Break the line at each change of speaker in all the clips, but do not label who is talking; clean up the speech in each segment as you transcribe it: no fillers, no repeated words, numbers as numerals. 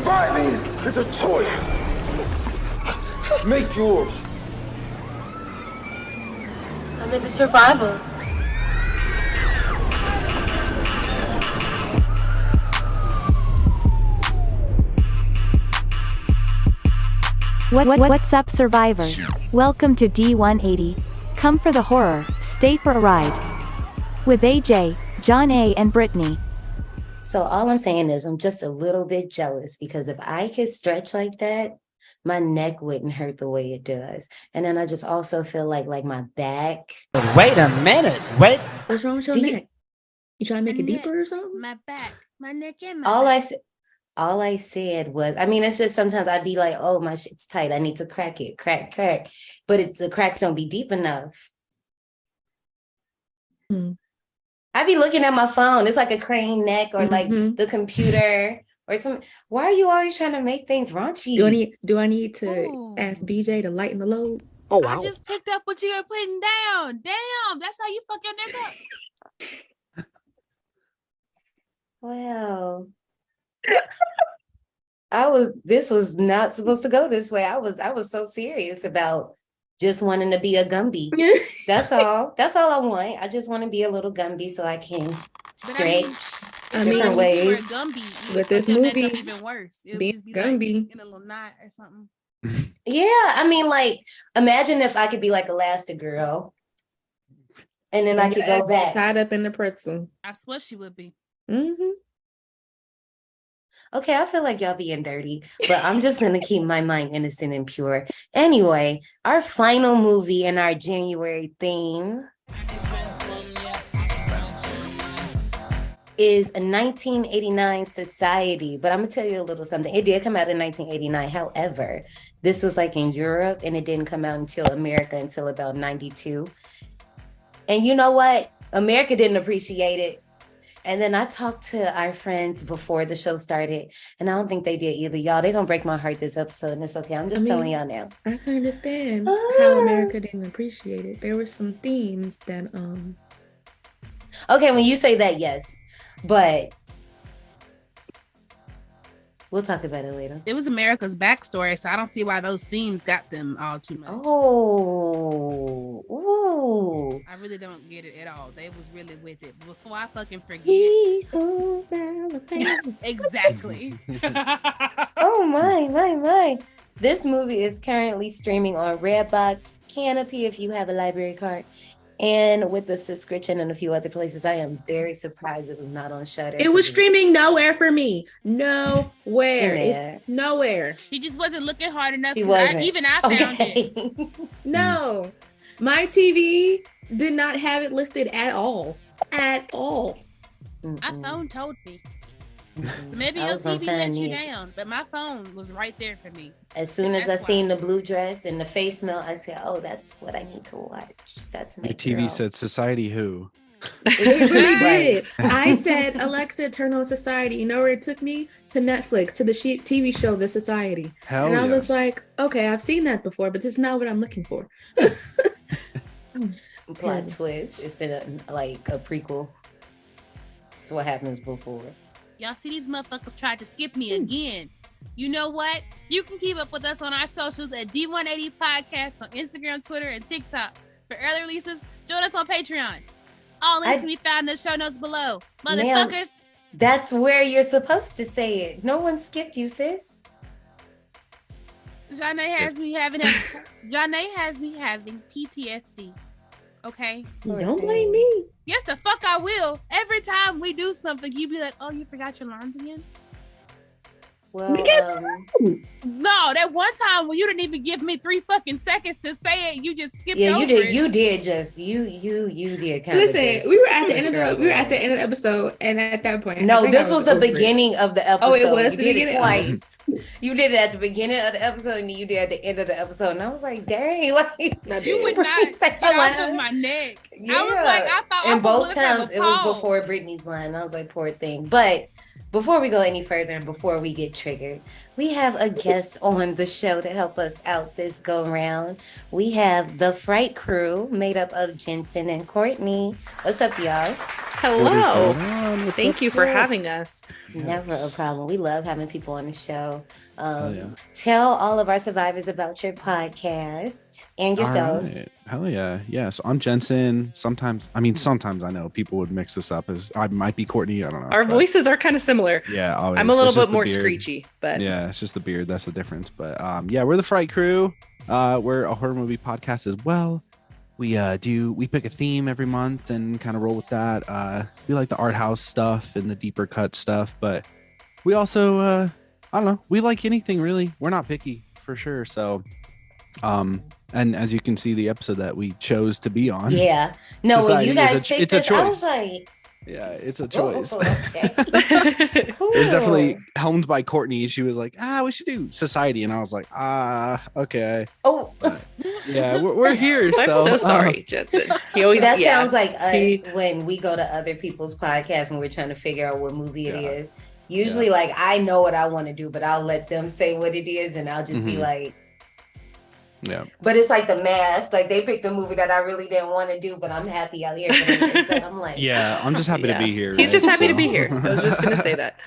Surviving is a choice. Make yours.
I'm into survival.
What's up, survivors? Welcome to D180. Come for the horror, stay for a ride. With AJ, John A, and Brittany.
So all I'm saying is I'm just a little bit jealous because if I could stretch like that, my neck wouldn't hurt the way it does. And then I just also feel like my back.
Wait a minute. Wait.
What's wrong with your neck? You trying to make it deeper or something?
My back, my neck, and my back.
All I said was, I mean, it's just sometimes I'd be like, oh, my shit's tight. I need to crack it, crack. But the cracks don't be deep enough. I be looking at my phone. It's like a crane neck or like the computer or something. Why are you always trying to make things raunchy?
Do I need to ask BJ to lighten the load?
Oh, wow.
I just picked up what you're putting down. Damn, that's how you fuck your neck up.
Wow. This was not supposed to go this way. I was so serious about just wanting to be a Gumby. That's all I want. I just want to be a little Gumby so I can stretch different ways.
With this movie,
even worse. It'll
being
just be
Gumby
like in a little knot or something.
Yeah, I mean, like, imagine if I could be like Elastigirl, and then I could go back
tied up in the pretzel.
I swear she would be.
Okay, I feel like y'all being dirty, but I'm just going to keep my mind innocent and pure. Anyway, our final movie in our January theme is a 1989 Society, but I'm going to tell you a little something. It did come out in 1989. However, this was like in Europe, and it didn't come out until America until about 92. And you know what? America didn't appreciate it. And then I talked to our friends before the show started, and I don't think they did either. Y'all, they're going to break my heart this episode, and it's okay. I'm just telling y'all now.
I can understand how America didn't appreciate it. There were some themes that...
Okay, when you say that, yes. But we'll talk about it later.
It was America's backstory, so I don't see why those themes got them all too much.
Oh, ooh.
I really don't get it at all. They was really with it. Before I fucking forget.
Sweet home Alabama.
Exactly.
Oh my. This movie is currently streaming on Redbox, Canopy if you have a library card, and with a subscription and a few other places. I am very surprised it was not on Shudder.
It was streaming nowhere for me. Nowhere.
Yeah.
Nowhere.
He just wasn't looking hard enough.
He wasn't.
I found it.
No. My TV did not have it listed at all. At all.
My phone told me. Maybe your TV let you down, but my phone was right there for me.
As soon as I seen the blue dress and the face smell, I said, oh, that's what I need to watch. That's my
Your TV said Society Who?
It really did. I said, Alexa, turn on Society. You know where it took me? To Netflix, to the TV show, The Society.
Hell
and I was like, okay, I've seen that before, but this is not what I'm looking for.
Plot twist. It's in a prequel. It's what happens before.
Y'all see these motherfuckers tried to skip me again. You know what? You can keep up with us on our socials at D180 Podcast on Instagram, Twitter, and TikTok. For early releases, join us on Patreon. All links can be found in the show notes below. Motherfuckers.
Ma'am, that's where you're supposed to say it. No one skipped you, sis.
Johnny has me having PTSD. Okay?
Don't blame me.
Yes, the fuck I will. Every time we do something, you be like, oh, you forgot your lines again?
Well,
no, that one time when you didn't even give me 3 fucking seconds to say it, you just skipped over it.
You did kind of.
Listen, we were at the end of the episode, and at that point,
no, this was the beginning of the episode.
Oh, it was
you
the
did
beginning.
It twice. You did it at the beginning of the episode, and you did it at the end of the episode, and I was like, dang, like
you would not get off of my neck.
Yeah.
I was like, I thought.
And both times it was before Brittany's line. I was like, poor thing, but. before we go any further and before we get triggered, we have a guest on the show to help us out this go round. We have the Fright Crew made up of Jensen and Courtney. What's up, y'all?
Hello. Thank you for having us.
Never a problem. We love having people on the show.
Yeah.
Tell all of our survivors about your podcast and yourselves.
Right. Hell yeah. Yeah. So I'm Jensen. Sometimes I know people would mix this up as I might be Courtney. I don't know.
Our voices are kind of similar.
Yeah. Always.
I'm a little
It's just
bit more
the beard.
screechy, but
Yeah, it's just the beard. That's the difference. But yeah, we're the Fright Crew. We're a horror movie podcast as well. We pick a theme every month and kind of roll with that. We like the art house stuff and the deeper cut stuff, but we also I don't know, we like anything really. We're not picky for sure. So and as you can see, the episode that we chose to be on.
Yeah. No, when
Society
you
is
guys picked
it's a
this, I was
choice.
like,
Yeah, it's a choice.
oh, okay.
It's definitely helmed by Courtney. She was like, we should do Society. And I was like, okay.
Oh,
But, yeah, we're here.
I'm
So,
so sorry, Jensen. He always
that
yeah.
sounds like us
He-
when we go to other people's podcasts and we're trying to figure out what movie it
Yeah.
is. Usually, like, I know what I want to do, but I'll let them say what it is and I'll just be
Mhm.
like,
yeah.
but it's like the Mask. Like, they picked a movie that I really didn't want to do, but I'm happy out here. So I'm like,
Yeah, I'm just happy
Yeah.
to be here.
He's
right?
just happy to
So-
be here. I was just gonna say that.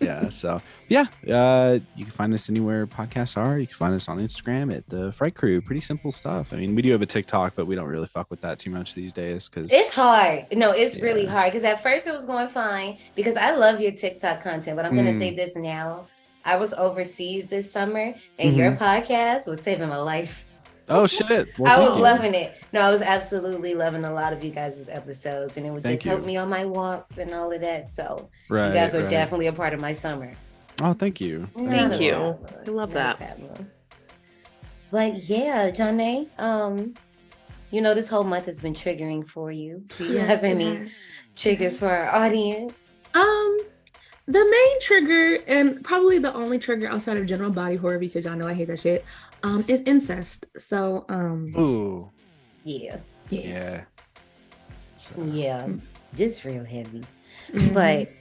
Yeah, so yeah, you can find us anywhere podcasts are. You can find us on Instagram at the Fright Crew. Pretty simple stuff. I mean, we do have a TikTok, but we don't really fuck with that too much these days because
it's hard. No, it's really
Yeah.
hard because at first it was going fine because I love your TikTok content, but I'm going to say this now. I was overseas this summer and your podcast was saving my life.
oh shit, well,
I
thank
was
you.
loving it. No, I was absolutely loving a lot of you guys' episodes and it would
Thank
just help
you.
me on my walks and all of that. So
Right,
you guys are
right.
definitely a part of my summer.
Oh, thank you.
Thank
Not a
you.
problem.
I love
Not a
that.
problem. But yeah, Johnny, this whole month has been triggering for you. Do you have
it
any
has.
triggers for our audience?
The main trigger, and probably the only trigger outside of general body horror, because y'all know I hate that shit, is incest. So,
Ooh,
Yeah.
yeah. So,
Yeah. This real heavy.
mhm.
But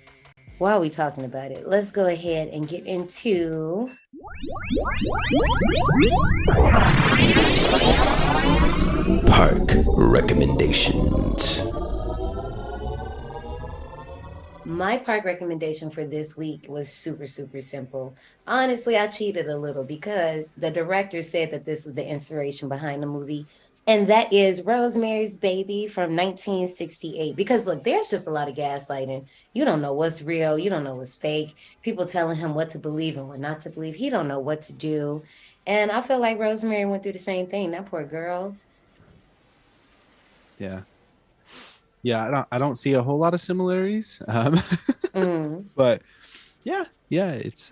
while we talking about it, let's go ahead and get into
Park recommendations.
my park recommendation for this week was super, super simple. Honestly, I cheated a little because the director said that this was the inspiration behind the movie. And that is Rosemary's Baby from 1968. Because look, there's just a lot of gaslighting. You don't know what's real. You don't know what's fake. People telling him what to believe and what not to believe. He don't know what to do. And I feel like Rosemary went through the same thing. That poor girl.
yeah. Yeah, I don't see a whole lot of similarities.
Mm.
But yeah, it's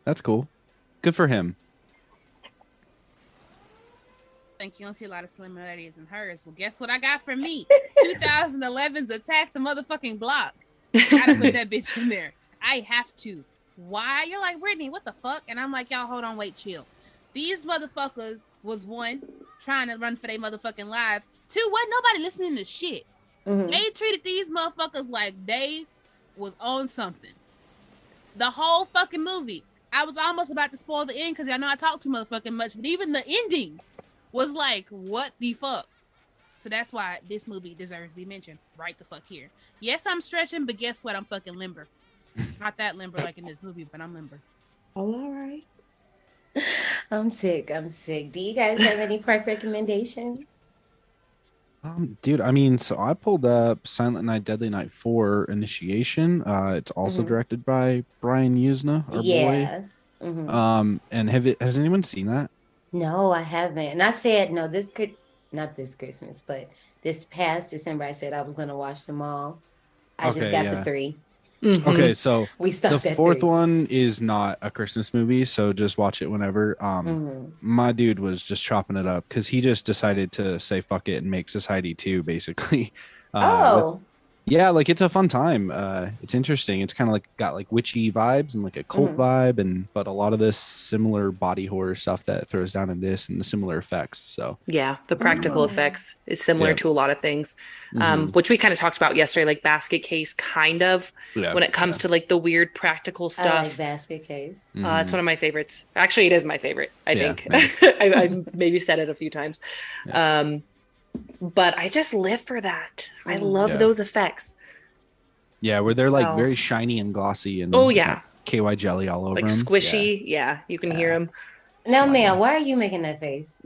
that's cool. Good for him.
I think you don't see a lot of similarities in hers. Well, guess what I got for me? 2011's Attack the Motherfucking Block. Gotta put that bitch in there. I have to. Why? You're like, Brittany, what the fuck? And I'm like, y'all, hold on, wait, chill. These motherfuckers was one, trying to run for their motherfucking lives. Two, wasn't nobody listening to shit.
Mhm.
They treated these motherfuckers like they was on something. The whole fucking movie. I was almost about to spoil the end because y'all know I talk too motherfucking much, but even the ending was like, what the fuck? So that's why this movie deserves to be mentioned right the fuck here. Yes, I'm stretching, but guess what? I'm fucking limber. Not that limber like in this movie, but I'm limber.
Oh, all right.
I'm sick. Do you guys have any park recommendations?
Dude, I mean, so I pulled up Silent Night, Deadly Night 4 Initiation. It's also
Mhm.
directed by Brian Usna, our
Yeah.
boy.
Mhm.
And has anyone seen that?
No, I haven't. And I said, no, not this Christmas, but this past December, I said I was going to watch them all. I just
Okay,
got
yeah.
to 3.
Mhm.
Okay, so
We stopped
the
at
fourth
3.
one is not a Christmas movie, so just watch it whenever.
Mhm.
My dude was just chopping it up because he just decided to say fuck it and make Society 2, basically.
Oh,
Yeah, like it's a fun time. It's interesting. It's kind of like got like witchy vibes and like a cult vibe, but a lot of this similar body horror stuff that throws down in this and the similar effects. So
Yeah, the practical effects is similar
Yeah.
to a lot of things,
Mhm.
which we kind of talked about yesterday, like Basket Case, kind of
Yeah,
when it comes to like the weird practical
I
stuff.
like Basket Case.
It's one of my favorites. Actually, it is my favorite. I
Yeah,
think
maybe.
I maybe said it a few times, but I just live for that. I love
Yeah.
those effects.
Yeah, where they're like
Wow.
very shiny and glossy and
Oh, yeah.
KY jelly all over
Like
them.
squishy. Yeah, you can hear them.
Now,
Slimy.
Mel, why are you making that face?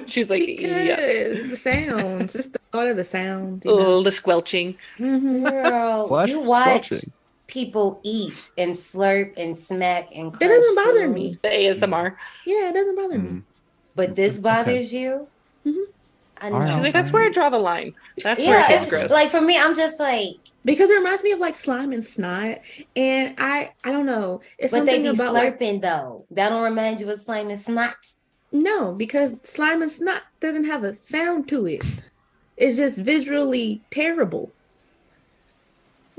She's like, yeah.
Because the sounds, just the thought of the sound. You know?
Oh, the squelching.
Girl,
Flesh
you watch
squelching.
people eat and slurp and smack and
That
crunch
doesn't bother
food,
me.
The ASMR.
Yeah, it doesn't bother me.
but this bothers you.
Mhm.
I
All
know.
right.
She's like, that's where I draw the line. That's where it
yeah,
gets
it's
gross.
like for me, I'm just like,
Because it reminds me of like slime and snot, and I don't know. It's
but they
something
be
about like
slurping though. That don't remind you of slime and snot.
no, because slime and snot doesn't have a sound to it. It's just visually terrible.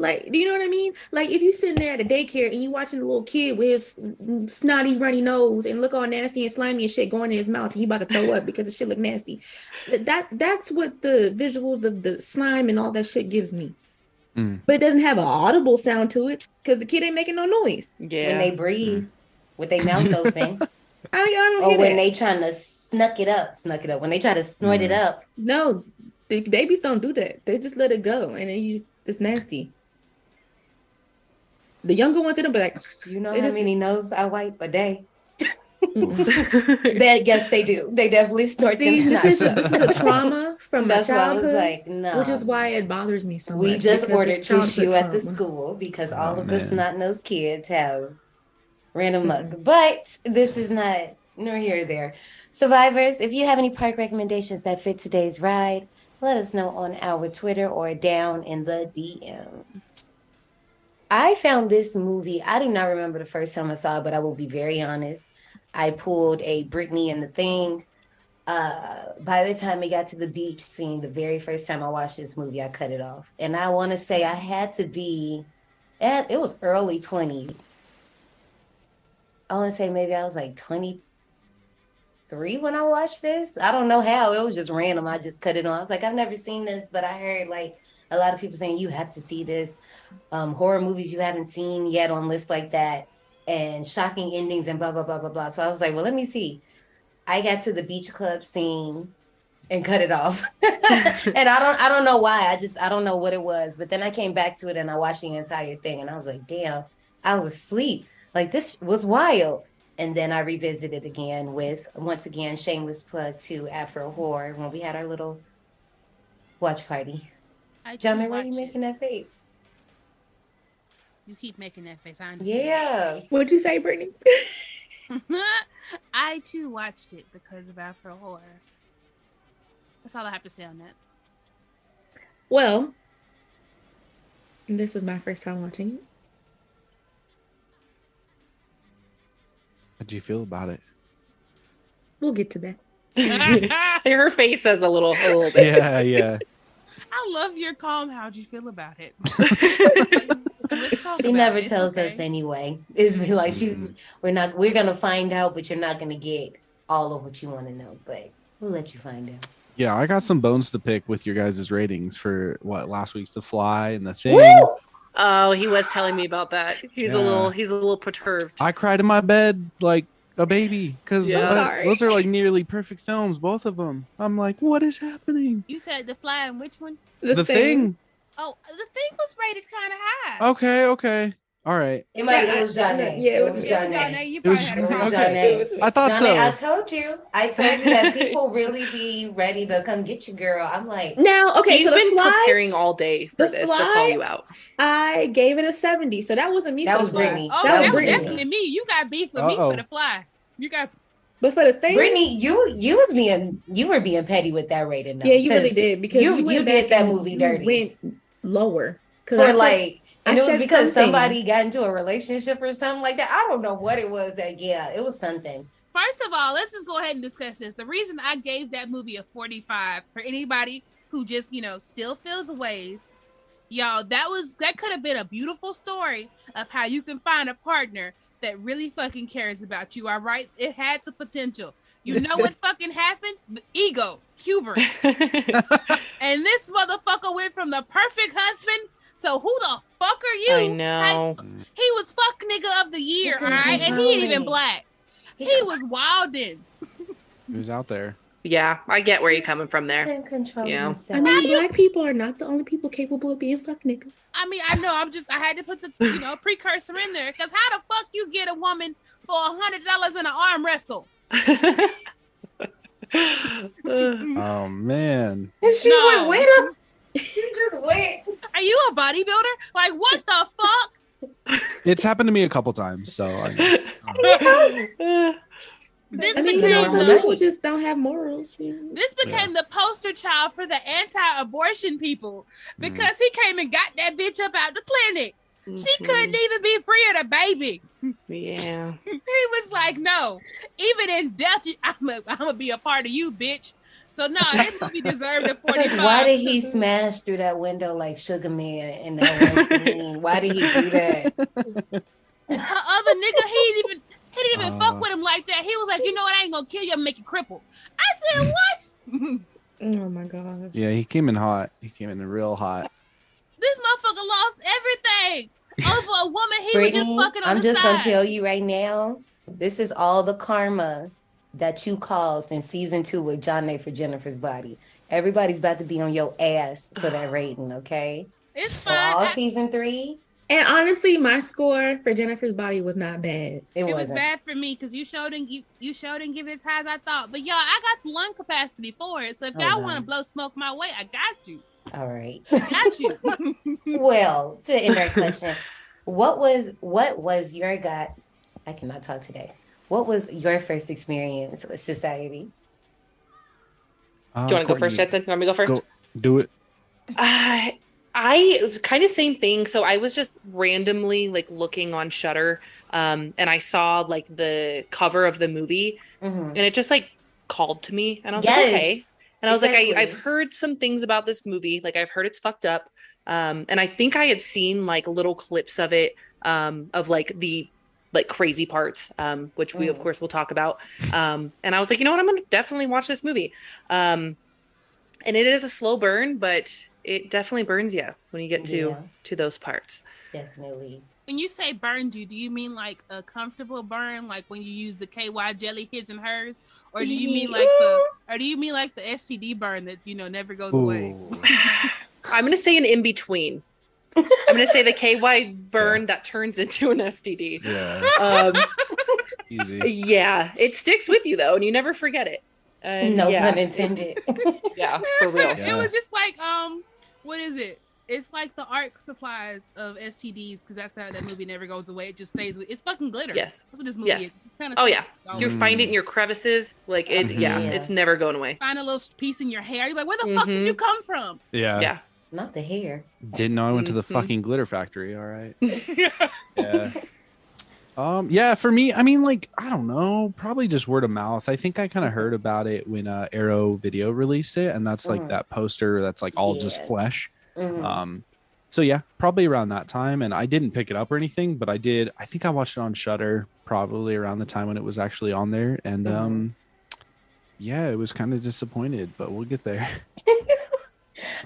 Like, do you know what I mean? Like, if you sitting there at a daycare and you watching a little kid with his snotty, runny nose and look all nasty and slimy and shit going in his mouth, and you about to throw up because the shit look nasty. That's what the visuals of the slime and all that shit gives me. But it doesn't have an audible sound to it because the kid ain't making no noise.
Yeah.
When they breathe with their mouth open,
I don't
or
hear
when
that.
they trying to snuck it up. When they try to snort it up.
No, the babies don't do that. They just let it go, and it's nasty. The younger ones, it'll be like,
You know
they
how
just-
many noses I wipe a day? Yes, they do. They definitely snort
See,
them
this
snuts.
is a trauma from my
That's why I was
childhood,
like, no.
which is why it bothers me so much.
We just
because
ordered
it's childhood
tissue at the
trauma.
school because
Oh,
all of the
man.
snot-nosed kids have ran amok. But this is not nor here or there. Survivors, if you have any park recommendations that fit today's ride, let us know on our Twitter or down in the DMs. I found this movie. I do not remember the first time I saw it, but I will be very honest. I pulled a Britney and the Thing. By the time it got to the beach scene, the very first time I watched this movie, I cut it off. And I want to say I had to be it was early 20s. I want to say maybe I was like 23 when I watched this. I don't know how. It was just random. I just cut it on. I was like, I've never seen this, but I heard like a lot of people saying you have to see this. Horror movies you haven't seen yet on lists like that, and shocking endings and blah, blah, blah, blah, blah. So I was like, well, let me see. I got to the beach club scene and cut it off. And I don't know why. I don't know what it was. But then I came back to it and I watched the entire thing and I was like, damn, I was asleep. Like this was wild. And then I revisited again with, once again, shameless plug to Afro Horror when we had our little watch party. John, why are you making that face?
You keep making that face. I understand.
Yeah.
What'd you say, Brittany?
I too watched it because of Afro Horror. That's all I have to say on that.
Well, this is my first time watching it.
How'd you feel about it?
We'll get to that.
Her face says a little bit.
Yeah.
I love your calm. How'd you feel about it? Let's talk
She
about
never
it. It's
tells
okay.
us anyway. It's be like we're gonna find out, but you're not gonna get all of what you want to know. But we'll let you find out.
Yeah, I got some bones to pick with your guys' ratings for what last week's The Fly and The Thing.
Woo!
Oh, he was telling me about that. He's a
Yeah.
little perturbed.
I cried in my bed like a baby because
Yeah. I'm
sorry.
those are like nearly perfect films, both of them. I'm like, what is happening?
You said The Fly and which one?
The Thing.
Oh, The Thing was rated kind of high.
Okay. All right.
It was John A.
Yeah,
it was John
John A.
A.
You
It was-
probably had a
It was
problem.
John A.
I thought
John
so.
A, I told you that people really be ready to come get you, girl. I'm like,
Now, okay,
He's
so the
been
fly,
preparing all day for
The
this to
Fly-
call you out.
I gave it a 70. So that wasn't me.
That
for
was
the Fly.
Brittany.
Oh,
That
that
was
was
Brittany.
definitely me. You got beef with me
Uh-oh.
for The Fly. You got.
But for the thing,
Brittany, you were being petty with that rating. Though,
yeah, you really
'cause
did because
you
went
did
back
that
and
movie
you
dirty.
Went lower
For and
I
it was
said
because
something.
somebody got into a relationship or something like that. I don't know what it was. It was something.
First of all, let's just go ahead and discuss this. The reason I gave that movie a 45 for anybody who just, still feels the ways. Y'all, that could have been a beautiful story of how you can find a partner that really fucking cares about you. All right, it had the potential. You know what fucking happened? The ego, hubris, and this motherfucker went from the perfect husband to who the fuck are you?
I know.
He was fuck nigga of the year, all right, and he ain't even black. He was wildin'.
He was out there.
Yeah, I get where you're coming from there.
Can't control
Yeah.
himself.
I mean, black people are not the only people capable of being fuck niggas.
I mean, I know. I had to put the precursor in there because how the fuck you get a woman for $100 in an arm wrestle?
Oh man.
She went with him. She just went.
Are you a bodybuilder? Like what the fuck?
It's happened to me a couple times, so
This
I mean,
became
some people just don't have morals.
This became the poster child for the anti-abortion people because he came and got that bitch up out the clinic. She couldn't even be free of the baby.
Yeah.
He was like, no, even in death, I'm gonna be a part of you, bitch. So no, this movie deserved a 45.
Why did he smash through that window like Sugar Man in that one scene? Why did he do that?
Her other nigga, he didn't even fuck with him like that. He was like, you know what? I ain't gonna kill you. I'm gonna make you cripple. I said, what?
Oh my gosh.
yeah, he came in hot. He came in real hot.
This motherfucker lost everything over a woman he was just
Brittany,
fucking on
I'm
the
just
side.
gonna tell you right now, this is all the karma that you caused in season 2 with John A for Jennifer's Body. Everybody's about to be on your ass for that rating, okay?
It's
For
fine.
all season 3,
And honestly, my score for Jennifer's Body was not bad.
it
was
wasn't.
bad for me because you showed and give it as high as I thought. But y'all, I got the lung capacity for it. So if y'all want to blow smoke my way, I got you.
All right.
Got you.
Well, to end our question, what was your gut? I cannot talk today. What was your first experience with society?
Do you want to go first, Jetson? You want me to go first?
Do it.
It was kind of same thing. So I was just randomly like looking on Shudder, and I saw like the cover of the movie, and it just like called to me, and I was like, okay. And I was like, I've heard some things about this movie. Like I've heard it's fucked up, and I think I had seen like little clips of it, of like the like crazy parts, which we of course will talk about. And I was like, you know what, I'm gonna definitely watch this movie. And it is a slow burn, but it definitely burns you when you get to those parts.
Definitely.
When you say burned you, do you mean like a comfortable burn, like when you use the KY jelly his and hers, or do you mean like the STD burn that never goes away?
I'm gonna say an in between. I'm gonna say the KY burn that turns into an STD.
Yeah. Easy.
Yeah, it sticks with you though, and you never forget it.
No pun intended.
Yeah, for real.
It was just like what is it? It's like the art supplies of STDs because that's how that movie never goes away. It just stays with. It's fucking glitter.
Yes.
That's what this movie is.
Oh yeah. You find it in your crevices, like it. Yeah, it's never going away.
Find a little piece in your hair. You're like, where the fuck did you come from?
Yeah.
Yeah.
Not the hair.
Didn't know I went to the fucking glitter factory. All right. Yeah. Yeah, for me, I mean, like, I don't know, probably just word of mouth. I think I kind of heard about it when Arrow Video released it, and that's like that poster that's like all just flesh. So yeah, probably around that time, and I didn't pick it up or anything, but I think I watched it on Shudder probably around the time when it was actually on there, and yeah, it was kind of disappointed, but we'll get there.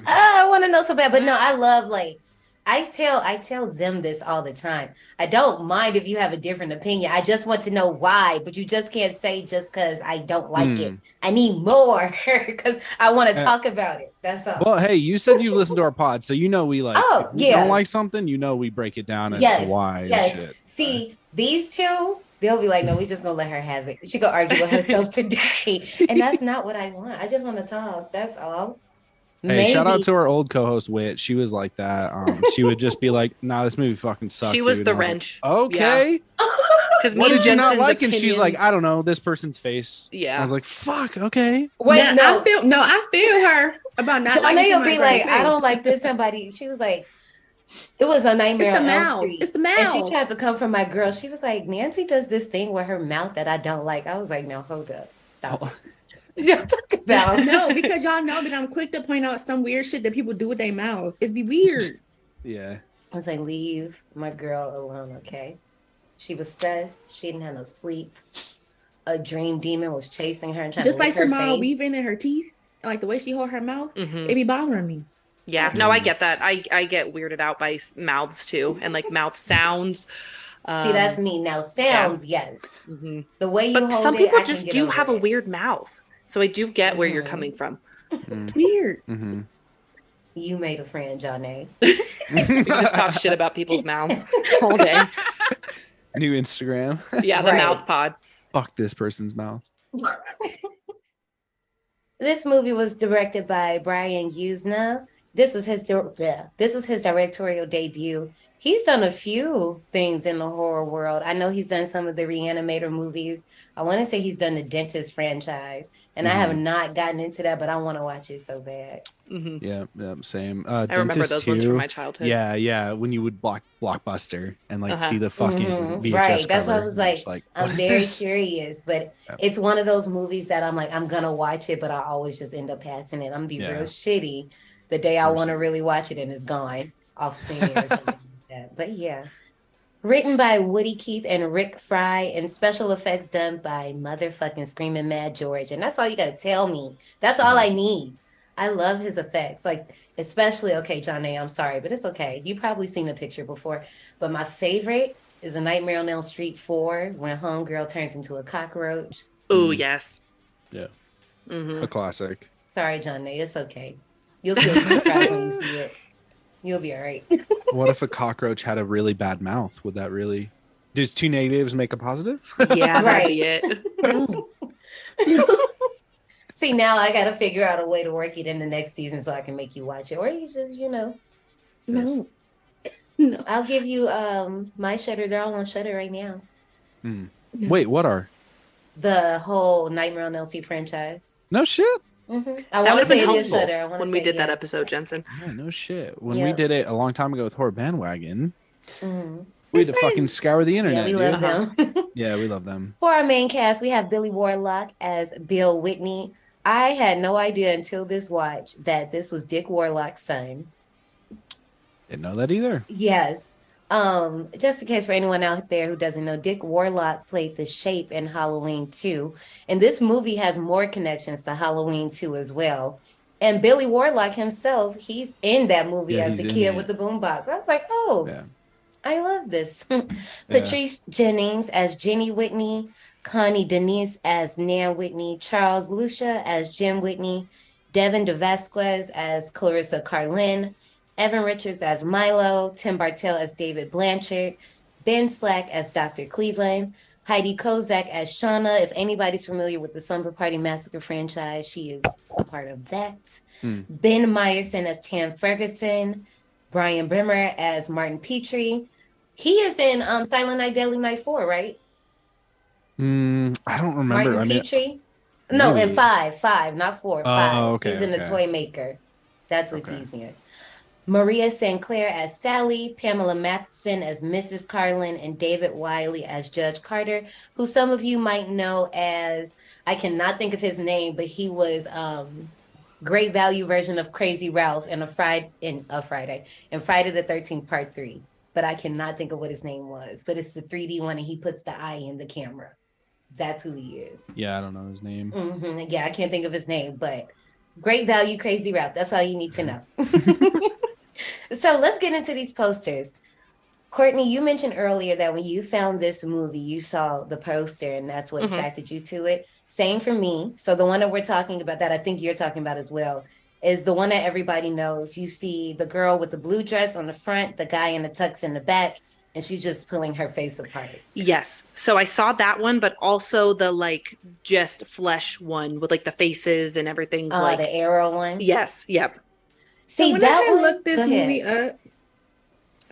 I want to know so bad, but no, I love like I tell them this all the time. I don't mind if you have a different opinion. I just want to know why, but you just can't say just because I don't like it. I need more because I want to talk about it. That's all.
Well, hey, you said you listened to our pod, so you know we like.
Oh,
if we don't like something, we break it down as to why.
Yes.
And shit.
See, these two, they'll be like, no, we just gonna let her have it. She gonna argue with herself today, and that's not what I want. I just want to talk. That's all.
Hey, shout out to our old co-host Wit. She was like that. She would just be like, "Nah, this movie fucking sucks."
She was
dude.
the
And
wrench.
Like, okay.
Because
what did you not like? And she's like, "I don't know, this person's face."
Yeah.
I was like, "Fuck, okay."
Wait,
I feel her about not.
I know you'll be like,
face.
I don't like this. Somebody. She was like, it was a Nightmare on Elm
mouse.
Street.
It's the mouse.
And she tried to come from my girl. She was like, Nancy does this thing with her mouth that I don't like. I was like, no, hold up, stop. Y'all talk about
No, because y'all know that I'm quick to point out some weird shit that people do with their mouths. It'd be weird.
Yeah.
I was like, leave my girl alone, okay? She was stressed. She didn't have no sleep. A dream demon was chasing her and trying
Just
to
like
lick her
Samara
face.
weaving in her teeth, like the way she hold her mouth,
Mhm.
it be bothering me.
Yeah, no, I get that. I get weirded out by mouths too, and like mouth sounds.
See, that's me. Now, sounds, yes.
Mhm.
The way you
But
hold
some
it,
people
I
just
can get
do
over
have a
it.
weird mouth, so I do get where you're
Mhm.
coming from.
Weird.
Mm-hmm.
You made a friend, Johnny.
We can just talk shit about people's mouths all day.
New Instagram.
Yeah, the
Right.
mouth pod.
Fuck this person's mouth.
This movie was directed by Brian Usna. This is his directorial debut. He's done a few things in the horror world. I know he's done some of the Reanimator movies. I want to say he's done the Dentist franchise, and I have not gotten into that, but I want to watch it so bad.
Mm-hmm.
Yeah, same.
I remember
Dentist
those
2,
ones from my childhood.
Yeah. When you would Blockbuster and like
Uh-huh.
see the fucking VHS
Right. That's
cover,
why I was
and you're
like,
just
I'm
what is
very
this?
curious, but
Yeah.
it's one of those movies that I'm like, I'm gonna watch it, but I always just end up passing it. I'm gonna be
Yeah.
real shitty the day I want to
Person.
really watch it and it's gone off screen or something like that. But yeah. Written by Woody Keith and Rick Fry, and special effects done by motherfucking Screaming Mad George. And that's all you gotta tell me. That's all I need. I love his effects. Like, especially, okay, John A., I'm sorry, but it's okay. You've probably seen the picture before. But my favorite is A Nightmare on Elm Street 4, when Homegirl turns into a cockroach.
Oh, yes.
Yeah.
Mm-hmm.
A classic.
Sorry, John A., it's okay. You'll still be surprised when you see it. You'll be all right.
What if a cockroach had a really bad mouth? Would that really... Does 2 negatives make a positive?
Yeah, that'd
Right.
be it.
See, now I got to figure out a way to work it in the next season so I can make you watch it. Or you just,
No.
I'll give you my Shutter. They're all on Shutter right now.
Hmm. Wait, what are?
The whole Nightmare on Elm Street franchise.
No shit.
I
That
want
would
to
have
say
been
it is
helpful
Shutter. I wanna
when we
say,
did that
yeah.
episode, Jensen.
Yeah, no shit. When we
Yep.
did it a long time ago with Horror Bandwagon,
Mhm.
we had to fucking scour the internet.
Yeah, we
dude.
love them.
Yeah, we love them.
For our main cast, we have Billy Warlock as Bill Whitney. I had no idea until this watch that this was Dick Warlock's son.
Didn't know that either.
Yes. Just in case for anyone out there who doesn't know, Dick Warlock played the Shape in Halloween 2. And this movie has more connections to Halloween 2 as well. And Billy Warlock himself, he's in that movie
Yeah,
as the
he's in
kid
it.
with the boombox. I was like, oh,
Yeah.
I love this. Patrice Jennings as Jenny Whitney, Connie Denise as Nan Whitney, Charles Lucia as Jim Whitney, Devin DeVasquez as Clarissa Carlin, Evan Richards as Milo, Tim Bartell as David Blanchard, Ben Slack as Dr. Cleveland, Heidi Kozak as Shauna. If anybody's familiar with the Slumber Party Massacre franchise, she is a part of that. Ben Meyerson as Tam Ferguson, Brian Brimmer as Martin Petrie. He is in Silent Night, Deadly Night 4, right?
I don't remember.
Martin Petrie? No,
maybe.
in 5, not 4, 5.
okay,
He's in The
okay.
Toy Maker. That's what's
Okay.
easier. Maria St. Clair as Sally, Pamela Matheson as Mrs. Carlin, and David Wiley as Judge Carter, who some of you might know as, I cannot think of his name, but he was great value version of Crazy Ralph in Friday the 13th Part 3. But I cannot think of what his name was. But it's the 3D one, and he puts the eye in the camera. That's who he is.
Yeah, I don't know his name.
Yeah, I can't think of his name, but great value, Crazy Ralph. That's all you need to know. So let's get into these posters. Courtney, you mentioned earlier that when you found this movie, you saw the poster and that's what attracted you to it. Same for me. So the one that we're talking about, that I think you're talking about as well, is the one that everybody knows. You see the girl with the blue dress on the front, the guy in the tux in the back, and she's just pulling her face apart.
Yes. So I saw that one, but also the like just flesh one with like the faces and everything. Like
The arrow one?
Yes. Yep.
So
See,
when
that
I had
one,
looked this
go ahead.
movie up,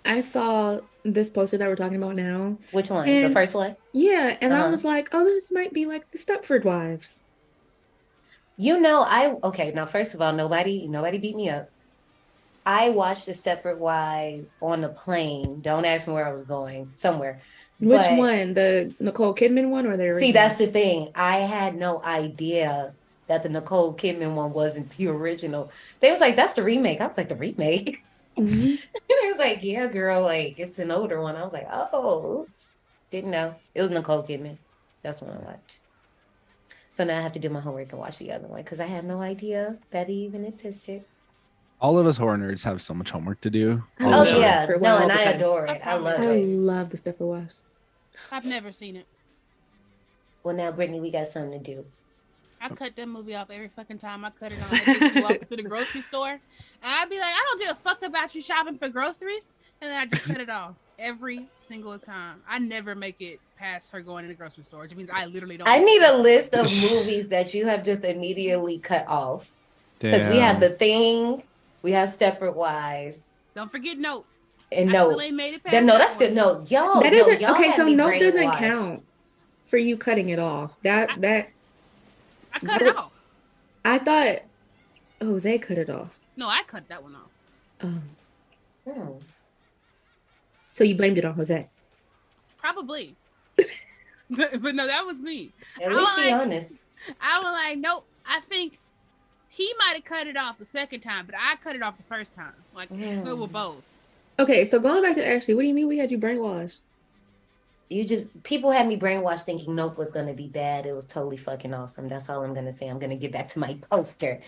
I saw this poster that we're talking about now.
Which one? The
And-
first one?
Yeah, and I
Uh-huh.
was like, oh, this might be like the Stepford Wives.
You know, okay, now first of all, nobody beat me up. I watched the Stepford Wives on the plane. Don't ask me where I was going. Somewhere.
Which
But-
one? The Nicole Kidman one or the original?
See, that's the thing. I had no idea that the Nicole Kidman one wasn't the original. They was like, that's the remake. I was like, the remake?
Mhm.
And it was like, yeah, girl, like it's an older one. I was like, oh, oops. Didn't know. It was Nicole Kidman. That's what I watched. So now I have to do my homework and watch the other one because I had no idea that it even existed.
All of us horror nerds have so much homework to do.
I
Oh
know.
yeah,
For a
no,
while,
and
all the
I
time.
adore it. I love
I
it.
love the Stepford Wives.
I've never seen it.
Well, now Brittany, we got something to do.
I cut that movie off every fucking time I cut it on. Like, if you walk through the grocery store, and I'd be like, I don't give a fuck about you shopping for groceries, and then I just cut it off every single time. I never make it past her going in the grocery store, which means I literally don't.
I need a list of movies that you have just immediately cut off because we have The Thing, we have Stepford Wives,
Don't forget Note.
and
I
Note.
still ain't made it past
Then no,
that
that's
one.
good. No, y'all.
That
no,
isn't
y'all
okay.
had
So
me
Note doesn't
brainwashed.
count for you cutting it off. That
I cut it off.
I thought Jose cut it off.
No, I cut that one off.
Hmm.
So you blamed it on Jose.
Probably. But no, that was me.
At
I
least
was
she
like-
honest.
I was like, nope. I think he might have cut it off the second time, but I cut it off the first time. Like, so it was both.
Okay, so going back to Ashley, what do you mean we had you brainwashed?
People had me brainwashed thinking Nope was gonna be bad. It was totally fucking awesome. That's all I'm gonna say. I'm gonna get back to my poster.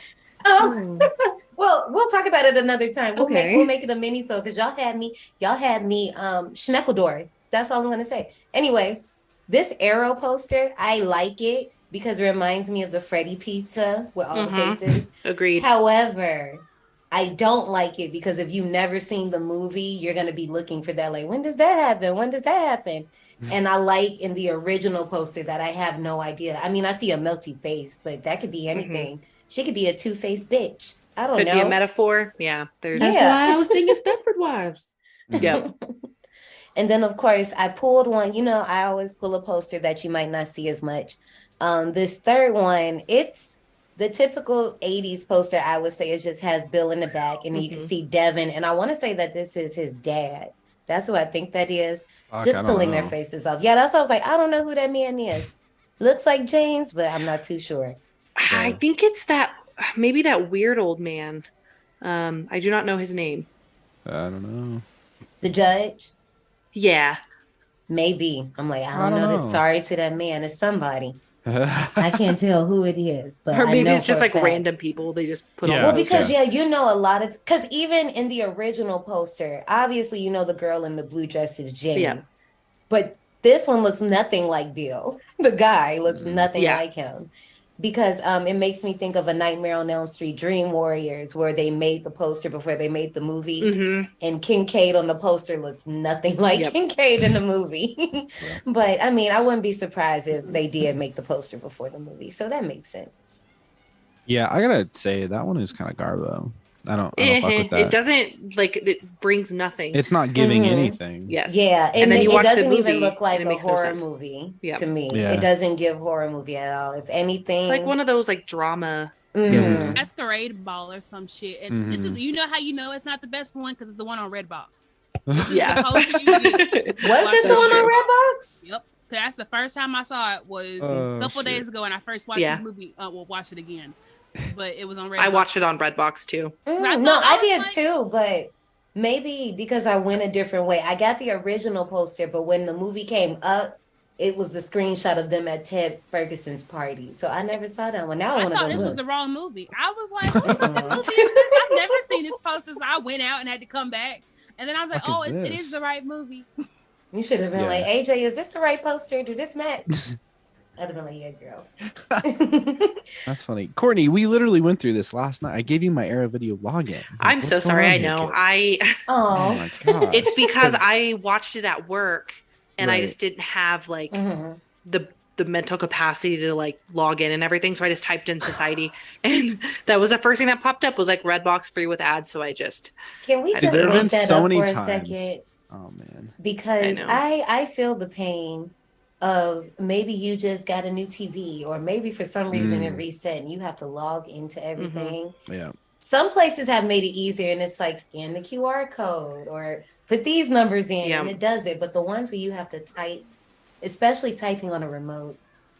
Well, we'll talk about it another time. We'll make it a mini so because y'all had me Schmeckledorf. That's all I'm gonna say. Anyway, this Arrow poster, I like it because it reminds me of the Freddy pizza with all the faces.
Agreed.
However, I don't like it because if you've never seen the movie, you're gonna be looking for that. Like, when does that happen? When does that happen? And I like in the original poster that I have no idea. I mean, I see a melty face, but that could be anything. She could be a two-faced bitch. I don't
Could
know.
be a metaphor. Yeah. There's
That's why I was thinking Stepford Wives.
Yep.
And then, of course, I pulled one. You know, I always pull a poster that you might not see as much. This third one, it's the typical 80s poster, I would say. It just has Bill in the back, and you can see Devin. And I want to say that this is his dad. That's who I think that is.
Fuck,
Just
I don't
pulling their
know.
faces off. Yeah, that's what I was like. I don't know who that man is. Looks like James, but I'm not too sure.
I think it's maybe that weird old man. I do not know his name.
I don't know.
The judge?
Yeah.
Maybe. I'm like, I don't know.
know.
Sorry to that man. It's somebody. I can't tell who it is, but
Or
I
maybe
know
it's just
for a
like
fact.
random people they just put on.
Yeah.
Well,
the
because
poster.
you know a lot of because even in the original poster, obviously you know the girl in the blue dress is Jenny,
Yeah.
but this one looks nothing like Bill. The guy looks nothing
Yeah.
like him because it makes me think of A Nightmare on Elm Street, Dream Warriors, where they made the poster before they made the movie,
Mhm.
and Kincaid on the poster looks nothing like
Yep.
Kincaid in the movie. But I mean, I wouldn't be surprised if they did make the poster before the movie, so that makes sense.
Yeah, I gotta say that one is kind of garbo. I don't fuck with that.
It doesn't it brings nothing.
It's not giving
Mhm.
anything.
Yes.
Yeah,
And then you
it
watch the
doesn't even
movie,
look like
and it
a
makes no
horror
sense.
movie
Yeah.
to me.
Yeah.
It doesn't give horror movie at all. If anything,
It's like one of those like drama.
Mhm.
Masquerade Ball or some shit. And this is, you know how you know it's not the best one? Because it's the one on Redbox.
Yeah.
The poster you get.
Was this the
That's
one
true.
on Redbox?
Yep. That's the first time I saw it was
Oh,
a couple
shit.
days ago, and I first watched
Yeah.
this movie. We'll watch it again, but it was on Redbox.
I watched it on Redbox too.
I
No,
thought-
I
I was
did
like-
too, but maybe because I went a different way. I got the original poster, but when the movie came up, it was the screenshot of them at Ted Ferguson's party. So I never saw that one. Now I
I
want to
thought
go
this
look.
was the wrong movie. I was like, what movie is this? I've never seen this poster, so I went out and had to come back. And then I was like,
Fuck
oh,
is
it
this?
is the right movie.
You should have been
Yeah.
like, AJ, is this the right poster? Do this match? I'd have been like, yeah, girl.
That's funny. Courtney, we literally went through this last night. I gave you my Era Video login. Like,
I'm
what's
so
going
sorry.
on
I
here,
know.
kid? Oh
Oh.
my god.
It's because
'Cause-
I watched it at work and I
Right.
just didn't have like
Mhm.
the mental capacity to like log in and everything. So I just typed in society and that was the first thing that popped up was like Redbox free with ads. So I just
Can we
I
just
did. There have
make
been
that
so
up
many
for a
times.
second?
Oh man.
Because
know.
I feel the pain of maybe you just got a new TV or maybe for some reason it reset and you have to log into everything.
Yeah.
Some places have made it easier and it's like scan the QR code or put these numbers in
Yeah.
and it does it. But the ones where you have to type, especially typing on a remote.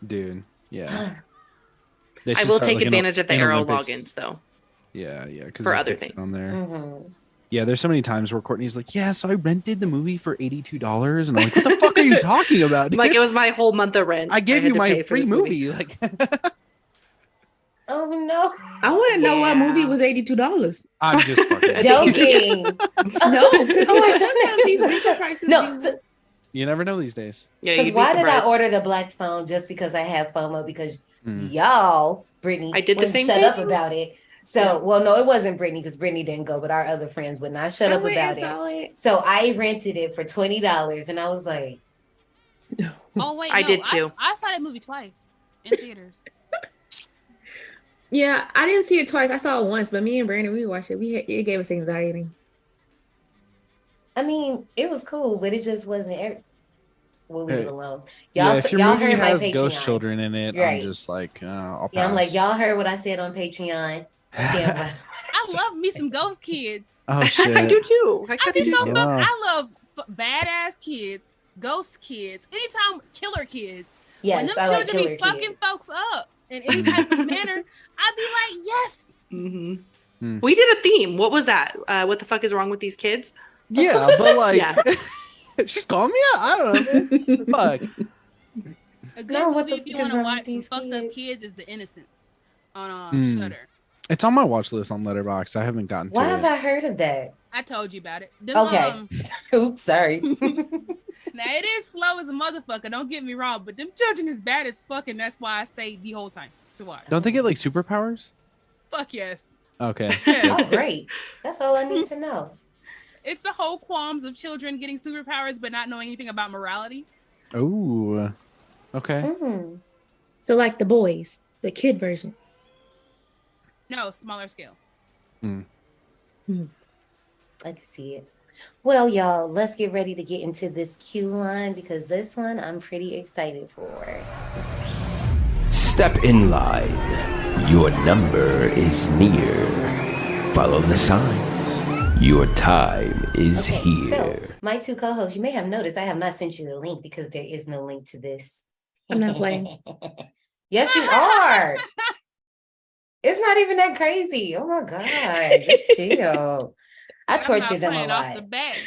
Dude. Yeah. They
I
should
will
start,
take
like,
advantage of the
an
Arrow
Olympics.
logins though.
Yeah, because
For other things.
on there.
Mhm.
Yeah, there's so many times where Courtney's like, "Yeah, so I rented the movie for $82," and I'm like, "What the fuck are you talking about?" Dude?
Like it was my whole month of rent.
I gave
had
you
to
my
pay for
free
this
movie. Like,
Oh no.
I want to know what movie
Yeah.
was $82.
I'm just fucking
Joking.
No, because
Oh my
sometimes these
God.
retail prices.
No,
be-
so-
You never know these days.
Yeah,
Because
you'd be
why did I
surprised.
order the black phone just because I have FOMO? Because
Mm.
y'all, Brittany,
I did the
wouldn't
same
shut up
thing.
about it. So,
Yeah.
well, no, it wasn't Brittany because Brittany didn't go, but our other friends would not shut
I
up
went
about
and
it.
saw it.
So I rented it for $20, and I was like,
Oh wait,
I
no,
did too.
I saw that movie twice in theaters.
Yeah, I didn't see it twice. I saw it once, but me and Brandon, we watched it. It gave us anxiety.
I mean, it was cool, but it just wasn't. We'll leave it
Hey,
alone.
Yeah,
Y'all,
if your
y'all
movie
heard my
has
Patreon.
ghost children in it, I'm
Right.
just like, I'll pass.
Yeah, I'm like, y'all heard what I said on Patreon. Stand by.
I love me some ghost kids.
Oh shit!
I do too. I
I
kind
be
of do
so
too.
Yeah.
I love badass kids, ghost kids, anytime killer kids. When
Yes,
them
I like
children
killer
be fucking
kids.
folks up in any type of manner, I'd be like, yes.
Mm-hmm. We did a theme. What was that? What the fuck is wrong with these kids?
Yeah, but like,
Yes.
she's calling me out. I don't know, man. Fuck.
A good
No, what
movie
the
if you
fuck is
want to
wrong
watch
with
some
these
fucked up
kids?
kids is The Innocents on
Mm.
Shudder.
It's on my watch list on Letterboxd. I haven't gotten
Why
to
have
it.
I heard of that?
I told you about it. Them,
Okay. Oops, sorry.
Now it is slow as a motherfucker. Don't get me wrong, but them children is bad as fuck, and that's why I stayed the whole time to watch.
Don't they get like superpowers?
Fuck yes.
Okay.
Oh, great. That's all I need to know.
It's the whole qualms of children getting superpowers but not knowing anything about morality.
Oh. Okay.
Mm.
So like the boys, the kid version.
No, smaller scale.
Mm.
I can see it. Well, y'all, let's get ready to get into this Q line because this one I'm pretty excited for.
Step in line. Your number is near. Follow the signs. Your time is
Okay,
here.
so my two co-hosts, you may have noticed I have not sent you the link because there is no link to this.
I'm not playing.
Yes, you are. It's not even that crazy. Oh my God. Just chill. I
I'm not
torture them a
playing off the
lot.
bat.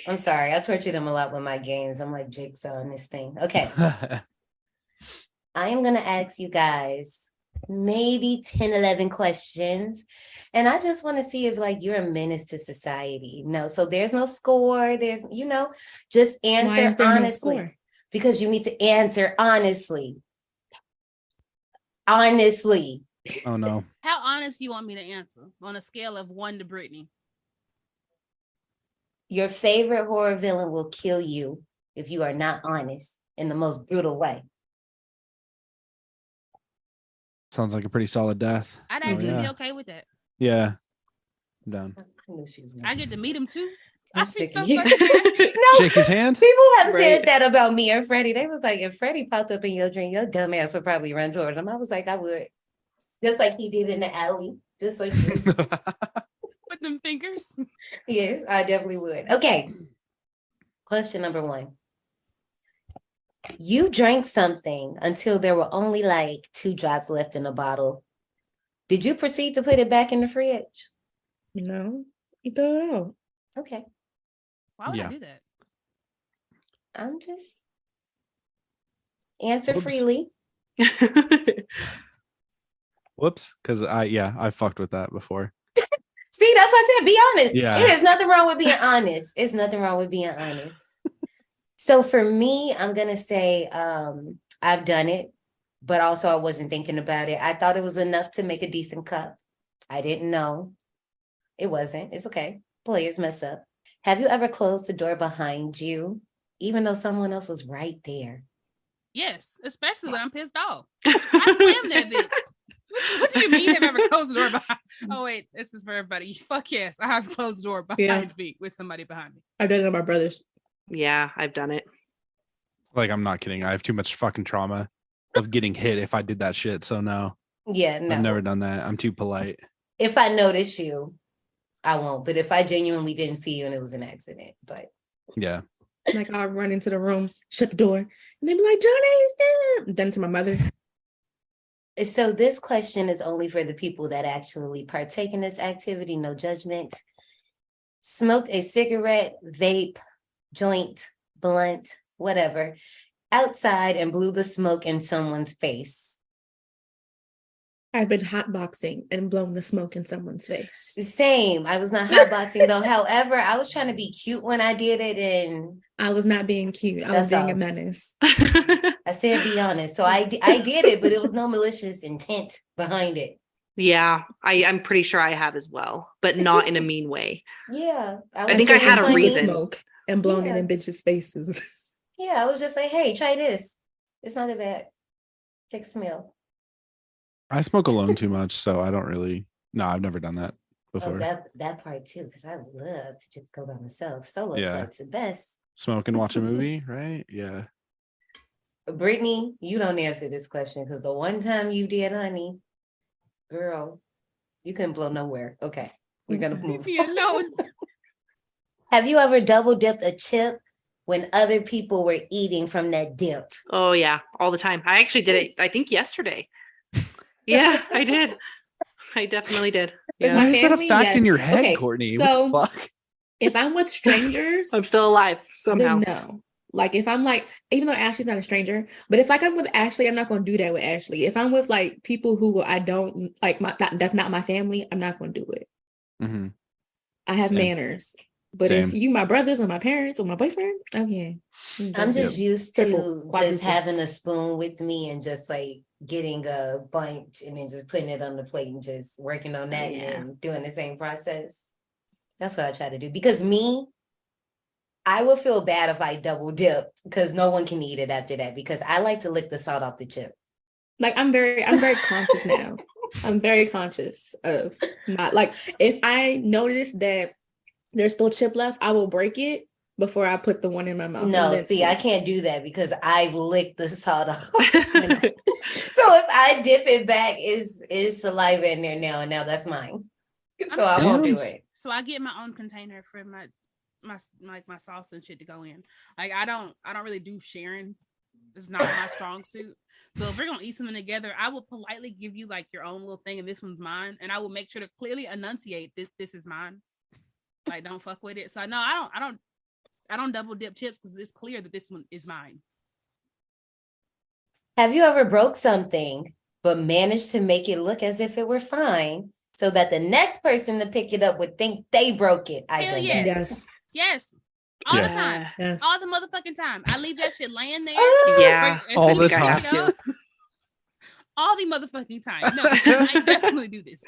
I'm sorry. I torture them a lot with my games. I'm like Jigsaw on this thing. Okay. I am going to ask you guys maybe 10, 11 questions. And I just want to see if like you're a menace to society. No, so there's no score. There's, just
Why
answer
is there no
honestly.
score?
Because you need to answer honestly. Honestly.
Oh no.
How honest you want me to answer on a scale of 1 to Brittany?
Your favorite horror villain will kill you if you are not honest in the most brutal way.
Sounds like a pretty solid death.
I'd
Oh,
actually be
yeah.
okay with that.
Yeah. I'm done.
I knew she was
I get to meet him too.
I'm
I'd be
sick
so
of you.
fucking happy.
No,
Shake his hand.
people have
Right.
said that about me and Freddie. They was like, if Freddie popped up in your dream, your dumb ass would probably run towards him. I was like, I would. Just like he did in the alley. Just like this.
With them fingers.
Yes, I definitely would. Okay. Question number 1. You drank something until there were only like 2 drops left in the bottle. Did you proceed to put it back in the fridge?
No, you throw it out.
Okay.
Why would
Yeah.
I do that?
I'm just answer
Whoops.
freely.
Whoops. Because I fucked with that before.
See, that's why I said be honest.
Yeah.
It is nothing wrong with being honest. It's nothing wrong with being honest. So for me, I'm gonna say I've done it, but also I wasn't thinking about it. I thought it was enough to make a decent cup. I didn't know. It wasn't. It's okay. Players mess up. Have you ever closed the door behind you, even though someone else was right there?
Yes, especially when I'm pissed off. I slammed that bitch. What do you mean have ever closed the door behind? Oh wait, this is for everybody. Fuck yes, I have closed the door behind me with somebody behind me.
I've done it to my brothers.
Yeah, I've done it.
Like, I'm not kidding. I have too much fucking trauma of getting hit if I did that shit. So no,
Yeah, no.
I've never done that. I'm too polite.
If I notice you, I won't. But if I genuinely didn't see you and it was an accident, but
Yeah.
Like I'll run into the room, shut the door, and they'd be like, "Johnny, you stand." Done to my mother.
So this question is only for the people that actually partake in this activity, no judgment. Smoked a cigarette, vape, joint, blunt, whatever, outside and blew the smoke in someone's face.
I've been hotboxing and blown the smoke in someone's face.
Same. I was not hotboxing though. However, I was trying to be cute when I did it, and
I was not being cute. I was
That's
being
all.
a menace.
I said be honest. So I did it, but it was no malicious intent behind it.
Yeah, I'm pretty sure I have as well, but not in a mean way.
Yeah.
I think I had a
Until
reason.
Smoke and blown
Yeah.
it in bitches' faces.
Yeah, I was just like, hey, try this. It's not that bad. Take a smell.
I smoke alone too much, so I don't really. No, I've never done that
Oh,
before.
that part too, because I love to just go by myself. Solo
Yeah.
flight's the best.
Smoke and watch a movie, right? Yeah.
Brittany, you don't answer this question because the one time you did, honey, girl, you couldn't blow nowhere. Okay, we're gonna move.
Leave me alone.
Have you ever double dipped a chip when other people were eating from that dip?
Oh yeah, all the time. I actually did it, I think yesterday. Yeah, I did. I definitely did.
With
Yeah.
my
Why is that a
family,
fact
yes.
in your head,
Okay,
Courtney?
so-
What the fuck?
If I'm with strangers,
I'm still alive somehow.
then no. Like if I'm like, even though Ashley's not a stranger, but if like I'm with Ashley, I'm not gonna do that with Ashley. If I'm with like people who I don't like, that's not my family, I'm not gonna do it.
Mhm.
I have
Same.
manners. But if
Same.
you my brothers or my parents or my boyfriend, okay.
I'm just used to
Triple,
just
quadruple.
having a spoon with me and just like getting a bunch and then just putting it on the plate and just working on that
Yeah.
and then doing the same process. That's what I try to do. Because I would feel bad if I double dipped because no one can eat it after that because I like to lick the salt off the chip.
Like I'm very conscious now. I'm very conscious of not like if I notice that there's still chip left, I will break it before I put the one in my mouth.
No,
And then-
see, I can't do that because I've licked the salt off. So if I dip it back, is saliva in there now, and now that's mine. So I won't do it.
So I get my own container for my sauce and shit to go in. Like I don't really do sharing. It's not my strong suit. So if we're gonna eat something together, I will politely give you like your own little thing, and this one's mine. And I will make sure to clearly enunciate this is mine. Like don't fuck with it. So no, I don't double dip chips because it's clear that this one is mine.
Have you ever broke something but managed to make it look as if it were fine so that the next person to pick it up would think they broke it? I
Hell
done
yes.
that.
Yes.
Yes. All
Yeah.
the time.
Yes.
All the motherfucking time. I leave that shit laying there.
Yeah,
Or-
All the
I think I
time.
have to.
All the motherfucking time. No, I definitely do this.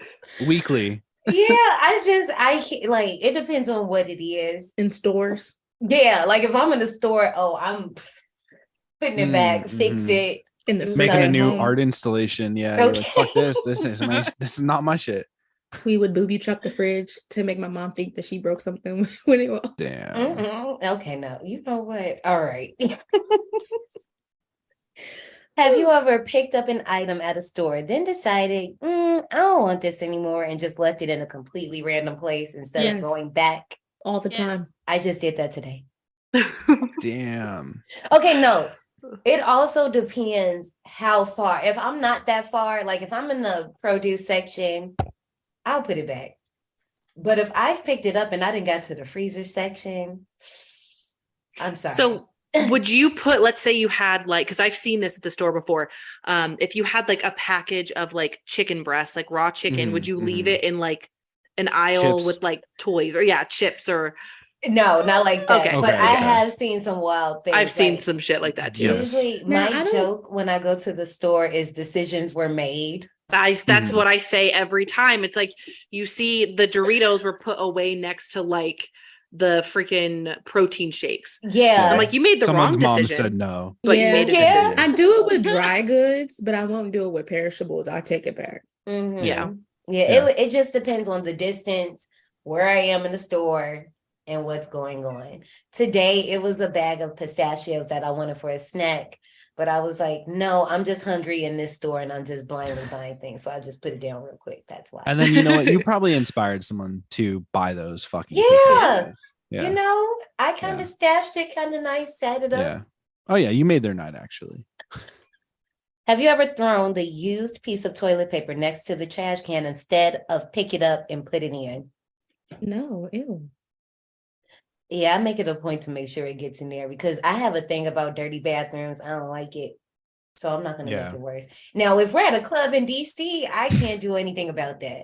Weekly.
Yeah, I can't, like, it depends on what it is.
In stores.
Yeah, like if I'm in the store, I'm putting it back, fix
mhm.
it.
In the
Making a
front
new
home.
art installation. Yeah. You're like,
Okay.
fuck this. This is not my shit.
We would booby trap the fridge to make my mom think that she broke something when it was.
Damn.
Okay, no, you know what? All right. Have you ever picked up an item at a store, then decided, I don't want this anymore, and just left it in a completely random place instead of
Yes.
going back?
All the
Yes.
time.
I just did that today.
Damn.
Okay, no. It also depends how far. If I'm not that far, like if I'm in the produce section, I'll put it back. But if I've picked it up and I didn't get to the freezer section, I'm sorry.
So would you put, let's say you had like, because I've seen this at the store before, if you had like a package of like chicken breast, like raw chicken, would you leave it in like an aisle
Chips.
with like toys or chips or
no, not like that.
Okay.
But
Okay,
I
okay.
have seen some wild things.
I've seen
like,
some shit like that too.
Yeah.
Usually
Now, I
my
don't-
joke when I go to the store is decisions were made.
That's
Mhm.
what I say every time. It's like you see the Doritos were put away next to like the freaking protein shakes.
Yeah.
I'm like, you made the
Someone's
wrong
mom
decision.
said no.
But you
Yeah.
made a
Yeah.
decision.
I do it with dry goods, but I won't do it with perishables. I take it back.
Mhm.
Yeah.
Yeah. It just depends on the distance, where I am in the store, and what's going on. Today, it was a bag of pistachios that I wanted for a snack, but I was like, no, I'm just hungry in this store and I'm just blindly buying things. So I just put it down real quick. That's why.
And then you know what? You probably inspired someone to buy those fucking
Yeah.
pistachios. Yeah.
You know, I kind of
Yeah.
stashed it kind of nice, set it up.
Yeah. Oh yeah, you made their night actually.
Have you ever thrown the used piece of toilet paper next to the trash can instead of pick it up and put it in?
No, ew.
Yeah, I make it a point to make sure it gets in there because I have a thing about dirty bathrooms. I don't like it. So I'm not going to make it worse. Now, if we're at a club in DC, I can't do anything about that.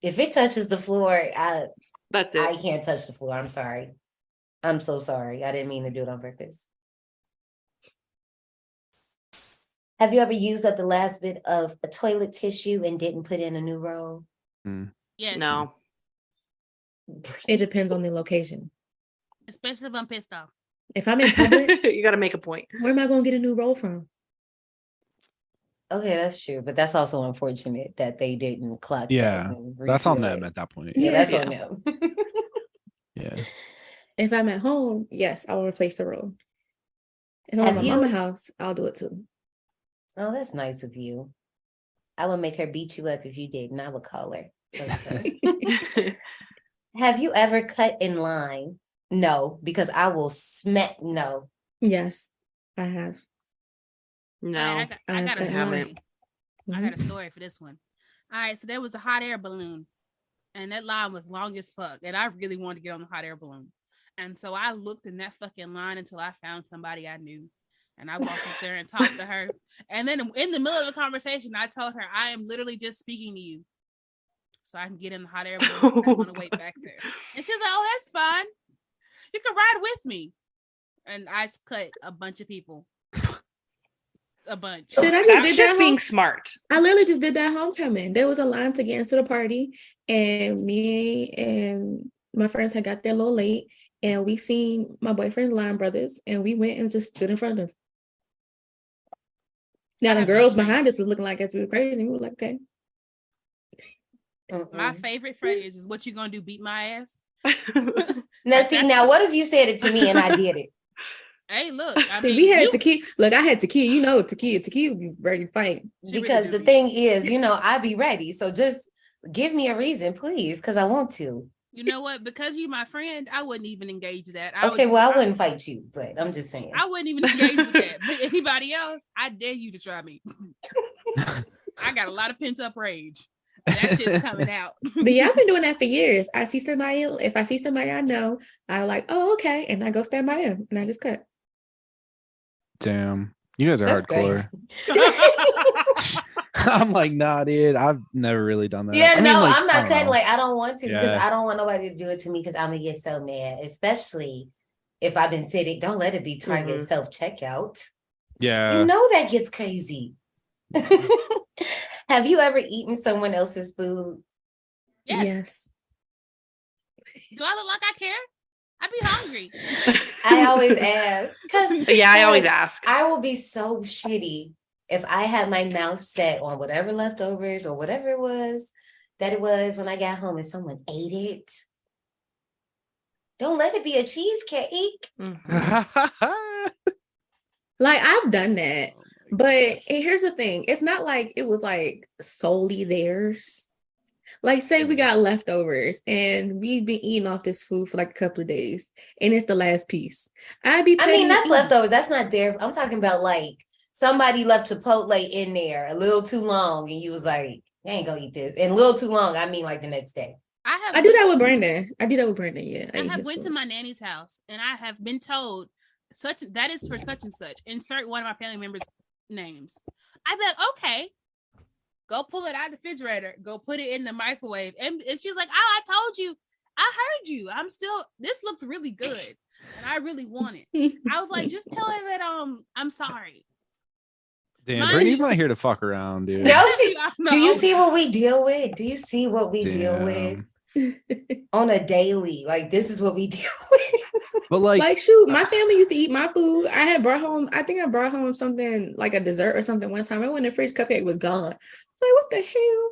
If it touches the floor,
that's it.
I can't touch the floor. I'm sorry. I'm so sorry. I didn't mean to do it on purpose. Have you ever used up the last bit of a toilet tissue and didn't put in a new roll?
Yes.
No.
It depends on the location.
Especially if I'm pissed off.
If I'm in public,
you got to make a point.
Where am I going to get a new roll from?
Okay, that's true, but that's also unfortunate that they didn't clock.
Yeah, that's on them at that point.
Yeah, that's on them.
Yeah.
If I'm at home, yes, I will replace the roll. If I'm at my mama's house, I'll do it too.
Oh, that's nice of you. I would make her beat you up if you did, and I would call her. Okay. Have you ever cut in line? No, because I will smack. No.
Yes, I have.
No,
I got a story.
Mm-hmm.
I got a story for this one. All right, so there was a hot air balloon, and that line was long as fuck, and I really wanted to get on the hot air balloon, and so I looked in that fucking line until I found somebody I knew, and I walked up there and talked to her, and then in the middle of the conversation, I told her I am literally just speaking to you, so I can get in the hot air balloon. I want to wait back there, and she's like, "Oh, that's fine. You can ride with me," and I cut a bunch of people. A bunch.
Shit,
That's just being smart.
I literally just did that homecoming. There was a line to get into the party, and me and my friends had got there a little late, and we seen my boyfriend's line brothers, and we went and just stood in front of them. Now the girls behind us was looking like us. We were crazy. We were like, okay.
My favorite phrase is, "What you gonna do? Beat my ass?"
Now, see, now what if you said it to me and I did it?
Hey, look. I
See,
mean,
we had Taki. Look, I had Taki. You know, Taki would be ready to fight.
Because the thing is, I be ready. So just give me a reason, please, because I want to.
You know what? Because you're my friend, I wouldn't even engage that.
I wouldn't fight you, but I'm just saying.
I wouldn't even engage with that. But anybody else, I dare you to try me. I got a lot of pent up rage. That shit's coming out.
But yeah, I've been doing that for years. I see somebody, if I see somebody I know, I like, oh, okay. And I go stand by them and I just cut.
Damn, you guys are
That's
hardcore. I'm like, nah, dude. I've never really done that.
Yeah,
I mean,
I'm not cutting. Like, I don't want to because
Yeah.
I don't want nobody to do it to me because I'm gonna get so mad. Especially if I've been sitting. Don't let it be Target self checkout.
Yeah.
You know that gets crazy. Have you ever eaten someone else's food?
Yes. Do I look like I care? I be hungry.
I always ask.
I always ask.
I will be so shitty if I have my mouth set on whatever leftovers or whatever it was when I got home and someone ate it. Don't let it be a cheesecake.
Like, I've done that. But here's the thing. It's not like it was like solely theirs. Like, say we got leftovers and we've been eating off this food for like a couple of days and it's the last piece.
That's leftovers. That's not there. I'm talking about like somebody left Chipotle in there a little too long and you was like, I ain't gonna eat this. And a little too long, I mean like the next day.
I do that with Brandon. Yeah.
I have went to my nanny's house and I have been told that is for such and such. Insert one of my family members' names. I'd be like, okay. Go pull it out of the refrigerator. Go put it in the microwave. And she's like, oh, I told you. I heard you. This looks really good. And I really want it. I was like, just tell her that I'm sorry.
Damn, Brittany's not here to fuck around, dude.
No, do you see what we deal with? Do you see what we deal with on a daily? Like, this is what we deal with.
But like
shoot, my family used to eat my food. I brought home something like a dessert or something one time. I went in the fridge, cupcake was gone. It's like, what the hell?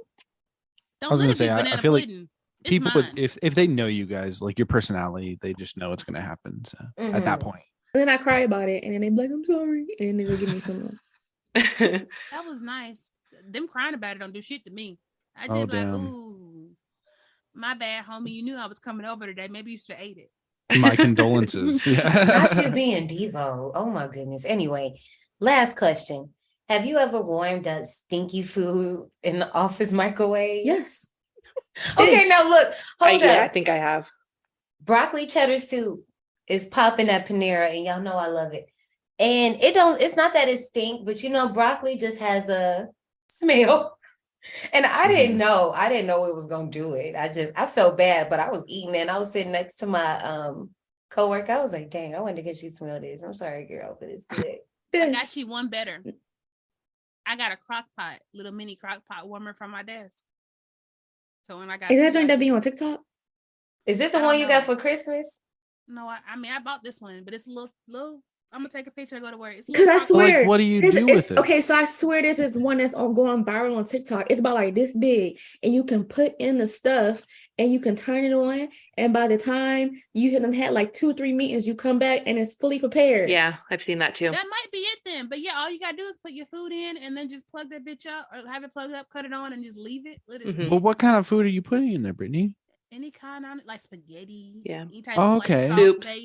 Don't
I was gonna say, I feel like
pudding.
people would, if they know you guys, like your personality, they just know it's gonna happen. So at that point.
And then I cry about it, and then they be like, I'm sorry. And then they'll give me some else.
That was nice. Them crying about it don't do shit to me. I just be like, ooh, my bad, homie. You knew I was coming over today. Maybe you should have ate it.
My condolences.
Not you being Devo. Oh my goodness. Anyway, Last question. Have you ever warmed up stinky food in the office microwave?
Yes.
Okay,
Fish.
now look. Hold
Yeah, I
up.
think I have.
Broccoli cheddar soup is popping at Panera, and y'all know I love it. And it's not that it stink, but you know, broccoli just has a smell. And I didn't know it was gonna do it. I felt bad, but I was eating and I was sitting next to my coworker. I was like, dang, I wonder if she smelled this. I'm sorry, girl, but it's good.
I got you one better. I got a crock pot, little mini crock pot warmer from my desk. So when I got
Is that joint that be on TikTok?
Is it the one you got for Christmas?
No, I mean I bought this one, but it's a little. I'm gonna take a picture and go to work.
Because I swear,
like, what do you do with it?
Okay, so I swear this is one that's going viral on TikTok. It's about like this big, and you can put in the stuff, and you can turn it on, and by the time you had like 2 or 3 meetings, you come back and it's fully prepared.
Yeah, I've seen that too.
That might be it then. But yeah, all you gotta do is put your food in, and then just plug that bitch up, or have it plugged up, cut it on, and just leave it. Let it.
Well, what kind of food are you putting in there, Brittany?
Any kind on it, like spaghetti.
Yeah.
Okay.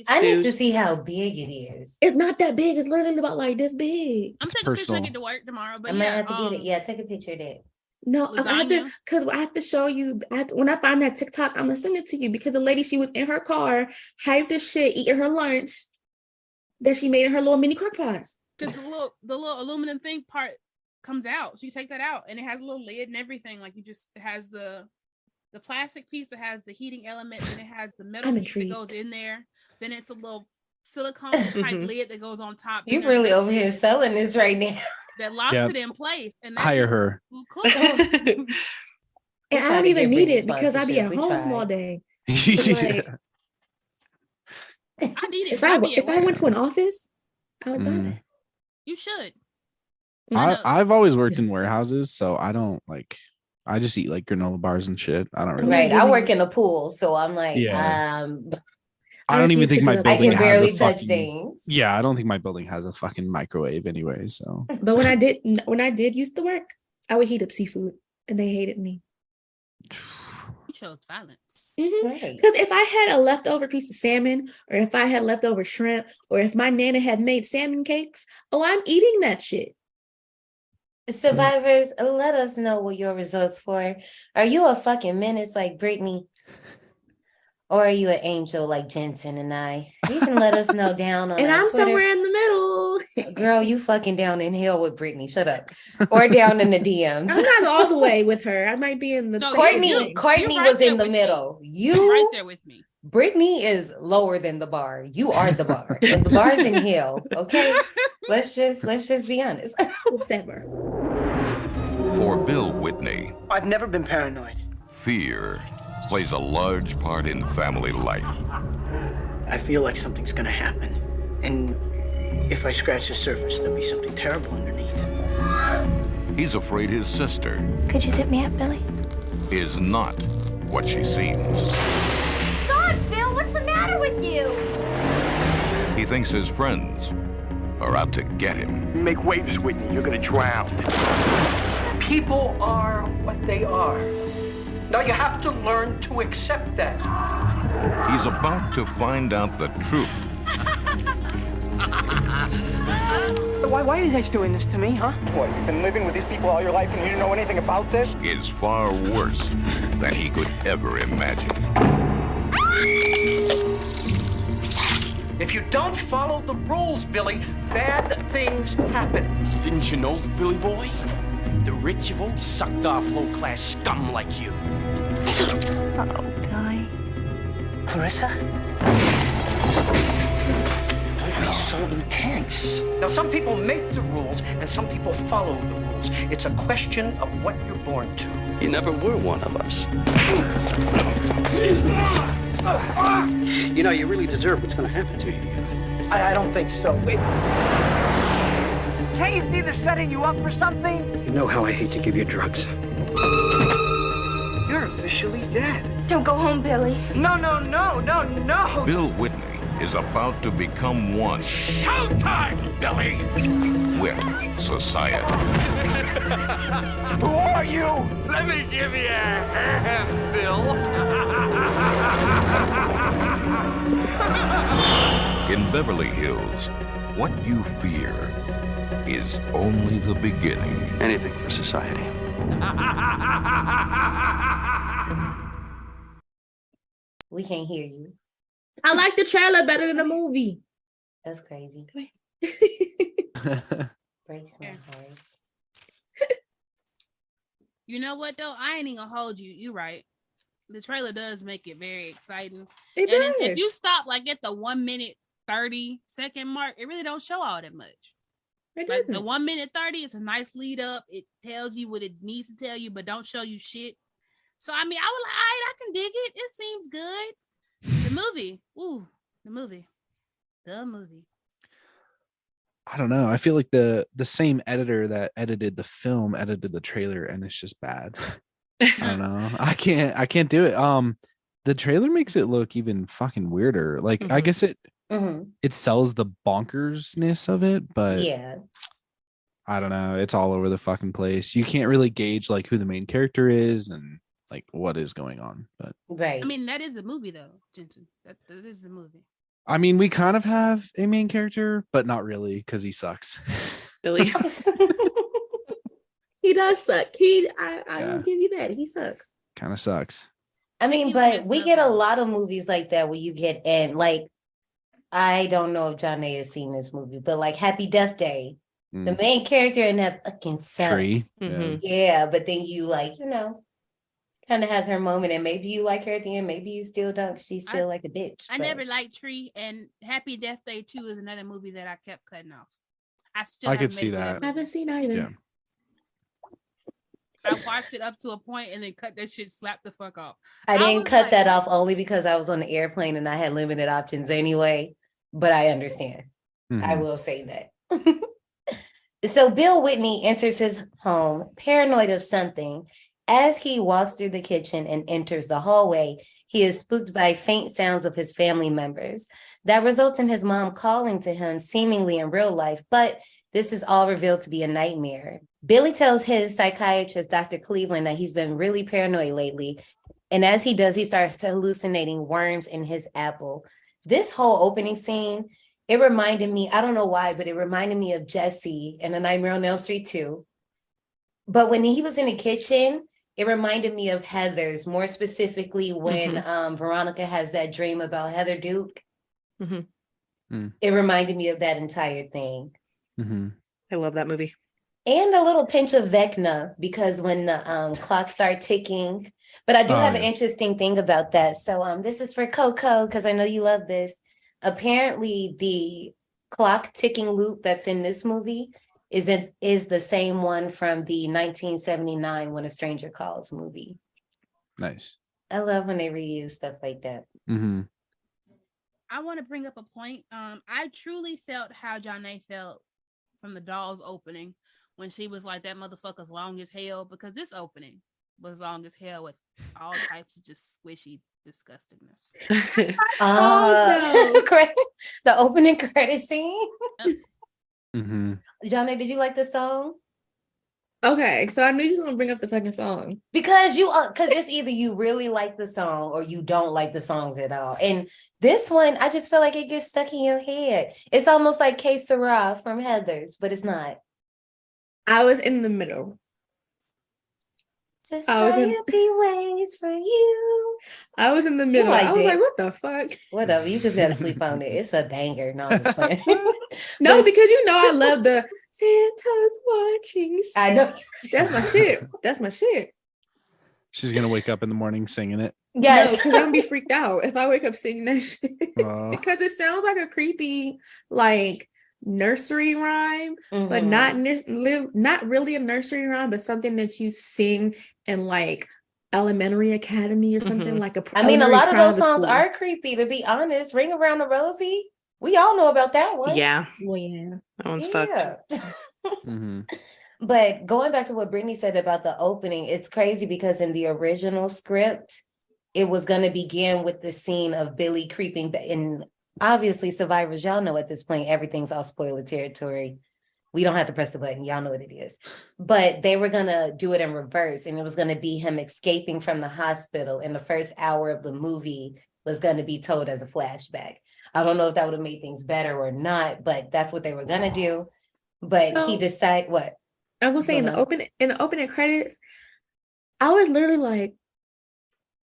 I need to see how big it is.
It's not that big. It's literally about like this big.
I'm taking a picture and get to work tomorrow. But
I might have to get it. Yeah, take a picture of that.
No, I have to show you. When I find that TikTok, I'm gonna send it to you because the lady, she was in her car, hyped as shit, eating her lunch that she made in her little mini crock pot.
Because the little aluminum thing part comes out, so you take that out, and it has a little lid and everything. Like it has the plastic piece that has the heating element, and it has the metal piece that goes in there. Then it's a little silicone type lid that goes on top.
You're really over here selling this right now.
That locks it in place. And
hire her.
Cool.
And I don't even need it because I be at home all day. Like,
I need it.
If I went to an office, I would buy that.
You should.
I've always worked in warehouses, so I don't like. I just eat like granola bars and shit. I don't really.
Right. I work in a pool, so I'm like,
I don't even think my building
I can barely
has
touch things.
Yeah, I don't think my building has a fucking microwave anyway. So.
But when I did used to work, I would heat up seafood, and they hated me.
You chose violence.
Because if I had a leftover piece of salmon, or if I had leftover shrimp, or if my nana had made salmon cakes, I'm eating that shit.
Survivors, let us know what your results for. Are you a fucking menace like Brittany? Or are you an angel like Jensen and I? You can let us know down on
And I'm
Twitter.
somewhere in the middle.
Girl, you fucking down in hell with Brittany. Shut up. Or down in the DMs.
I'm not all the way with her. I might be in the
Courtney was in the middle. You
right there with me.
Brittany is lower than the bar. You are the bar. And the bar's in hell. Okay. Let's just be honest.
Whatever.
For Bill Whitney,
I've never been paranoid.
fear plays a large part in family life.
I feel like something's gonna happen. And if I scratch the surface, there'll be something terrible underneath.
He's afraid his sister
Could you zip me up, Billy?
is not what she seems.
God, Bill, what's the matter with you?
He thinks his friends are out to get him.
Make waves, Whitney. You're gonna drown. People are what they are. Now you have to learn to accept that.
He's about to find out the truth.
Why are you guys doing this to me, huh? What, you've been living with these people all your life and you didn't know anything about this?
Is far worse than he could ever imagine.
If you don't follow the rules, Billy, bad things happen.
Didn't you know, Billy boy? The rich have always sucked off low-class scum like you.
Uh-oh, Billy.
Clarissa? Don't be so intense. Now, some people make the rules and some people follow the rules. It's a question of what you're born to.
You never were one of us.
You know, you really deserve what's going to happen to you.
I don't think so. Wait. Can't you see they're setting you up for something?
You know how I hate to give you drugs.
You're officially dead.
Don't go home, Billy.
No.
Bill Whitney is about to become one.
Showtime, Billy!
With society.
Who are you?
Let me give you a hand, Bill.
In Beverly Hills, what you fear is only the beginning.
Anything for society.
We can't hear you.
I like the trailer better than the movie.
That's crazy. Breaks my heart.
You know what though? I ain't even gonna hold you. You're right. The trailer does make it very exciting.
It
and
does.
If you stop like at the 1 minute 30-second mark, it really don't show all that much.
It
Like
doesn't.
the 1 minute 30 is a nice lead up. It tells you what it needs to tell you, but don't show you shit. So I mean, I was like, all right, I can dig it. It seems good. The movie. The movie.
I don't know. I feel like the same editor that edited the film edited the trailer, and it's just bad. I don't know. I can't do it. The trailer makes it look even fucking weirder. Like I guess it sells the bonkersness of it, but
yeah,
I don't know. It's all over the fucking place. You can't really gauge like who the main character is and like what is going on. But
right.
I mean, that is the movie though, Jensen. That is the movie.
I mean, we kind of have a main character, but not really because he sucks.
Billy.
He does suck. I will give you that. He sucks.
Kind of sucks.
I mean, but we get a lot of movies like that where you get in, like, I don't know if John A has seen this movie, but like Happy Death Day, the main character in that fucking sucks.
Tree.
Yeah, but then you like, kind of has her moment, and maybe you like her at the end, maybe you still don't. She's still like a bitch.
I never liked Tree, and Happy Death Day 2 is another movie that I kept cutting off. I
could see that.
I haven't seen either.
Yeah.
I watched it up to a point and then cut that shit, slap the fuck off.
I didn't cut that off only because I was on the airplane and I had limited options anyway, but I understand. I will say that. So Bill Whitney enters his home, paranoid of something. As he walks through the kitchen and enters the hallway, he is spooked by faint sounds of his family members. That results in his mom calling to him, seemingly in real life, but this is all revealed to be a nightmare. Billy tells his psychiatrist, Dr. Cleveland, that he's been really paranoid lately. And as he does, he starts hallucinating worms in his apple. This whole opening scene, it reminded me, I don't know why, but it reminded me of Jesse in A Nightmare on Elm Street 2. But when he was in the kitchen, it reminded me of Heather's, more specifically when Veronica has that dream about Heather Duke. It reminded me of that entire thing.
I love that movie.
And a little pinch of Vecna, because when the clock starts ticking. But I do have an interesting thing about that. So this is for Coco, because I know you love this. Apparently, the clock ticking loop that's in this movie is the same one from the 1979 When a Stranger Calls movie.
Nice.
I love when they reuse stuff like that.
I want to bring up a point. I truly felt how John A felt from the Dolls opening when she was like, that motherfucker's long as hell, because this opening was long as hell with all types of just squishy disgustingness.
The opening credit scene.
Mm-hmm.
Johnny, did you like the song?
Okay, so I knew you were gonna bring up the fucking song
because it's either you really like the song or you don't like the songs at all. And this one, I just feel like it gets stuck in your head. It's almost like K Sarah from Heather's, but it's not.
I was in the middle.
Society waits for you.
I was in the middle. I was like, what the fuck?
Whatever. You just gotta sleep on it. It's a banger. No, I'm just playing.
No, because I love the Santa's watching.
I know.
That's my shit. That's my shit.
She's gonna wake up in the morning singing it.
Yes, because I'm gonna be freaked out if I wake up singing that shit. Because it sounds like a creepy, like nursery rhyme, but not really a nursery rhyme, but something that you sing in like elementary academy or something like a.
I mean, a lot of those songs are creepy. To be honest, "Ring Around the Rosie." We all know about that one.
Yeah.
Well, yeah.
That one's fucked.
But going back to what Brittany said about the opening, it's crazy because in the original script, it was going to begin with the scene of Billy creeping back. And obviously, survivors, y'all know at this point, everything's all spoiler territory. We don't have to press the button. Y'all know what it is. But they were going to do it in reverse. And it was going to be him escaping from the hospital. And the first hour of the movie was going to be told as a flashback. I don't know if that would have made things better or not, but that's what they were going to do. But he
So-
decided what?
I'm gonna say in the opening credits, I was literally like,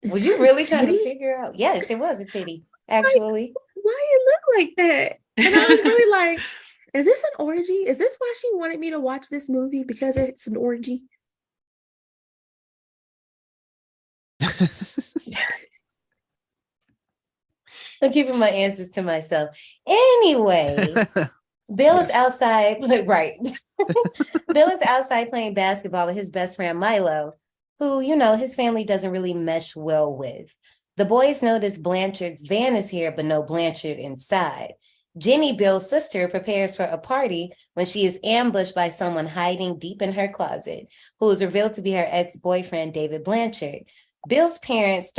Was you really
titty?
trying to figure out? Yes, it was a titty, actually.
Why it look like that? And I was really like, is this an orgy? Is this why she wanted me to watch this movie? Because it's an orgy?
I'm keeping my answers to myself. Anyway, Bill is outside, right. Bill is outside playing basketball with his best friend Milo, who, his family doesn't really mesh well with. The boys notice Blanchard's van is here, but no Blanchard inside. Jenny, Bill's sister, prepares for a party when she is ambushed by someone hiding deep in her closet, who is revealed to be her ex-boyfriend, David Blanchard. Bill throws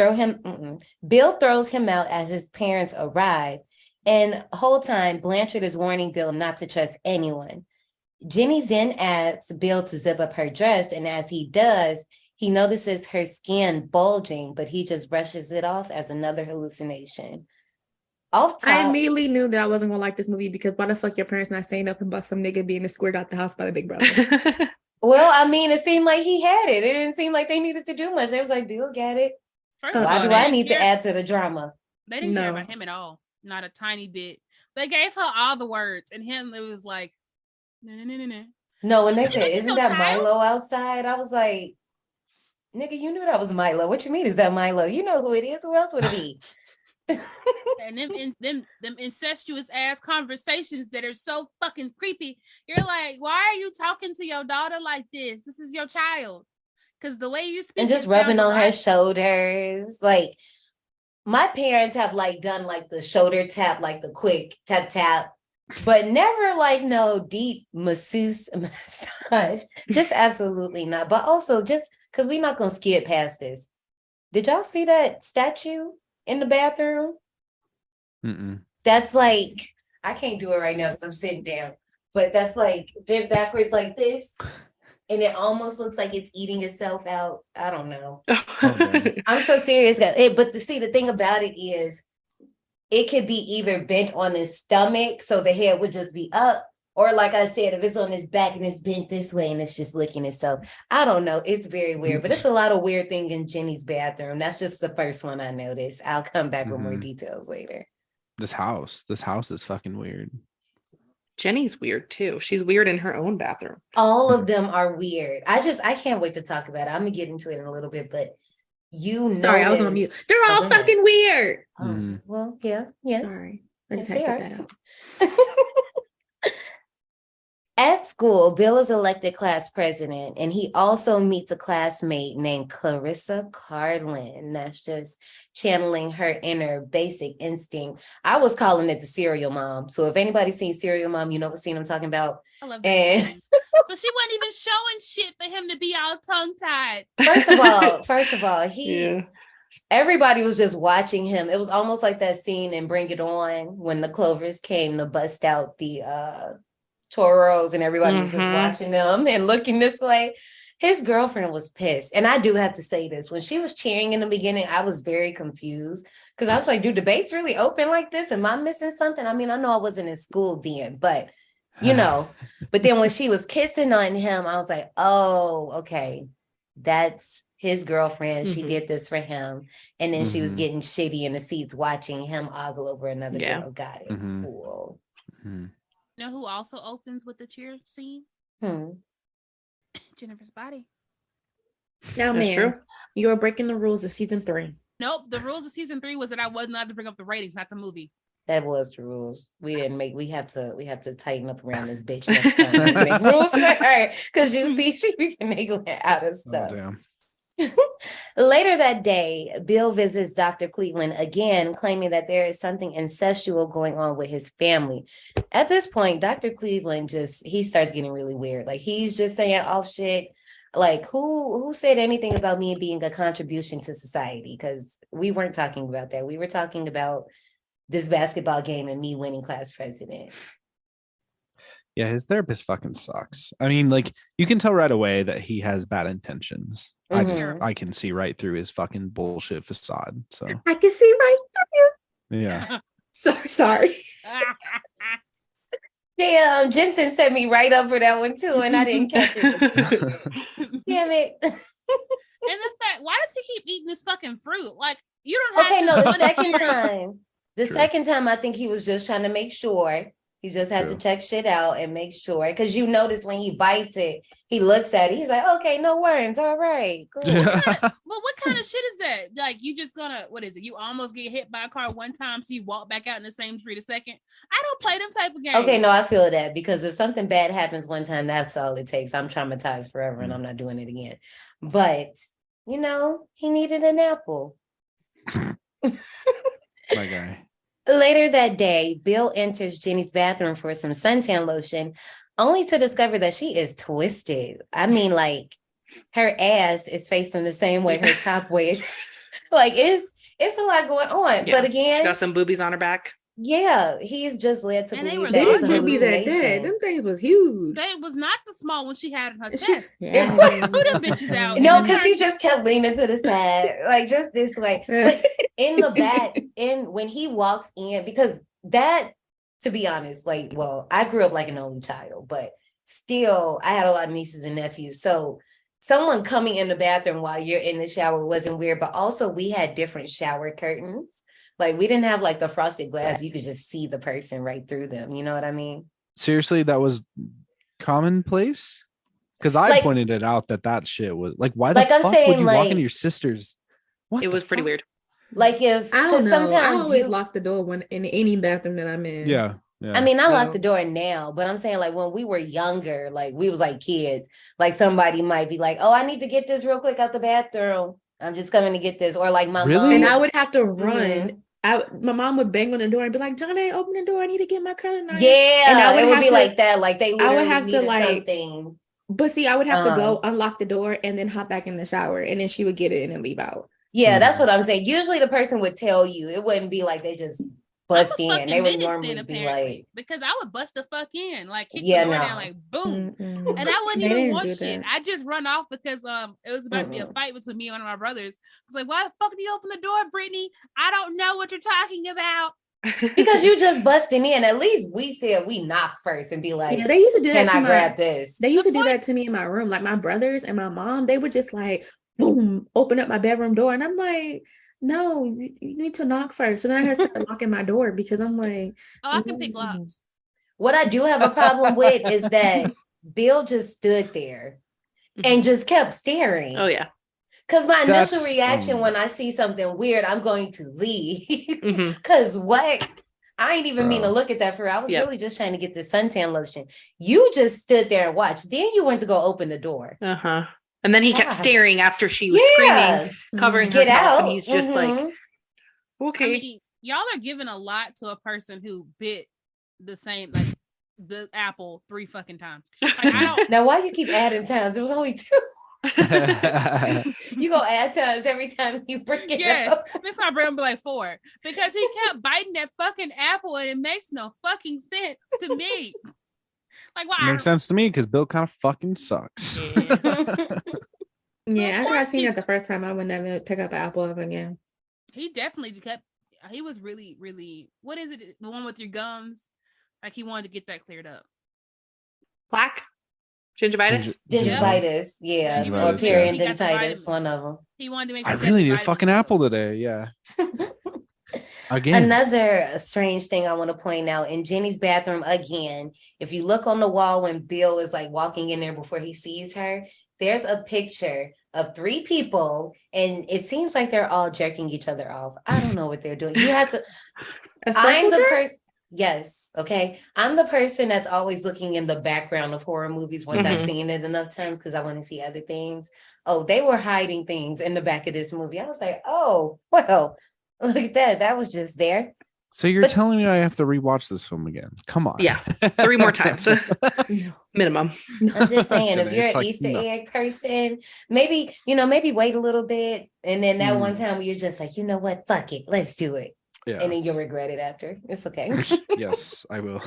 him out as his parents arrive, and the whole time Blanchard is warning Bill not to trust anyone. Jenny then asks Bill to zip up her dress, and as he does, he notices her skin bulging, but he just brushes it off as another hallucination.
I immediately knew that I wasn't gonna like this movie because why the fuck your parents not saying nothing about some nigga being squared out the house by the big brother?
Well, I mean, it seemed like he had it. It didn't seem like they needed to do much. They was like, Bill got it. Why do I need to add to the drama?
They didn't care about him at all. Not a tiny bit. They gave her all the words, and him, it was like, no.
No, when they said, isn't that Milo outside? I was like, nigga, you knew that was Milo. What you mean is that Milo? You know who it is. Who else would it be?
And them incestuous ass conversations that are so fucking creepy. You're like, why are you talking to your daughter like this? This is your child. Because the way you speak,
and just rubbing on her shoulders. Like, my parents have done the shoulder tap, the quick tap, but never no deep massage. Just absolutely not. But also, just because we're not gonna skip past this. Did y'all see that statue in the bathroom?
Mm-mm.
That's I can't do it right now because I'm sitting down, but that's bent backwards like this, and it almost looks like it's eating itself out. I don't know. I'm so serious, guys. But the thing about it is, it could be either bent on his stomach, so the head would just be up, or like I said, if it's on his back and it's bent this way and it's just licking itself. I don't know. It's very weird, but it's a lot of weird things in Jenny's bathroom. That's just the first one I noticed. I'll come back with more details later.
This house is fucking weird.
Jenny's weird too. She's weird in her own bathroom.
All of them are weird. I can't wait to talk about it. I'm gonna get into it in a little bit, but
sorry, I was on mute. They're all fucking weird.
Well, yeah, yes.
Sorry. I just had to get that out.
At school, Bill is elected class president, and he also meets a classmate named Clarissa Carlin. That's just channeling her inner basic instinct. I was calling it the serial mom. So if anybody's seen Serial Mom, you know what scene I'm talking about.
I love that. But she wasn't even showing shit for him to be all tongue-tied.
First of all, everybody was just watching him. It was almost like that scene in Bring It On when the Clovers came to bust out the Toros, and everybody was just watching them and looking this way. His girlfriend was pissed. And I do have to say this. When she was cheering in the beginning, I was very confused because I was like, do debates really open like this? Am I missing something? I mean, I know I wasn't in school then, but but then when she was kissing on him, I was like, oh, okay, that's his girlfriend. She did this for him. And then she was getting shitty in the seats watching him ogle over another girl. Got it. Cool.
You know who also opens with the cheer scene? Jennifer's body.
Now, man, you're breaking the rules of season 3.
Nope. The rules of season 3 was that I wasn't allowed to bring up the ratings, not the movie.
That was the rules. We have to tighten up around this bitch next time. We make rules for her because you see she be finagling out of stuff.
Oh, damn.
Later that day, Bill visits Dr. Cleveland again, claiming that there is something incestual going on with his family. At this point, Dr. Cleveland he starts getting really weird. He's just saying off shit. Who said anything about me being a contribution to society? Because we weren't talking about that. We were talking about this basketball game and me winning class president.
Yeah, his therapist fucking sucks. I mean, you can tell right away that he has bad intentions. I can see right through his fucking bullshit facade. So
I can see right through
you. Yeah.
Sorry.
Damn, Jensen set me right up for that one too, and I didn't catch it. Damn it.
And the fact, why does he keep eating this fucking fruit? Like, you don't have
Okay,
to
no, the
put it
second
through.
time. The
True.
second time, I think he was just trying to make sure. He just had
True.
to check shit out and make sure. Because you notice when he bites it, he looks at it. He's like, okay, no worms. All right. Cool.
Well, what kind of shit is that? Like, you just gonna, what is it? You almost get hit by a car one time, so you walk back out in the same street a second. I don't play them type of games.
Okay, no, I feel that because if something bad happens one time, that's all it takes. I'm traumatized forever and I'm not doing it again. But, you know, he needed an apple.
My guy.
Later that day, Bill enters Jenny's bathroom for some suntan lotion, only to discover that she is twisted. I mean, like, her ass is facing the same way her top way. Like, it's a lot going on.
Yeah,
But again,
she got some boobies on her back.
yeah, he's just led to
And they
believe
were
that it's a
Big boobies at that.
hallucination.
Them things was huge.
They was not the small one she had in her
She-
chest.
Yeah.
Who them bitches out?
No, because she just kept leaning to the side, like just this way. But in the back, when he walks in, because that, to be honest, like, well, I grew up like an only child, but still, I had a lot of nieces and nephews. So someone coming in the bathroom while you're in the shower wasn't weird, but also we had different shower curtains. Like, we didn't have like the frosted glass. You could just see the person right through them. You know what I mean?
Seriously, that was commonplace? Because I
Like-
pointed it out that shit was like, why the
Like, I'm
fuck
saying,
would you walk
like-
into your sister's? What
It
the
was pretty
fuck?
weird.
Like, if,
I
because
don't know. I
sometimes
always
you,
lock the door when in any bathroom that I'm in.
Yeah. Yeah.
I mean, I lock
So-
the door now, but I'm saying, like, when we were younger, like we was like kids, like somebody might be like, oh, I need to get this real quick out the bathroom. I'm just coming to get this. Or like my
Really?
mom.
And I would have to
Mm-hmm.
run. My mom would bang on the door and be like, Johnny, open the door. I need to get my curling iron.
Yeah,
And I would
it would
have
be
to-
like that. Like they literally
have to,
needed
like,
something.
But see, I would have to go
Uh-huh.
unlock the door and then hop back in the shower, and then she would get it and then leave out.
Yeah, that's what I'm saying. Usually the person would tell you. It wouldn't be like they just bust
I'm a
in.
fucking
They would
midget
normally
then,
be
apparently,
like,
because I would bust the fuck in, like kick
Yeah,
the door
no.
down, like boom.
Mm-mm.
And I wouldn't
They
even
didn't
want
do
shit.
that.
I just run off because it was about to be a fight between me and one of my brothers. I was like, why the fuck do you open the door, Brittany? I don't know what you're talking about.
because you just busting in. At least we said we knock first and be like,
Yeah, they used to do
can
that to
I
my.
grab this?
They used
The
to do
point-
that to me in my room. Like my brothers and my mom, they would just like boom, open up my bedroom door, and I'm like, no, you need to knock first. So then I had to start locking my door because I'm like,
Oh, I can pick locks.
What I do have a problem with is that Bill just stood there and just kept staring.
Oh yeah.
Because my initial
That's,
reaction when I see something weird, I'm going to leave.
Mhm.
Because what? I ain't even mean to
Bro.
look at that for real. I was
Yep.
really just trying to get this suntan lotion. You just stood there and watched. Then you went to go open the door.
Uh-huh. And then he kept
Why?
staring after she was
Yeah.
screaming, covering
Get
herself,
out.
and he's just like,
Mhm.
okay.
I mean, y'all are giving a lot to a person who bit the same, like the apple 3 fucking times. Like, I don't.
Now, why you keep adding times? It was only 2. You go add times every time you bring it
Yes,
up.
this time Brandon be like 4 because he kept biting that fucking apple and it makes no fucking sense to me. Like, why?
Makes sense to me because Bill kind of fucking sucks.
yeah. After I
course
seen
he's-
it the first time, I would never pick up an apple ever again.
He definitely kept. He was really, really. What is it? The one with your gums? Like he wanted to get that cleared up.
Plaque? Gingivitis?
Gingivitis, yeah,
Gingivitis,
or
yeah.
He got the
periodontitis,
vitamin.
one of them.
He wanted to make.
I
sure he got
really
the
need a
vitamin
fucking
dose.
apple today. Yeah. Again.
Another strange thing I want to point out in Jenny's bathroom again, if you look on the wall when Bill is like walking in there before he sees her, there's a picture of 3 people and it seems like they're all jerking each other off. I don't know what they're doing. You have to
A
I'm
circle
the
jerk?
person. Yes. Okay. I'm the person that's always looking in the background of horror movies once I've
Mhm.
seen it enough times because I want to see other things. Oh, they were hiding things in the back of this movie. I was like, oh, well, look at that. That was just there.
So you're
But-
telling me I have to rewatch this film again? Come on.
Yeah. 3 more times. Minimum.
I'm just saying, if
It's
you're an
like,
Easter
no.
egg person, maybe wait a little bit. And then that one time where you're just like, you know what? Fuck it. Let's do it.
Yeah.
And then you'll regret it after. It's okay.
Yes, I will.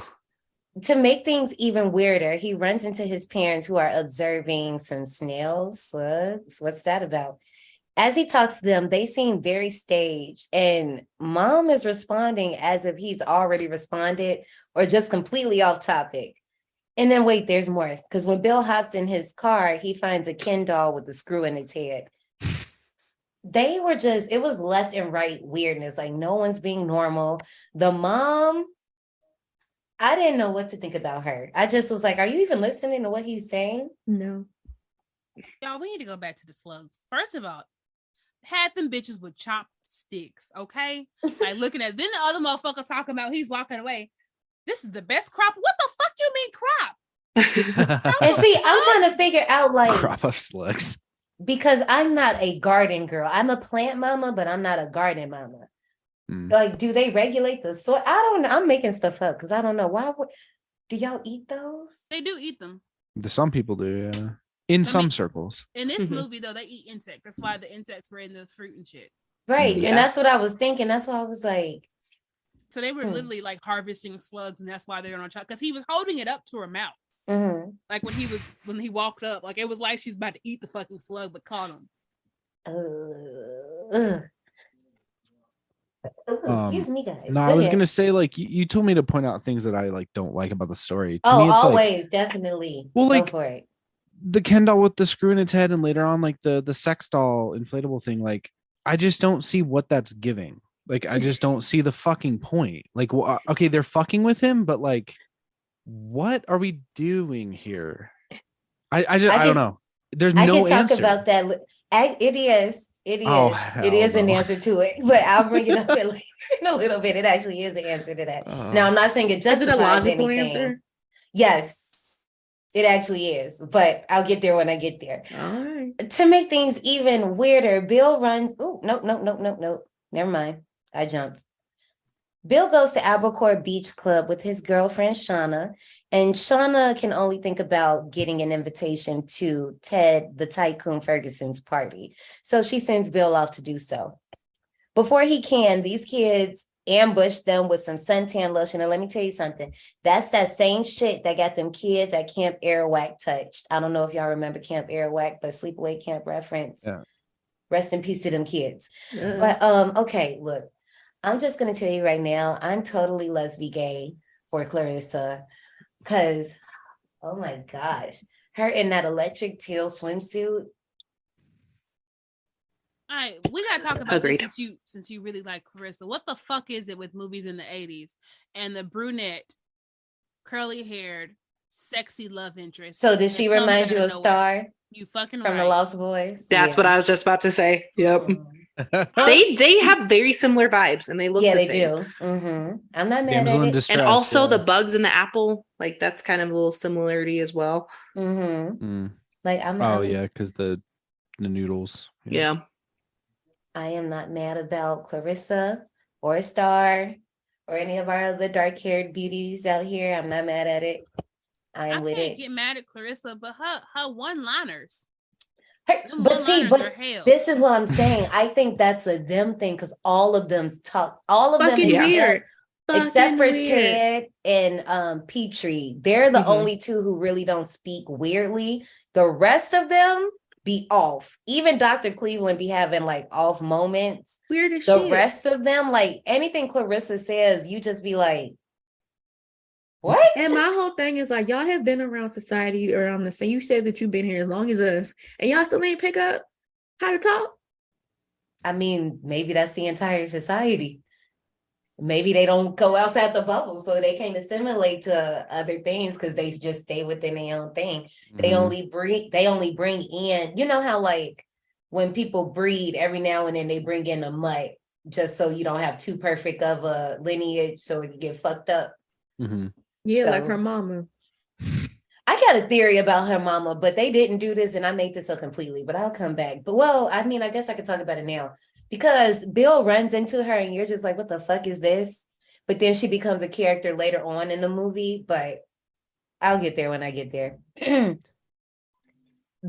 To make things even weirder, he runs into his parents who are observing some snails, slugs. What's that about? As he talks to them, they seem very staged, and Mom is responding as if he's already responded or just completely off topic. And then wait, there's more. Because when Bill hops in his car, he finds a Ken doll with a screw in its head. It was left and right weirdness. Like no one's being normal. The mom, I didn't know what to think about her. I just was like, are you even listening to what he's saying?
No.
Y'all, we need to go back to the slugs. First of all, had them bitches with chopsticks, okay? Like looking at, then the other motherfucker talking about he's walking away. This is the best crop. What the fuck you mean crop?
And see, I'm trying to figure out like
crop of slugs.
Because I'm not a garden girl. I'm a plant mama, but I'm not a garden mama. Like, do they regulate the soil? I don't know. I'm making stuff up because I don't know. Do y'all eat those?
They do eat them.
Some people do, yeah. In some circles.
In this movie, though, they eat insects. That's why the insects were in the fruit and shit.
Right. Yeah. And that's what I was thinking. That's why I was like.
So they were literally like harvesting slugs, and that's why they're on child. Because he was holding it up to her mouth. Like when he walked up, like it was like she's about to eat the fucking slug, but caught him.
Excuse me, guys.
No, I was gonna say, like, you told me to point out things that I like don't like about the story.
To me, always, definitely.
Well, like,
go for it.
The Ken doll with the screw in its head, and later on, like the sex doll inflatable thing. Like, I just don't see what that's giving. Like, I just don't see the fucking point. Like, okay, they're fucking with him, but like, what are we doing here? I don't know. There's no answer. I can talk about
that. It is. It is an answer to it, but I'll bring it up in a little bit. It actually is an answer to that. Now, I'm not saying it justifies
Is it a logical
anything.
Answer?
Yes, it actually is, but I'll get there when I get there.
All right.
To make things even weirder, Bill runs. Oh, nope. Never mind. I jumped. Bill goes to Albacore Beach Club with his girlfriend, Shauna, and Shauna can only think about getting an invitation to Ted, the Tycoon Ferguson's party. So she sends Bill off to do so. Before he can, these kids ambush them with some suntan lotion. And let me tell you something. That's that same shit that got them kids at Camp Arawak touched. I don't know if y'all remember Camp Arawak, but sleepaway camp reference. Yeah. Rest in peace to them kids. But okay, look. I'm just going to tell you right now, I'm totally lesbian gay for Clarissa because, oh my gosh, her in that electric teal swimsuit.
All right, we got to talk about this since you really like Clarissa. What the fuck is it with movies in the 80s and the brunette, curly-haired, sexy love interest?
So did she remind you of Star?
You fucking
from the Lost Boys?
That's what I was just about to say. Yep. They have very similar vibes and they look the same.
They do. I'm not mad at it.
And also the bugs in the apple, like that's kind of a little similarity as well.
Like I'm
because the noodles.
Yeah.
I am not mad about Clarissa or Star or any of our other dark-haired beauties out here. I'm not mad at it. I
can't get mad at Clarissa, but her one-liners.
But this is what I'm saying. I think that's a them thing because all of them talk. All of
fucking
them
weird.
Except for Ted and Petrie. They're the only two who really don't speak weirdly. The rest of them be off. Even Dr. Cleveland be having like off moments.
Weird as shit.
The rest of them, like anything Clarissa says, you just be like, what?
And my whole thing is like, y'all have been around society or on the same. You said that you've been here as long as us, and y'all still ain't pick up how to talk.
I mean, maybe that's the entire society. Maybe they don't go outside the bubble, so they can't assimilate to other things because they just stay within their own thing. They only bring in, you know how like when people breed, every now and then they bring in a mutt just so you don't have too perfect of a lineage, so it can get fucked up.
Yeah, like her mama.
I got a theory about her mama, but they didn't do this, and I made this up completely. But I'll come back. But well, I mean, I guess I could talk about it now. Because Bill runs into her and you're just like, what the fuck is this? But then she becomes a character later on in the movie, but I'll get there when I get there.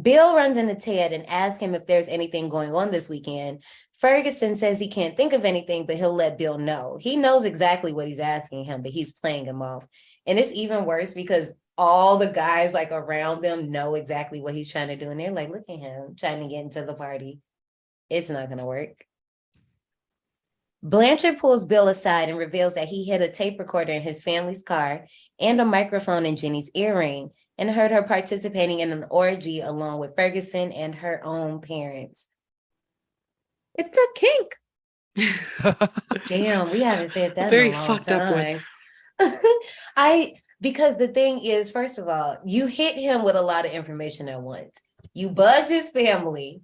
Bill runs into Ted and asks him if there's anything going on this weekend. Ferguson says he can't think of anything, but he'll let Bill know. He knows exactly what he's asking him, but he's playing him off. And it's even worse because all the guys like around them know exactly what he's trying to do. And they're like, look at him trying to get into the party. It's not going to work. Blanchard pulls Bill aside and reveals that he hid a tape recorder in his family's car and a microphone in Jenny's earring and heard her participating in an orgy along with Ferguson and her own parents.
It's a kink.
Damn, we haven't said that
Very
in a long
fucked up one.
time. Because the thing is, first of all, you hit him with a lot of information at once. You bugged his family.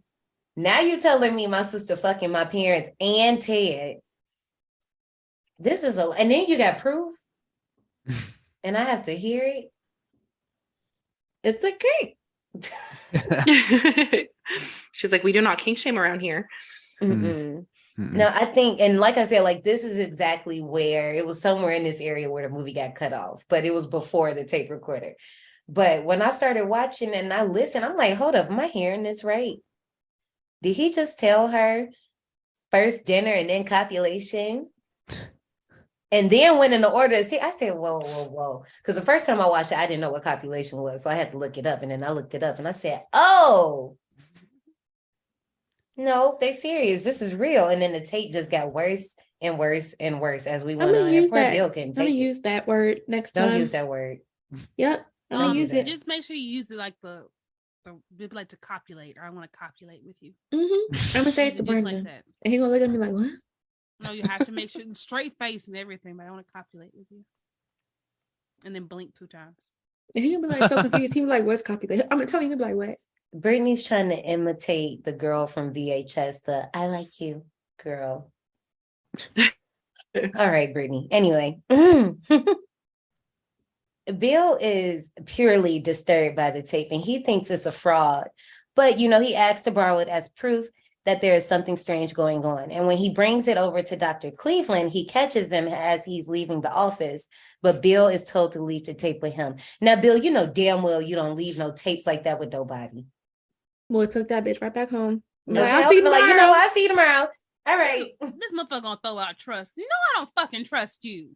Now you're telling me my sister fucking my parents and Ted. This is and then you got proof. And I have to hear it.
It's a kink.
She's like, we do not kink shame around here.
No, I think, and like I said, like this is exactly where it was somewhere in this area where the movie got cut off, but it was before the tape recorder. But when I started watching and I listened, I'm like, hold up, am I hearing this right? Did he just tell her first dinner and then copulation? And then went in the order. See, I said, whoa. Because the first time I watched it, I didn't know what copulation was. So I had to look it up. And then I looked it up and I said, oh, no, they serious. This is real. And then the tape just got worse and worse and worse as we went on.
I'm gonna
use
that word next time.
Don't use that word.
Yep. I'll use it.
Just make sure you use it like the like to copulate, or I want to copulate with you.
I'm gonna say it to
just
Brandon,
like that.
and he gonna look at me like, what?
No, you have to make sure straight face and everything, but I want to copulate with you. And then blink 2 times.
And he gonna be like so confused. He be like, what's copulate? I'm gonna tell you, he be like, what?
Brittany's trying to imitate the girl from VHS, the I like you girl. All right, Brittany. Anyway. Bill is purely disturbed by the tape and he thinks it's a fraud. But, he asks to borrow it as proof that there is something strange going on. And when he brings it over to Dr. Cleveland, he catches him as he's leaving the office. But Bill is told to leave the tape with him. Now, Bill, you know damn well you don't leave no tapes like that with nobody.
Boy, took that bitch right back home.
No,
I'll see you tomorrow.
I'll see you tomorrow. All right.
This motherfucker gonna throw out trust. I don't fucking trust you.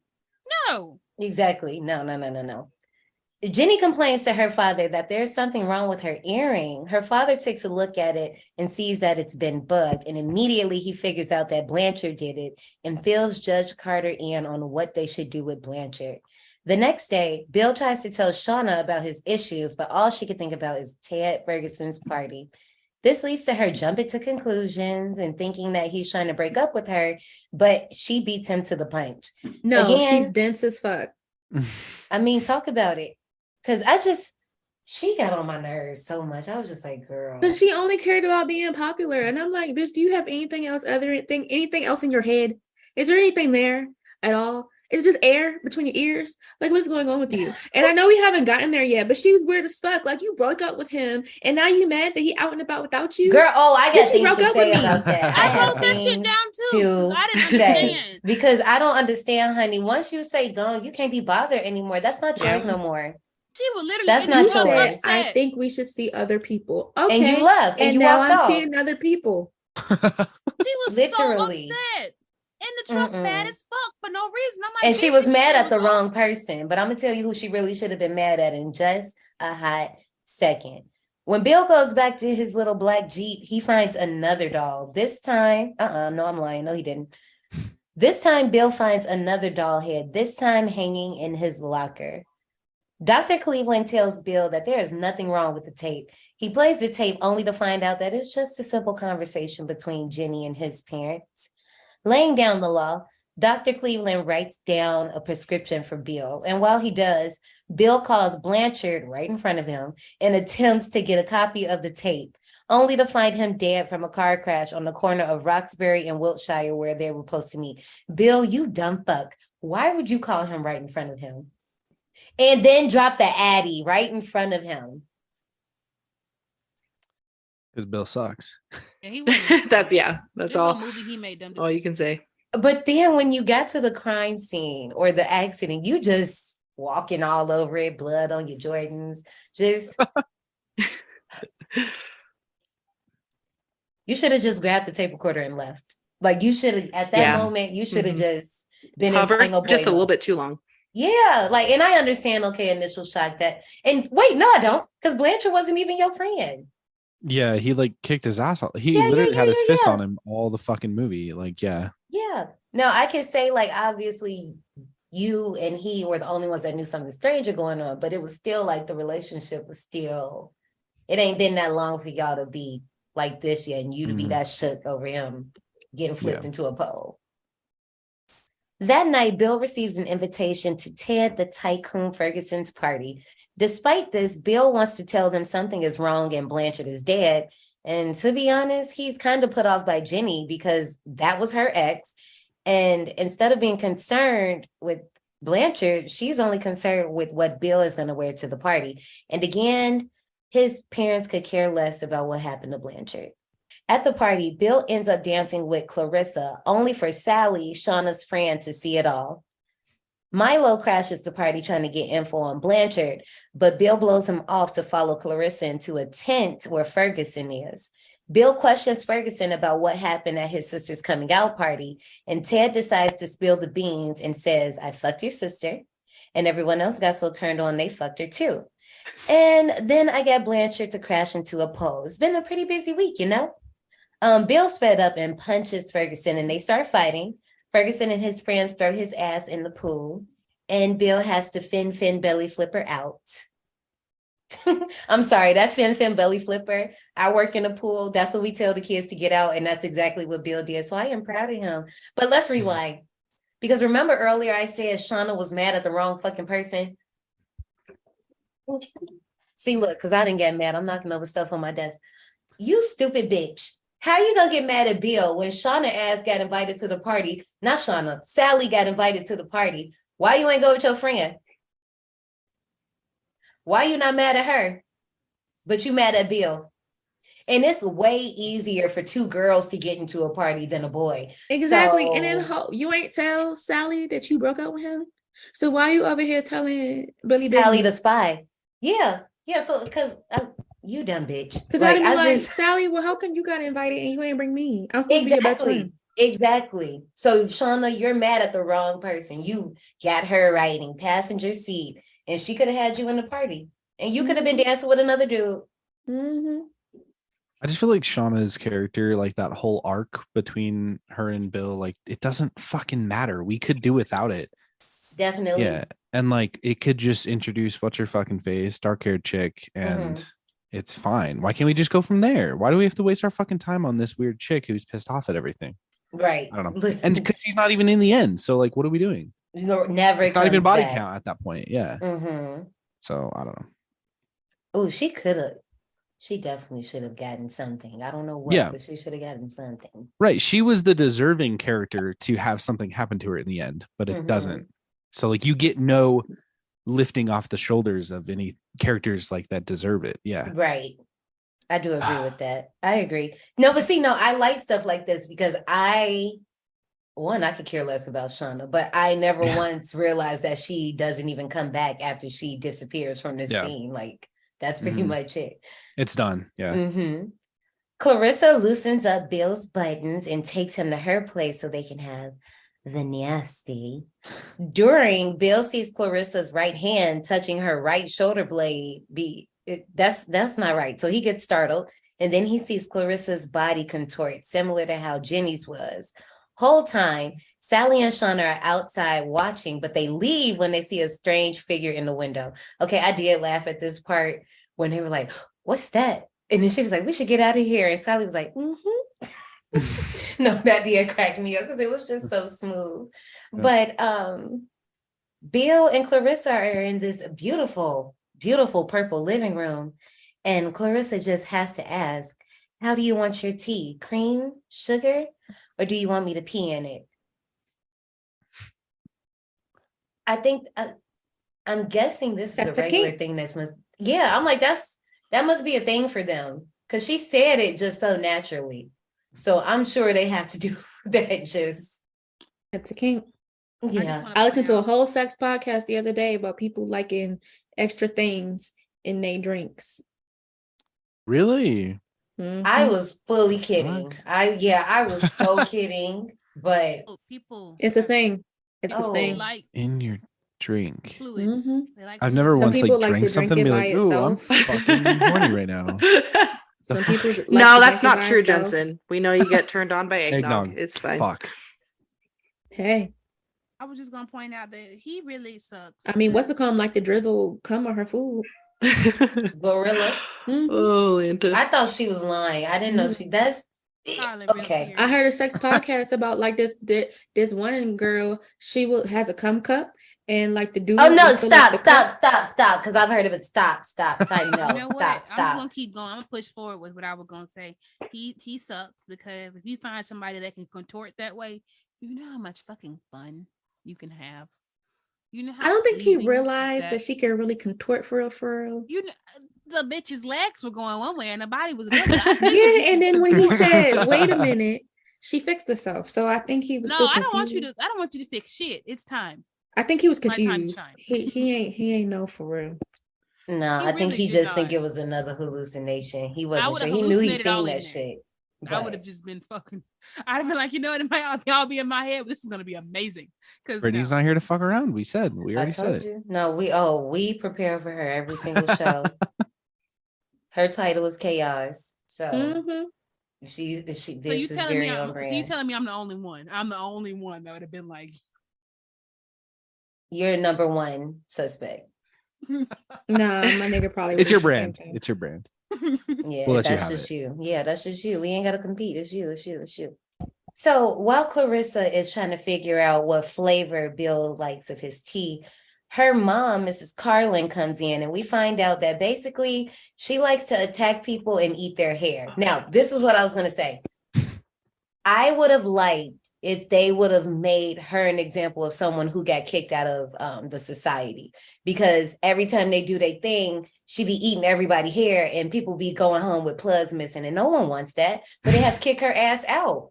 No.
Exactly. No. Jenny complains to her father that there's something wrong with her earring. Her father takes a look at it and sees that it's been bugged. And immediately he figures out that Blanchard did it and fills Judge Carter in on what they should do with Blanchard. The next day, Bill tries to tell Shauna about his issues, but all she can think about is Ted Ferguson's party. This leads to her jumping to conclusions and thinking that he's trying to break up with her, but she beats him to the punch.
No, she's dense as fuck.
I mean, talk about it. Because she got on my nerves so much. I was just like, girl.
But she only cared about being popular. And I'm like, bitch, do you have anything else anything else in your head? Is there anything there at all? Is it just air between your ears? Like, what's going on with you? And I know we haven't gotten there yet, but she was weird as fuck. Like, you broke up with him, and now you mad that he out and about without you?
Girl, I got things to say
with
about that.
I wrote that shit down too. I didn't understand.
Because I don't understand, honey. Once you say gone, you can't be bothered anymore. That's not yours no more.
She was literally.
That's not yours.
I think we should see other people. Okay,
and you left, and you
now
walked
I'm
off.
seeing other people.
She was
literally
so upset. In the truck, mad as fuck for no reason. I'm like,
and she was mad at the wrong person. But I'm gonna tell you who she really should have been mad at in just a hot second. When Bill goes back to his little black Jeep, he finds another doll. This time, no, I'm lying. No, he didn't. This time, Bill finds another doll head. This time, hanging in his locker. Dr. Cleveland tells Bill that there is nothing wrong with the tape. He plays the tape only to find out that it's just a simple conversation between Jenny and his parents. Laying down the law, Dr. Cleveland writes down a prescription for Bill. And while he does, Bill calls Blanchard right in front of him and attempts to get a copy of the tape, only to find him dead from a car crash on the corner of Roxbury and Wiltshire where they were supposed to meet. Bill, you dumb fuck. Why would you call him right in front of him? And then drop the Addy right in front of him.
Because Bill sucks.
Yeah,
that's all.
Movie he made them
all you can say.
But then when you got to the crime scene or the accident, you just walking all over it, blood on your Jordans. Just you should have just grabbed the tape recorder and left. Like you should have at that moment, you should have just been
hovered just a little bit too long.
Yeah, like, and I understand, initial shock that, and wait, no, I don't, because Blanchard wasn't even your friend.
Yeah, he like kicked his ass off. He
Yeah,
literally had his fist
yeah.
on him all the fucking movie. Like, yeah.
Yeah. Now I can say, like, obviously you and he were the only ones that knew something strange are going on, but it was still like the relationship was still, it ain't been that long for y'all to be like this yet, and you to be that shook over him getting flipped into a pole. That night, Bill receives an invitation to Ted the Tycoon Ferguson's party. Despite this, Bill wants to tell them something is wrong and Blanchard is dead. And to be honest, he's kind of put off by Jenny because that was her ex. And instead of being concerned with Blanchard, she's only concerned with what Bill is going to wear to the party. And again, his parents could care less about what happened to Blanchard. At the party, Bill ends up dancing with Clarissa, only for Sally, Shauna's friend, to see it all. Milo crashes the party trying to get info on Blanchard, but Bill blows him off to follow Clarissa into a tent where Ferguson is. Bill questions Ferguson about what happened at his sister's coming out party, and Ted decides to spill the beans and says, I fucked your sister, and everyone else got so turned on they fucked her too. And then I got Blanchard to crash into a pole. It's been a pretty busy week, you know? Bill sped up and punches Ferguson and they start fighting. Ferguson and his friends throw his ass in the pool and Bill has to fin belly flipper out. I'm sorry, that fin belly flipper. I work in a pool. That's what we tell the kids to get out. And that's exactly what Bill did. So I am proud of him. But let's rewind. Because remember earlier I said Shauna was mad at the wrong fucking person. See, look, because I didn't get mad. I'm knocking over stuff on my desk. You stupid bitch. How you gonna get mad at Bill when Shauna ass got invited to the party? Not Shauna, Sally got invited to the party. Why you ain't go with your friend? Why you not mad at her? But you mad at Bill. And it's way easier for two girls to get into a party than a boy.
Exactly.
So,
and then you ain't tell Sally that you broke up with him. So why you over here telling Billy
Sally
business?
the spy? Yeah. So because you dumb bitch.
Because I'd be like, Sally, well, how come you got invited and you ain't bring me? I'm supposed to be your best friend.
Exactly. So Shauna, you're mad at the wrong person. You got her riding passenger seat, and she could have had you in the party, and you could have been dancing with another dude.
I just feel like Shauna's character, like that whole arc between her and Bill, like it doesn't fucking matter. We could do without it.
Definitely.
Yeah. And like it could just introduce what's her fucking face, dark haired chick, and it's fine. Why can't we just go from there? Why do we have to waste our fucking time on this weird chick who's pissed off at everything?
Right.
I don't know. And because she's not even in the end. So like, what are we doing?
Never.
It's not even body count at that point. Yeah.
Mm-hmm.
So I don't know.
Oh, she could have. She definitely should have gotten something. I don't know what, but she should have gotten something.
Right. She was the deserving character to have something happen to her in the end, but it doesn't. So like you get no lifting off the shoulders of any characters like that deserve it. Yeah.
Right. I do agree with that. I agree. No, but see, no, I like stuff like this because I could care less about Shauna, but I never once realized that she doesn't even come back after she disappears from this scene. Like that's pretty much it.
It's done. Yeah.
Clarissa loosens up Bill's buttons and takes him to her place so they can have the nasty. During, Bill sees Clarissa's right hand touching her right shoulder blade. That's not right. So he gets startled, and then he sees Clarissa's body contort, similar to how Jenny's was. Whole time, Sally and Shauna are outside watching, but they leave when they see a strange figure in the window. Okay, I did laugh at this part when they were like, "What's that?" And then she was like, "We should get out of here." And Sally was like, No, that did crack me up because it was just so smooth. But Bill and Clarissa are in this beautiful, beautiful purple living room. And Clarissa just has to ask, how do you want your tea? Cream, sugar, or do you want me to pee in it? I think, I'm guessing this is a regular thing I'm like, that must be a thing for them. Because she said it just so naturally. So I'm sure they have to do that just.
That's a kink.
Yeah.
I listened to a whole sex podcast the other day about people liking extra things in their drinks.
Really?
I was fully kidding. I was so kidding, but
it's a thing. It's a thing.
Like
in your drink.
Fluids.
I've never once like drank something and be like, ooh, I'm
itself.
fucking horny right now.
Some people like
No,
to
that's
drink it
not
by
true,
itself.
Jensen. We know you get turned on by eggnog. It's fine.
Fuck.
Hey,
I was just gonna point out that he really sucks.
I mean, what's it called? Like the drizzle come on her food.
Gorilla.
Oh, Lanta.
I thought she was lying. I didn't know she. That's okay.
I heard a sex podcast about like this one girl. She has a cum cup, and like the dude.
Oh no!
will fill up
Stop! Because I've heard of it. Stop! Time no.
You know what? I'm just
Stop.
gonna keep going. I'm gonna push forward with what I was gonna say. He sucks because if you find somebody that can contort that way, you know how much fucking fun you can have. You know how
I don't think he
pleasing
realized that she can really contort for real.
You know, the bitch's legs were going one way and the body was another.
Yeah, and then when he said, "Wait a minute," she fixed herself. So I think he was.
No,
still
I don't want you
confused.
to. I don't want you to fix shit. It's time.
I think he was
My time to
confused.
shine.
He ain't know for real.
No,
He
I think
really
he
did
just
not.
think it was another hallucination. He
I
wasn't
would've
sure. He knew he
hallucinated all
seen that
evening.
shit.
I would have just been fucking. I'd have been like, you know what? It might all be in my head, but this is gonna be amazing. Because
Brittany's not here to fuck around. We already said it.
You. No, we prepare for her every single show. Her title is Chaos. So she this
So you
is
telling
very
me?
on
So
brand.
you telling me I'm the only one? I'm the only one that would have been like,
You're number one suspect.
Nah, my nigga probably.
It's
would've
your
the same
brand.
thing.
It's your brand.
Yeah,
We'll let you
that's
have
just
it.
you. Yeah, that's just you. We ain't gotta compete. It's you. So while Clarissa is trying to figure out what flavor Bill likes of his tea, her mom, Mrs. Carlin, comes in and we find out that basically she likes to attack people and eat their hair. Now, this is what I was gonna say. I would have liked if they would have made her an example of someone who got kicked out of the society, because every time they do their thing, she be eating everybody hair and people be going home with plugs missing and no one wants that. So they have to kick her ass out.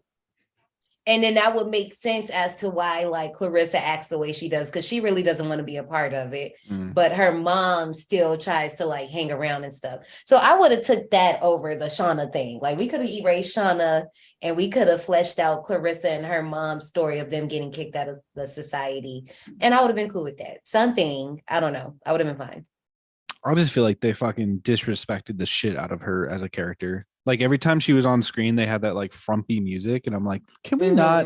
And then that would make sense as to why like Clarissa acts the way she does, because she really doesn't want to be a part of it. But her mom still tries to like hang around and stuff. So I would have took that over the Shauna thing. Like we could have erased Shauna and we could have fleshed out Clarissa and her mom's story of them getting kicked out of the society. And I would have been cool with that. Something, I don't know. I would have been fine.
I just feel like they fucking disrespected the shit out of her as a character. Like every time she was on screen, they had that like frumpy music, and I'm like, can we not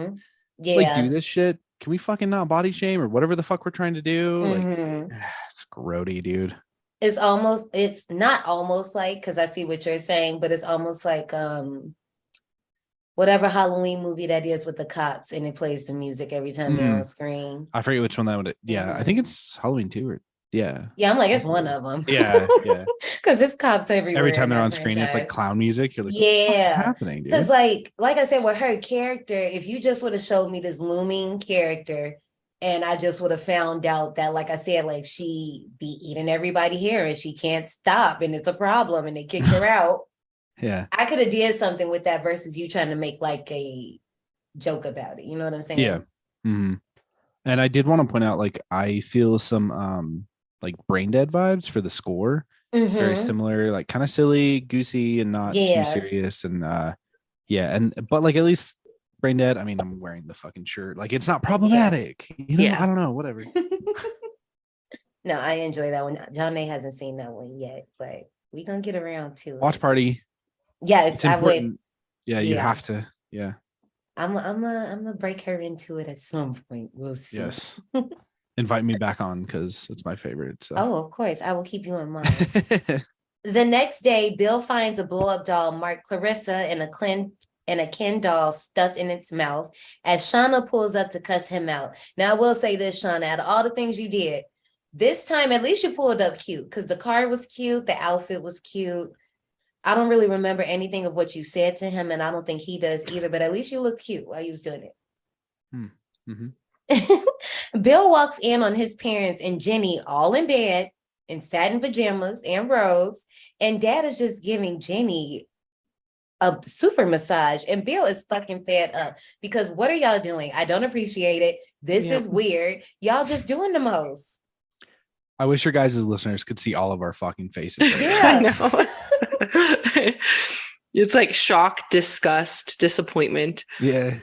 like do this shit? Can we fucking not body shame or whatever the fuck we're trying to do? Like, it's grody, dude.
It's not almost like, because I see what you're saying, but it's almost like whatever Halloween movie that is with the cops and it plays the music every time they're on screen.
I forget which one that would. Yeah, I think it's Halloween 2 or yeah.
Yeah, I'm like, it's one of them.
Yeah.
Because it's cops everywhere.
Every time they're on screen, it's like clown music. You're like, what's happening, dude?
Because like I said, with her character, if you just would have showed me this looming character and I just would have found out that, like I said, like she be eating everybody here and she can't stop and it's a problem and they kicked her out.
Yeah.
I could have did something with that versus you trying to make like a joke about it. You know what I'm saying?
Yeah. Mm-hmm. And I did want to point out, like, I feel some like Brain Dead vibes for the score. It's very similar, like kind of silly, goosey, and not too serious. And but like at least Brain Dead, I mean, I'm wearing the fucking shirt. Like it's not problematic. You know, I don't know, whatever.
No, I enjoy that one. John A hasn't seen that one yet, but we gonna get around to
Watch party.
Yes, I would.
Yeah, you have to. Yeah.
I'm gonna break her into it at some point. We'll see.
Yes. Invite me back on because it's my favorite. So.
Oh, of course. I will keep you in mind. The next day, Bill finds a blow-up doll marked Clarissa and a Ken doll stuffed in its mouth as Shauna pulls up to cuss him out. Now, I will say this, Shauna, out of all the things you did, this time, at least you pulled up cute because the car was cute. The outfit was cute. I don't really remember anything of what you said to him, and I don't think he does either, but at least you looked cute while you was doing it.
Mm-hmm.
Bill walks in on his parents and Jenny all in bed in satin pajamas and robes, and Dad is just giving Jenny a super massage, and Bill is fucking fed up because what are y'all doing? I don't appreciate it. This is weird. Y'all just doing the most.
I wish your guys' listeners could see all of our fucking faces. Right
Yeah.
I know. It's like shock, disgust, disappointment.
Yeah.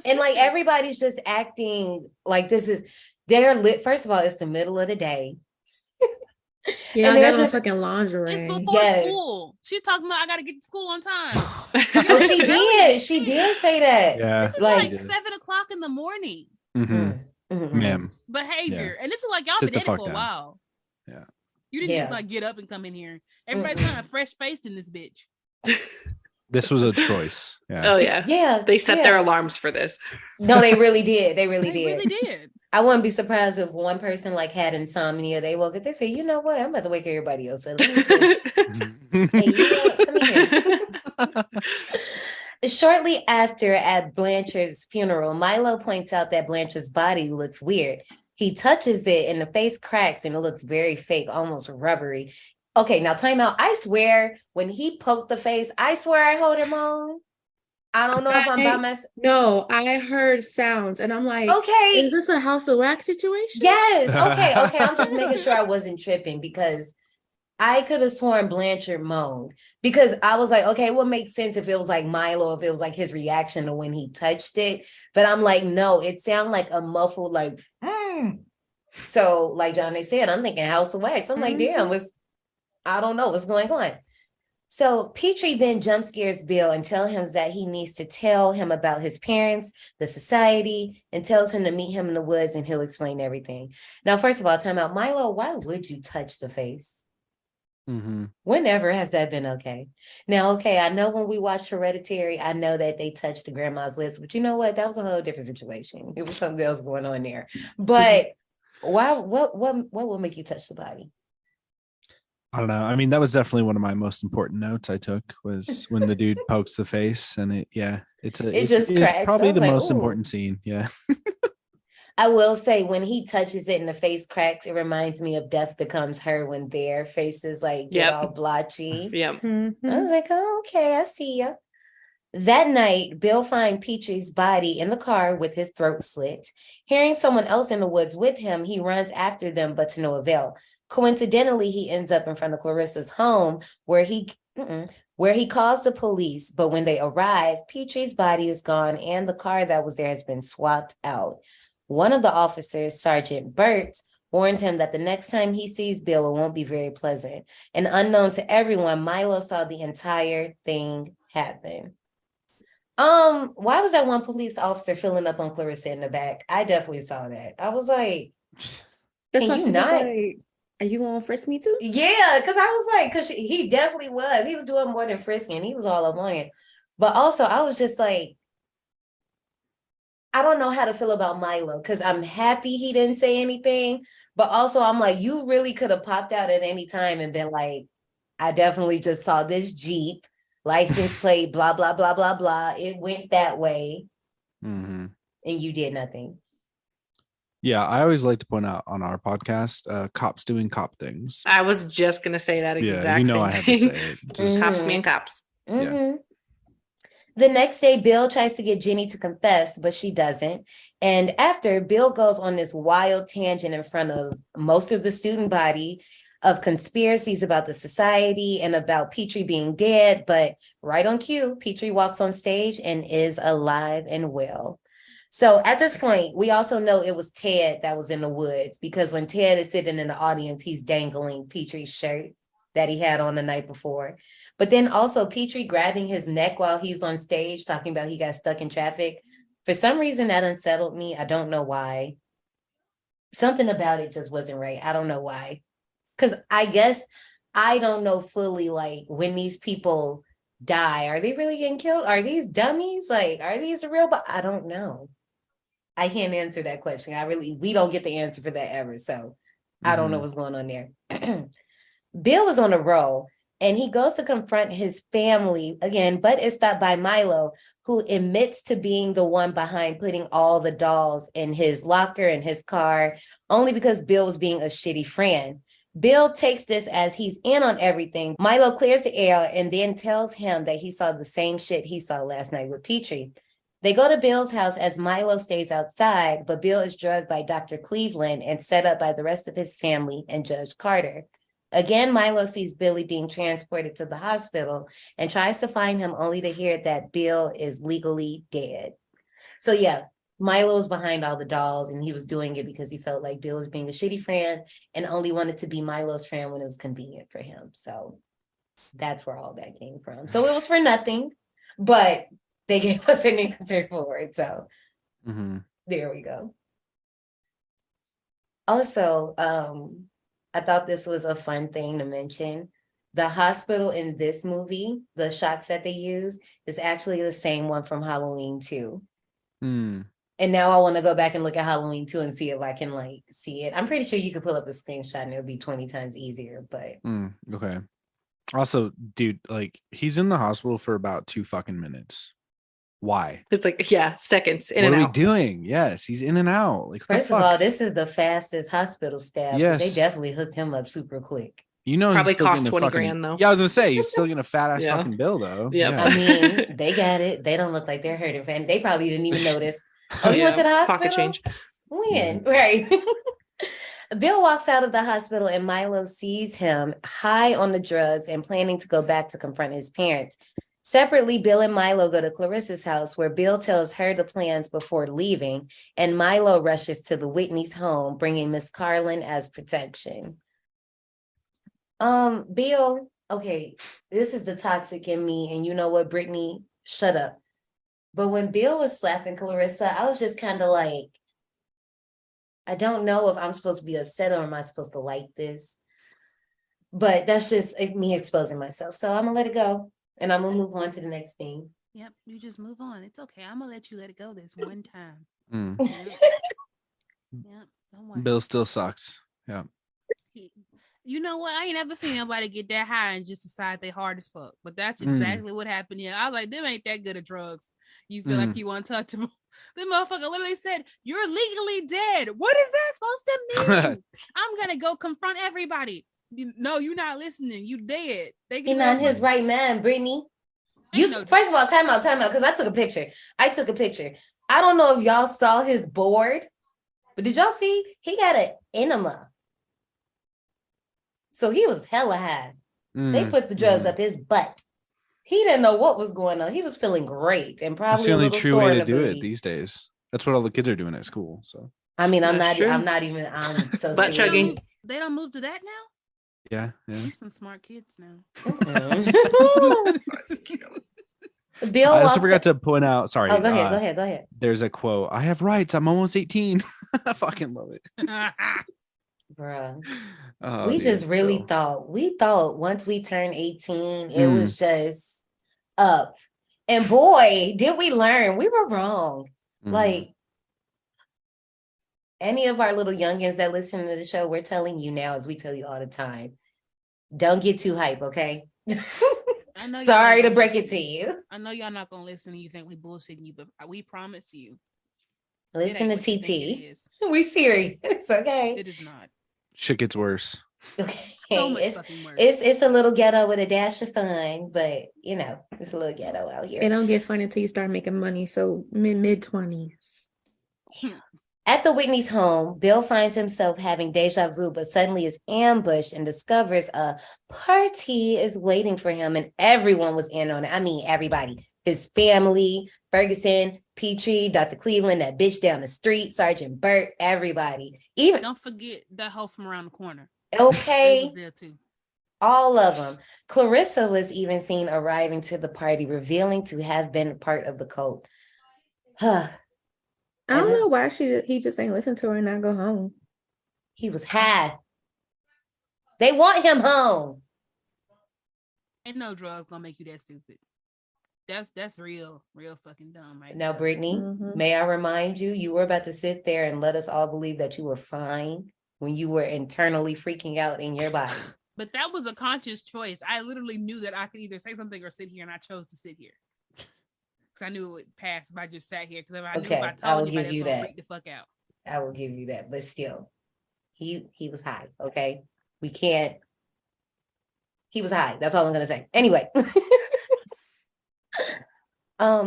And like everybody's just acting like this is they're lit. First of all, it's the middle of the day.
Yeah,
And
I
they're
got on
just
fucking lingerie.
It's before
Yes.
school. She's talking about I gotta get to school on time.
Oh, she did. She did say that.
Yeah.
This is
Like,
like 7 o'clock in the morning.
Ma'am.
Behavior.
Yeah.
And this is like y'all
Sit
been
the
dating
fuck
for a
down.
while.
Yeah.
You didn't just
Yeah.
like get up and come in here. Everybody's kind of fresh faced in this bitch.
This was a choice. Yeah.
Oh yeah.
Yeah.
They set their alarms for this.
No, they really did. They really
They
did.
really did.
I wouldn't be surprised if one person like had insomnia. They woke up, they say, you know what? I'm about to wake everybody else up. Let me just- Hey, you come here. Shortly after, at Blanchard's funeral, Milo points out that Blanchard's body looks weird. He touches it and the face cracks and it looks very fake, almost rubbery. Okay, now time out. I swear, when he poked the face, I swear I heard him on. I don't know if I'm by myself.
No, I heard sounds and I'm like,
Okay.
is this a House of Wax situation?
Yes. Okay. I'm just making sure I wasn't tripping because I could have sworn Blanchard moaned because I was like, okay, it would make sense if it was like Milo, if it was like his reaction to when he touched it. But I'm like, no, it sounded like a muffled, like, So, like John, they said, I'm thinking House of Wax. I'm like, damn, I don't know what's going on. So Petrie then jump scares Bill and tells him that he needs to tell him about his parents, the society, and tells him to meet him in the woods and he'll explain everything. Now, first of all, time out. Milo, why would you touch the face? Whenever has that been okay? Now, okay, I know when we watched Hereditary, I know that they touched the grandma's lips, but you know what? That was a whole different situation. It was something else going on there. But why? What will make you touch the body?
I don't know. I mean, that was definitely one of my most important notes I took was when the dude pokes the face and it's
cracks.
probably the
like,
most
ooh.
important scene. Yeah.
I will say when he touches it and the face cracks, it reminds me of Death Becomes Her when their faces like get all blotchy.
Yep.
I was like, oh, okay, I see ya. That night, Bill finds Petrie's body in the car with his throat slit. Hearing someone else in the woods with him, he runs after them, but to no avail. Coincidentally, he ends up in front of Clarissa's home where he calls the police. But when they arrive, Petrie's body is gone and the car that was there has been swapped out. One of the officers, Sergeant Burt, warns him that the next time he sees Bill, it won't be very pleasant. And unknown to everyone, Milo saw the entire thing happen. Why was that one police officer filling up on Clarissa in the back? I definitely saw that. I was like,
that's why
you
she
not?
was like, are you gonna frisk me too?
Yeah, because I was like, because he definitely was. He was doing more than frisking. He was all up on it. But also, I was just like, I don't know how to feel about Milo because I'm happy he didn't say anything. But also, I'm like, you really could have popped out at any time and been like, I definitely just saw this Jeep, license plate, blah, blah, blah, blah, blah. It went that way. And you did nothing.
Yeah, I always like to point out on our podcast, cops doing cop things.
I was just gonna say that exact same
I have
thing.
to say it. Just,
Cops being cops.
Yeah.
The next day, Bill tries to get Jenny to confess, but she doesn't. And after, Bill goes on this wild tangent in front of most of the student body of conspiracies about the society and about Petrie being dead. But right on cue, Petrie walks on stage and is alive and well. So at this point, we also know it was Ted that was in the woods because when Ted is sitting in the audience, he's dangling Petrie's shirt that he had on the night before. But then also Petrie grabbing his neck while he's on stage talking about he got stuck in traffic. For some reason, that unsettled me. I don't know why. Something about it just wasn't right. I don't know why. Because I guess I don't know fully, like, when these people die, are they really getting killed? Are these dummies? Like, are these real? But I don't know. I can't answer that question. We don't get the answer for that ever. So I don't know what's going on there. Bill is on a roll and he goes to confront his family again, but is stopped by Milo, who admits to being the one behind putting all the dolls in his locker in his car, only because Bill was being a shitty friend. Bill takes this as he's in on everything. Milo clears the air and then tells him that he saw the same shit he saw last night with Petrie. They go to Bill's house as Milo stays outside, but Bill is drugged by Dr. Cleveland and set up by the rest of his family and Judge Carter. Again, Milo sees Billy being transported to the hospital and tries to find him only to hear that Bill is legally dead. So yeah, Milo was behind all the dolls, and he was doing it because he felt like Bill was being a shitty friend and only wanted to be Milo's friend when it was convenient for him. So that's where all that came from. So it was for nothing, but they gave us an answer for it. So there we go. Also, I thought this was a fun thing to mention. The hospital in this movie, the shots that they use, is actually the same one from Halloween 2. And now I want to go back and look at Halloween 2 and see if I can like see it. I'm pretty sure you could pull up a screenshot and it would be 20 times easier, but
Okay. Also, dude, like he's in the hospital for about 2 fucking minutes. Why?
It's like, yeah, seconds in
what
and
are
out.
we doing? Yes, he's in and out. Like,
first of all, this is the fastest hospital staff. 'Cause
Yes.
they definitely hooked him up super quick.
You know,
Probably
he's still
cost
getting a
20
fucking,
grand, though.
Yeah, I was gonna say he's still getting a fat ass
Yeah.
fucking bill though.
Yep.
I mean, they got it. They don't look like they're hurting, and they probably didn't even notice. Oh, you went to the hospital?
Pocket change.
When? Right. Bill walks out of the hospital and Milo sees him high on the drugs and planning to go back to confront his parents. Separately, Bill and Milo go to Clarissa's house where Bill tells her the plans before leaving, and Milo rushes to the Whitney's home, bringing Miss Carlin as protection. Bill, okay, this is the toxic in me, and you know what, Brittany, shut up. But when Bill was slapping Clarissa, I was just kind of like, I don't know if I'm supposed to be upset or am I supposed to like this? But that's just me exposing myself. So I'm gonna let it go and I'm gonna move on to the next thing.
Yep, you just move on. It's okay. I'm gonna let you let it go this one time. Yep, don't worry.
Bill still sucks. Yeah.
You know what? I ain't ever seen nobody get that high and just decide they hard as fuck. But that's exactly what happened here. I was like, them ain't that good at drugs. You feel like you want to touch them. The motherfucker literally said, "You're legally dead." What is that supposed to mean? I'm gonna go confront everybody. No, you're not listening. You dead.
He's not in his right mind, Brittany. First of all, time out, because I took a picture. I don't know if y'all saw his board, but did y'all see he got an enema? So he was hella high. They put the drugs up his butt. He didn't know what was going on. He was feeling great and probably
That's the only
a little
true
sore
way
in
to
the
do
booty.
it these days. That's what all the kids are doing at school. So
I mean, I'm
That's true.
I'm so
Butt chugging.
They don't move to that now?
yeah.
Some smart kids now.
Bill
I also
walks
forgot to point out. Sorry.
Oh, go ahead.
There's a quote. I have rights. I'm almost 18. I fucking love it.
Bruh.
Oh,
We
dude,
just really
Bill.
thought once we turned 18, it was just up. And boy, did we learn. We were wrong. Like, any of our little youngins that listen to the show, we're telling you now, as we tell you all the time, don't get too hype, okay? Sorry to break it to you.
I know y'all not gonna listen and you think we bullshitting you, but we promise you.
Listen to TT. We serious, okay?
It is not.
Shit gets worse.
Okay.
So much
It's
fucking worse.
it's a little ghetto with a dash of fun, but you know, it's a little ghetto out here.
It don't get fun until you start making money. So mid-20s.
At the Whitney's home, Bill finds himself having deja vu, but suddenly is ambushed and discovers a party is waiting for him, and everyone was in on it. I mean, everybody. His family, Ferguson, Petrie, Dr. Cleveland, that bitch down the street, Sergeant Burt, everybody. Even
Don't forget that hoe from around the corner.
Okay.
They was there too.
All of them. Clarissa was even seen arriving to the party, revealing to have been part of the cult. Huh.
I don't know why he just ain't listen to her and not go home.
He was high. They want him home.
Ain't no drugs gonna make you that stupid. That's real fucking dumb, right?
Now, Brittany, may I remind you, you were about to sit there and let us all believe that you were fine when you were internally freaking out in your body.
But that was a conscious choice. I literally knew that I could either say something or sit here, and I chose to sit here. Because I knew it would pass if I just sat here. Because I knew if I told anybody, it's gonna freak the fuck out.
I will give you that. But still, he was high, okay? We can't. He was high. That's all I'm gonna say. Anyway.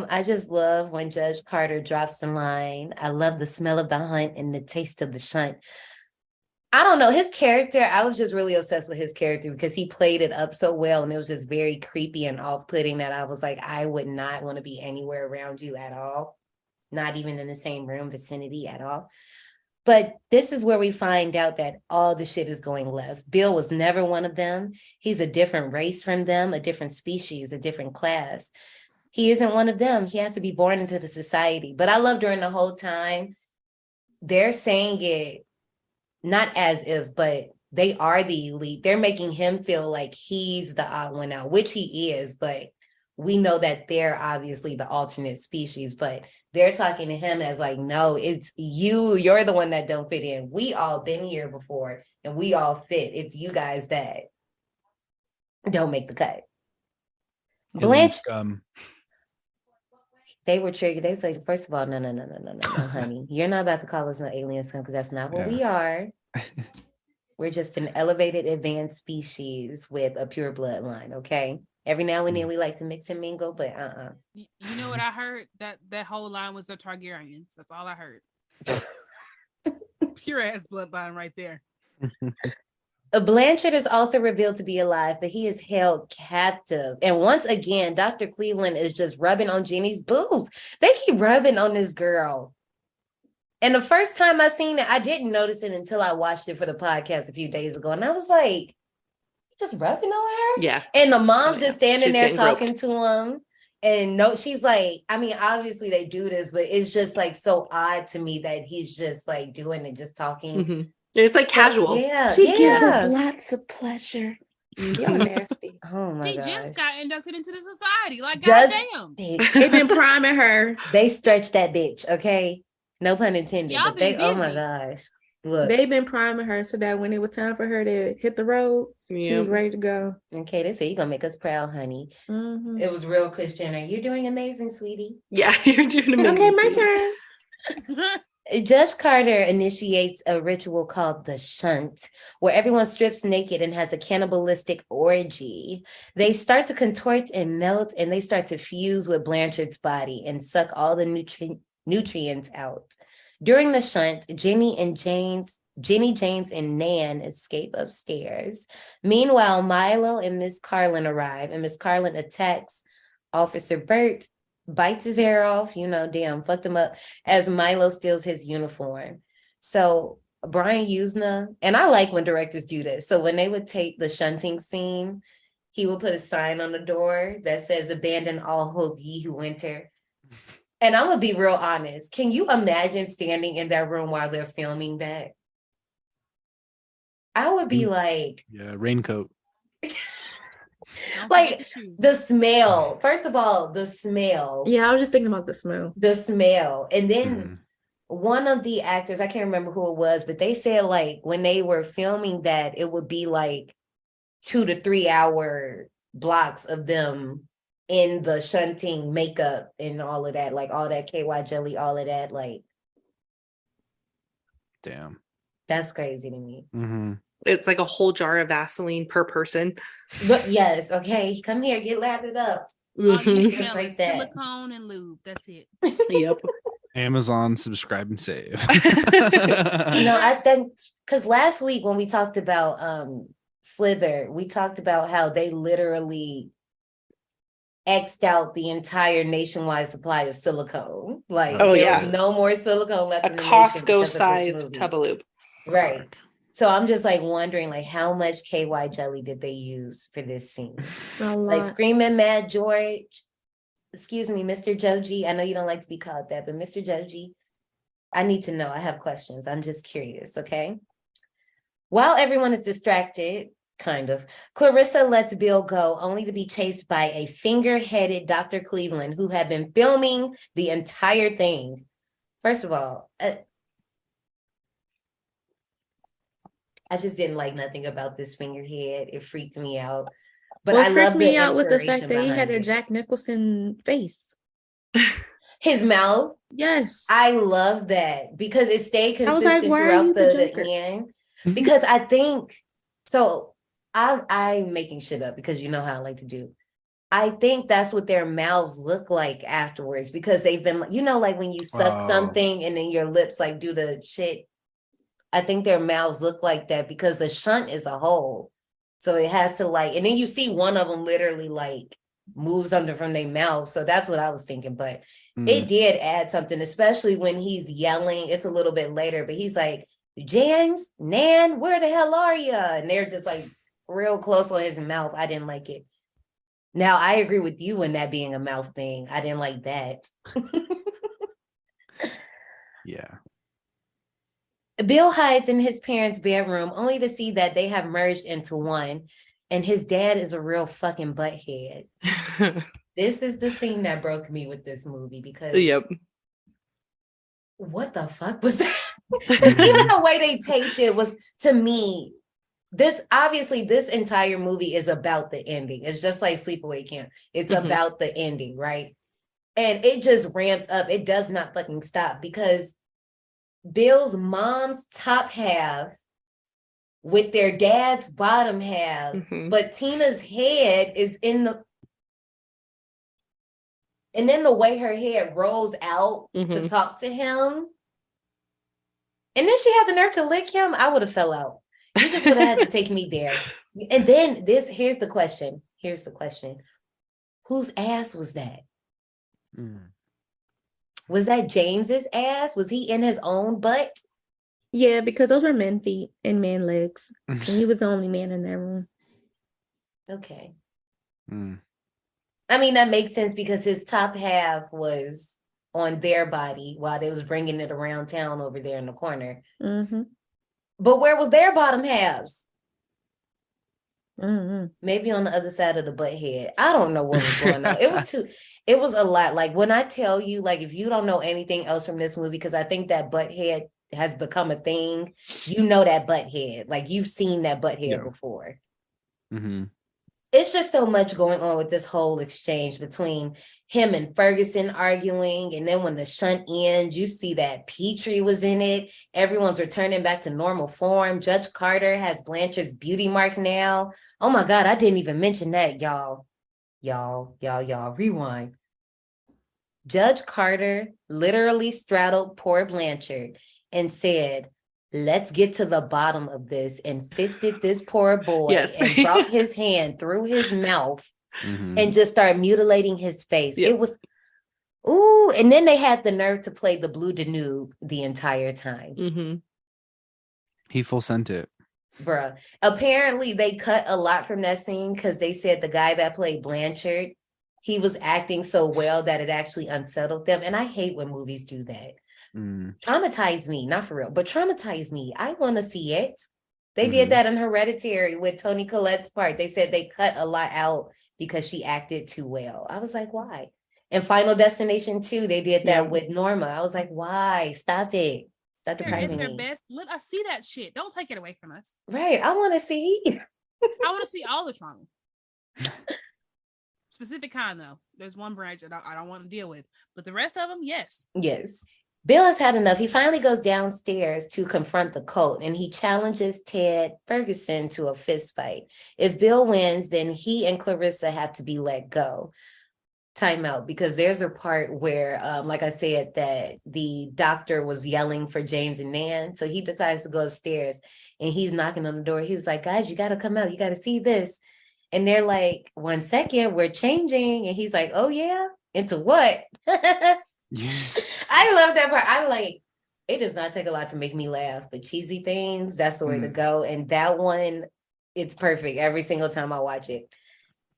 I just love when Judge Carter drops the line. I love the smell of the hunt and the taste of the shunt. I don't know, his character, I was just really obsessed with his character because he played it up so well, and it was just very creepy and off-putting that I was like, I would not want to be anywhere around you at all. not even in the same room vicinity at all. But this is where we find out that all the shit is going left. Bill was never one of them. He's a different race from them, a different species, a different class. He isn't one of them. He has to be born into the society. But I love during the whole time, they're saying it not as if, but they are the elite. They're making him feel like he's the odd one out, which he is, but we know that they're obviously the alternate species, but they're talking to him as like, no, it's you're the one that don't fit in. We all been here before and we all fit. It's you guys that don't make the cut. Blanche, they were triggered. They said, first of all, no, honey. You're not about to call us no alien son because that's not what we are. We're just an elevated advanced species with a pure bloodline, okay? Every now and then we like to mix and mingle, but
You know what I heard? That whole line was the Targaryens. That's all I heard. Pure ass bloodline right there.
Blanchard is also revealed to be alive, but he is held captive. And once again, Dr. Cleveland is just rubbing on Jenny's boobs. They keep rubbing on this girl. And the first time I seen it, I didn't notice it until I watched it for the podcast a few days ago. And I was like, just rubbing on her?
Yeah.
And the mom's just standing
She's
there
getting
talking
groped.
to him. And no, she's like, I mean, obviously they do this, but it's just like so odd to me that he's just like doing it, just talking.
Mm-hmm. It's like casual.
Yeah.
She gives us lots of pleasure. Y'all nasty.
Oh my
She
gosh.
just got inducted into the society. Like,
Just-
goddamn.
They've been priming her.
They stretched that bitch, okay? No pun intended.
Y'all
But they,
been
oh my
busy.
gosh. Look.
They've been priming her so that when it was time for her to hit the road, she
Yeah.
was ready to go.
Okay, they say you're gonna make us proud, honey.
Mhm.
It was real Kris Jenner. You're doing amazing, sweetie.
Yeah, you're doing amazing.
Okay, my
too.
turn.
Judge Carter initiates a ritual called the Shunt, where everyone strips naked and has a cannibalistic orgy. They start to contort and melt, and they start to fuse with Blanchard's body and suck all the nutrients out. During the Shunt, Jenny, James, and Nan escape upstairs. Meanwhile, Milo and Miss Carlin arrive, and Miss Carlin attacks Officer Burt, bites his hair off, damn, fucked him up, as Milo steals his uniform. So Brian Usna, and I like when directors do this. So when they would tape the shunting scene, he would put a sign on the door that says, "Abandon all hope, ye who enter." And I'm gonna be real honest. Can you imagine standing in that room while they're filming that? I would be like,
Yeah, raincoat.
Don't
like
forget the shoes.
the smell. First of all, the smell.
Yeah, I was just thinking about the smell.
The smell. And then
Mhm.
one of the actors, I can't remember who it was, but they said like when they were filming that, it would be like 2 to 3 hour blocks of them in the shunting makeup and all of that, like all that KY jelly, all of that, like
Damn.
that's crazy to me.
Mm-hmm.
It's like a whole jar of Vaseline per person.
But yes, okay, come here, get lathered up.
All you
Mhm.
smell
like
is
that.
silicone and lube. That's it.
Yep.
Amazon, subscribe and save.
I think because last week when we talked about Slither, we talked about how they literally X'd out the entire nationwide supply of silicone. Like,
Oh,
there
yeah.
was no more silicone left
A
in the nation because of this
Costco-sized
movie.
tub of lube.
Right. So I'm just like wondering, like, how much KY jelly did they use for this scene?
A
Like
lot.
Screaming Mad George, excuse me, Mr. Joji. I know you don't like to be called that, but Mr. Joji, I need to know. I have questions. I'm just curious, okay? While everyone is distracted, kind of, Clarissa lets Bill go only to be chased by a finger-headed Dr. Cleveland who had been filming the entire thing. First of all, I just didn't like nothing about this fingerhead. It freaked me out. But
What
I
freaked
love
me out was the fact
inspiration
that he had
behind
a
it.
Jack Nicholson face.
His mouth.
Yes.
I love that because it stayed
I was like,
consistent
why are
throughout
you the
the
Joker?
end. Because I think so. I'm making shit up because you know how I like to do. I think that's what their mouths look like afterwards because they've been, like when you suck
Oh.
something and then your lips like do the shit. I think their mouths look like that because the shunt is a hole. So it has to and then you see one of them literally like move something from their mouth. So that's what I was thinking. But it did add something, especially when he's yelling. It's a little bit later, but he's like, James, Nan, where the hell are you? And they're just like real close on his mouth. I didn't like it. Now, I agree with you in that being a mouth thing. I didn't like that.
Yeah.
Bill hides in his parents' bedroom only to see that they have merged into one, and his dad is a real fucking butthead. This is the scene that broke me with this movie because what the fuck was that? Even the way they taped it was, to me, this entire movie is about the ending. It's just like Sleepaway Camp. It's about the ending, right? And it just ramps up. It does not fucking stop because Bill's mom's top half with their dad's bottom half, but Tina's head is in the, and then the way her head rolls out to talk to him, and then she had the nerve to lick him. I would have fell out. You just would have had to take me there. And then here's the question. Whose ass was that? Was that James's ass? Was he in his own butt?
Yeah, because those were men feet and man legs. And he was the only man in that room.
Okay. I mean, that makes sense because his top half was on their body while they was bringing it around town over there in the corner. But where was their bottom halves? Maybe on the other side of the butt head. I don't know what was going on. It was a lot. Like when I tell you, like if you don't know anything else from this movie, because I think that butt head has become a thing, you know that butt head. Like you've seen that butt head before. It's just so much going on with this whole exchange between him and Ferguson arguing. And then when the shunt ends, you see that Petrie was in it. Everyone's returning back to normal form. Judge Carter has Blanchard's beauty mark now. Oh my God, I didn't even mention that, y'all. Y'all, rewind. Judge Carter literally straddled poor Blanchard and said, let's get to the bottom of this, and fisted this poor boy and brought his hand through his mouth and just started mutilating his face. It was, ooh, and then they had the nerve to play the Blue Danube the entire time.
He full sent it.
Bruh. Apparently they cut a lot from that scene because they said the guy that played Blanchard, he was acting so well that it actually unsettled them. And I hate when movies do that. Traumatize me, not for real, but traumatize me. I want to see it. They did that in Hereditary with Toni Collette's part. They said they cut a lot out because she acted too well. I was like, why? And Final Destination 2, they did that with Norma. I was like, why? Stop it. Stop depriving me.
Best. Let us see that shit. Don't take it away from us.
Right. I want to see.
I want to see all the trauma. Specific kind though. There's one branch that I don't want to deal with, but the rest of them, yes.
Yes. Bill has had enough. He finally goes downstairs to confront the cult, and he challenges Ted Ferguson to a fist fight. If Bill wins, then he and Clarissa have to be let go. Time out, because there's a part where, like I said, that the doctor was yelling for James and Nan. So he decides to go upstairs, and he's knocking on the door. He was like, guys, you got to come out. You got to see this. And they're like, 1 second, we're changing. And he's like, oh, yeah? Into what? I love that part. It does not take a lot to make me laugh, but cheesy things, that's the way to go. And that one, it's perfect every single time I watch it.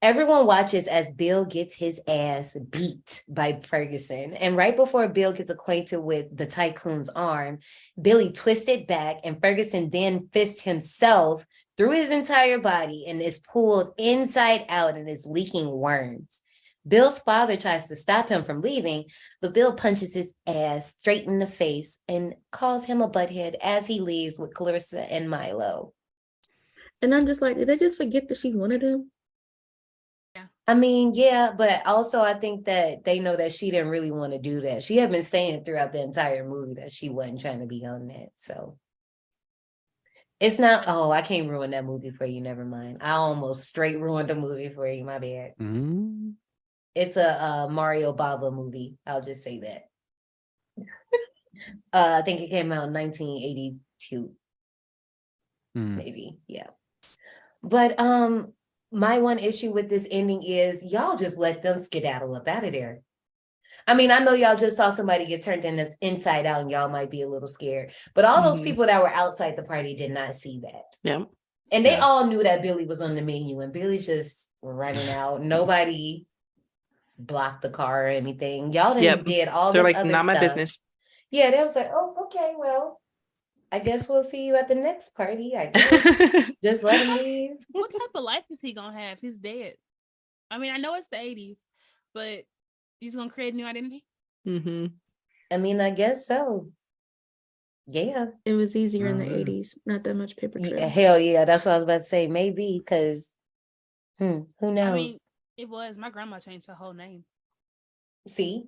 Everyone watches as Bill gets his ass beat by Ferguson. And right before Bill gets acquainted with the tycoon's arm, Billy twists it back, and Ferguson then fists himself through his entire body and is pulled inside out and is leaking worms. Bill's father tries to stop him from leaving, but Bill punches his ass straight in the face and calls him a butthead as he leaves with Clarissa and Milo.
And I'm just like, did they just forget that she wanted him?
Yeah.
I mean, yeah, but also I think that they know that she didn't really want to do that. She had been saying throughout the entire movie that she wasn't trying to be on that. So it's not, oh, I can't ruin that movie for you. Never mind. I almost straight ruined the movie for you. My bad. It's a Mario Bava movie. I'll just say that. I think it came out in 1982. Maybe, yeah. But My one issue with this ending is y'all just let them skedaddle up out of there. I mean, I know y'all just saw somebody get turned inside out and y'all might be a little scared, but all those people that were outside the party did not see that.
Yeah.
And they all knew that Billy was on the menu and Billy's just running out. Nobody blocked the car or anything. Y'all did all
They're
this
like,
other
not
stuff.
my business.
Yeah, they was like, oh, okay, well, I guess we'll see you at the next party. I guess. Just let him leave.
What type of life is he gonna have? He's dead. I mean, I know it's the 80s, but he's gonna create a new identity.
Mm-hmm.
I mean, I guess so. Yeah.
It was easier in the 80s. Not that much paper trail.
Yeah, hell yeah. That's what I was about to say. Maybe because who knows?
I mean, it was. My grandma changed her whole name.
See?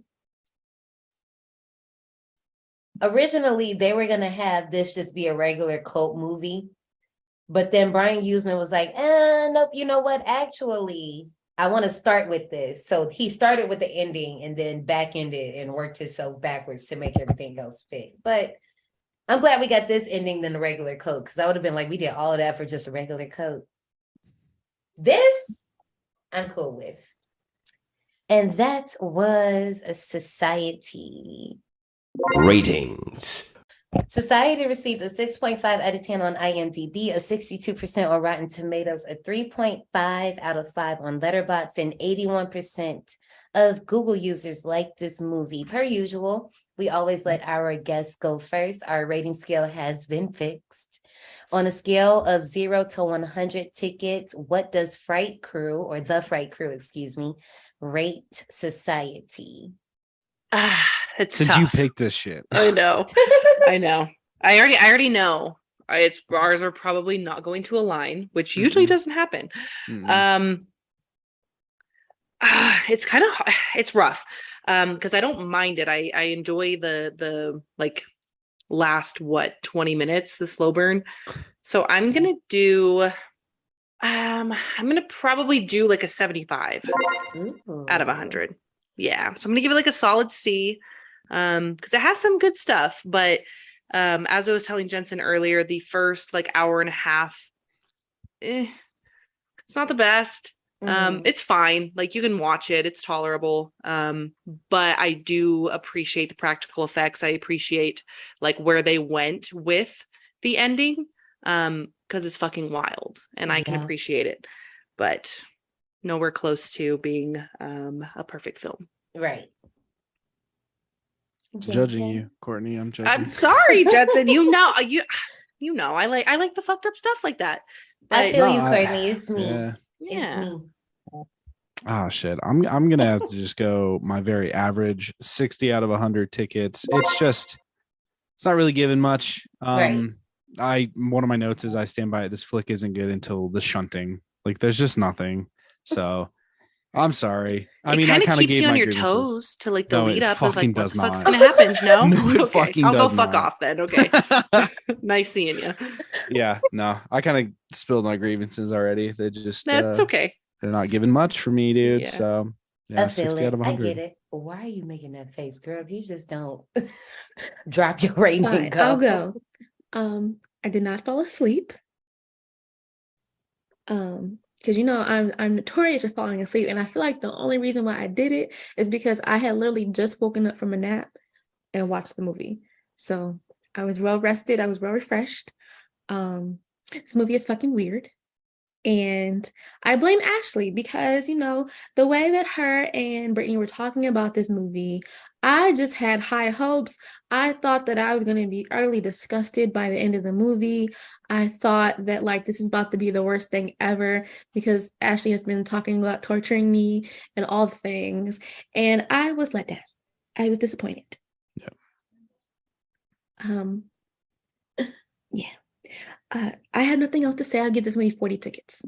Originally, they were going to have this just be a regular cult movie. But then Brian Usman was like, nope, you know what? Actually, I want to start with this. So he started with the ending and then back-ended and worked himself backwards to make everything else fit. But I'm glad we got this ending than the regular coat, because I would have been like, we did all of that for just a regular coat. This, I'm cool with. And that was a Society.
Ratings.
Society received a 6.5 out of 10 on IMDb, a 62% on Rotten Tomatoes, a 3.5 out of 5 on Letterboxd, and 81% of Google users liked this movie. Per usual, we always let our guests go first. Our rating scale has been fixed. On a scale of 0 to 100 tickets, what does the Fright Crew, rate Society?
It's
Since
tough.
you picked this shit.
I know. I know. I already know. Ours are probably not going to align, which usually doesn't happen. It's rough. Because I don't mind it. I enjoy the like last 20 minutes, the slow burn. So I'm gonna probably do like a 75 out of 100. Yeah. So I'm gonna give it like a solid C. Because it has some good stuff, but as I was telling Jensen earlier, the first like hour and a half, it's not the best. It's fine. Like you can watch it. It's tolerable. But I do appreciate the practical effects. I appreciate like where they went with the ending. Because it's fucking wild and I can appreciate it, but nowhere close to being a perfect film.
Right.
I'm judging you, Courtney. I'm judging.
I'm sorry, Jensen. You know, I like the fucked up stuff like that. But
I feel you, Courtney. It's me.
Yeah.
It's me.
Oh shit. I'm gonna have to just go my very average 60 out of 100 tickets. It's not really giving much. One of my notes is I stand by it. This flick isn't good until the shunting. Like there's just nothing. So I'm sorry. I mean, I kind of
keeps
gave
you on
my
your
grievances.
toes to like the lead up of like what the fuck's
not.
gonna happen. No,
No, it
okay.
fucking
I'll go
does
fuck
not.
off then. Okay, nice seeing you.
Yeah, no, I kind of spilled my grievances already. They just
That's okay.
They're not giving much for me, dude.
Yeah.
So yeah,
I feel
60
it.
out of 100.
I get it. Why are you making that face, girl? You just don't drop your rating.
Fine, I'll go. I did not fall asleep. Because I'm notorious for falling asleep, and I feel like the only reason why I did it is because I had literally just woken up from a nap and watched the movie. So I was well rested. I was well refreshed. This movie is fucking weird. And I blame Ashley because, the way that her and Brittany were talking about this movie, I just had high hopes. I thought that I was going to be utterly disgusted by the end of the movie. I thought that, this is about to be the worst thing ever because Ashley has been talking about torturing me and all the things. And I was let down. I was disappointed. Yeah. I have nothing else to say. I'll give this movie 40 tickets.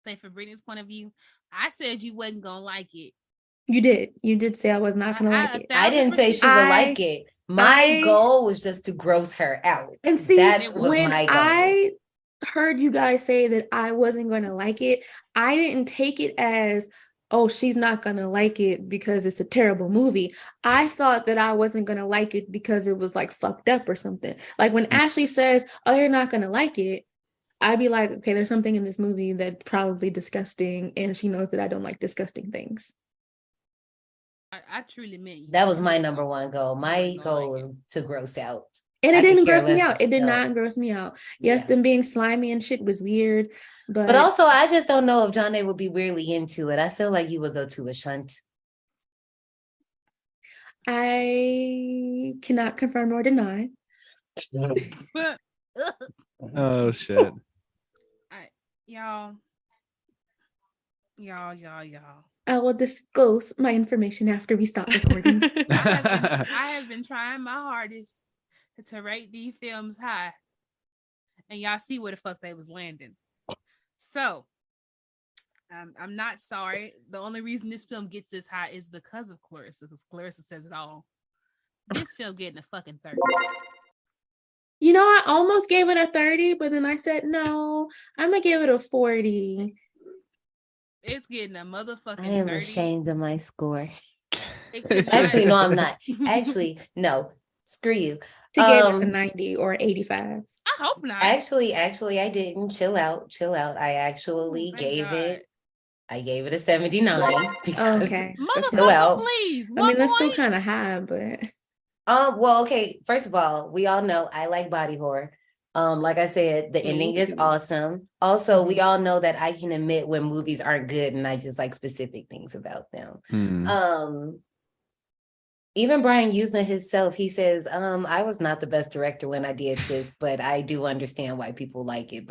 Say from Brittany's point of view, I said you wasn't gonna like it.
You did. You did say I was not gonna like it.
I didn't say she would like it. My goal was just to gross her out.
And see,
that was
when
my goal.
I heard you guys say that I wasn't gonna like it, I didn't take it as, oh, she's not gonna like it because it's a terrible movie. I thought that I wasn't gonna like it because it was fucked up or something. Like when Ashley says, oh, you're not gonna like it, I'd be like, okay, there's something in this movie that's probably disgusting, and she knows that I don't like disgusting things.
I truly meant
That was my number one goal. My goal was to gross out.
And it
I could
didn't
care
gross me
less
out. It did
no.
not gross me out. Yes, them being slimy and shit was weird,
But also, I just don't know if John A would be weirdly into it. I feel like he would go to a shunt.
I cannot confirm or deny.
Oh shit.
Y'all.
I will disclose my information after we stop recording.
I have been trying my hardest to rate these films high, and y'all see where the fuck they was landing. So, I'm not sorry. The only reason this film gets this high is because of Clarissa, because Clarissa says it all. This film getting a fucking 30.
You know, I almost gave it a 30, but then I said, no, I'm going to give it a 40.
It's getting a motherfucking 30.
I am ashamed of my score. Actually, no, I'm not. Actually, no. Screw you.
To give us a 90 or 85.
I hope not.
Actually, I didn't. Chill out. I actually gave it a 79. Because,
okay.
Motherfucker, please.
I mean, that's still kind of high, but...
Well, okay. First of all, we all know I like body horror. Like I said, the ending is awesome. Also, we all know that I can admit when movies aren't good and I just like specific things about them. Even Brian Usna himself, he says, I was not the best director when I did this, but I do understand why people like it.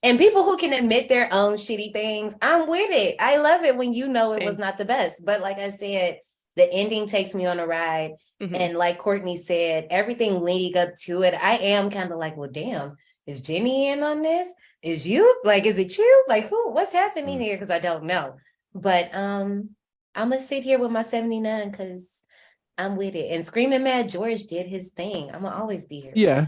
And people who can admit their own shitty things, I'm with it. I love it when you know it was not the best. But like I said, the ending takes me on a ride. And like Courtney said, everything leading up to it, I am kind of like, well, damn, is Jenny in on this? Is it you? Like, who? What's happening here? Because I don't know. But I'm going to sit here with my 79 because I'm with it. And Screaming Mad George did his thing. I'm going to always be here.
Yeah.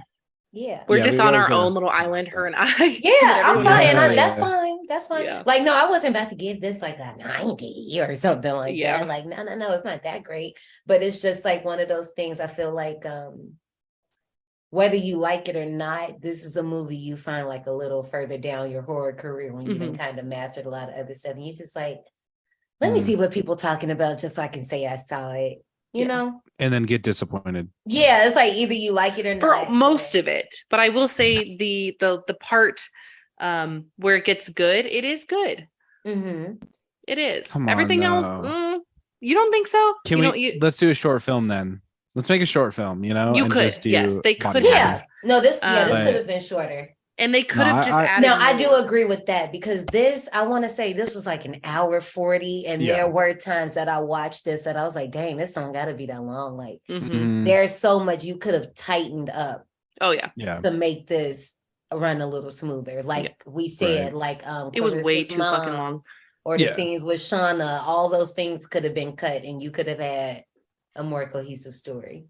Yeah.
We're just on our own little island, her and I.
Yeah, I'm fine. That's
Yeah.
fine. That's fine.
Yeah.
Like, no, I wasn't about to give this like a 90 or something like
Yeah.
that. Like, no, it's not that great. But it's just like one of those things I feel like whether you like it or not, this is a movie you find like a little further down your horror career when you've been kind of mastered a lot of other stuff. And you just like, let me see what people talking about just so I can say I saw it. You know?
And then get disappointed.
Yeah, it's like either you like it or
For
not.
most of it. But I will say the part where it gets good, it is good. It is.
Come on,
Everything else, you don't think so?
Let's do a short film then. Let's make a short film, you know?
You
and
could,
just do
yes, they
body
could
horror.
have.
No, this
But-
could have been shorter.
And they could have just added.
No, I do agree with that because I want to say this was like an hour 40. And there were times that I watched this that I was like, dang, this don't got to be that long. Like there's so much you could have tightened up.
Oh, yeah.
To make this run a little smoother. Like we said, like
it was way
Clarissa's
too
mom,
fucking long.
Or the scenes with Shauna, all those things could have been cut and you could have had a more cohesive story.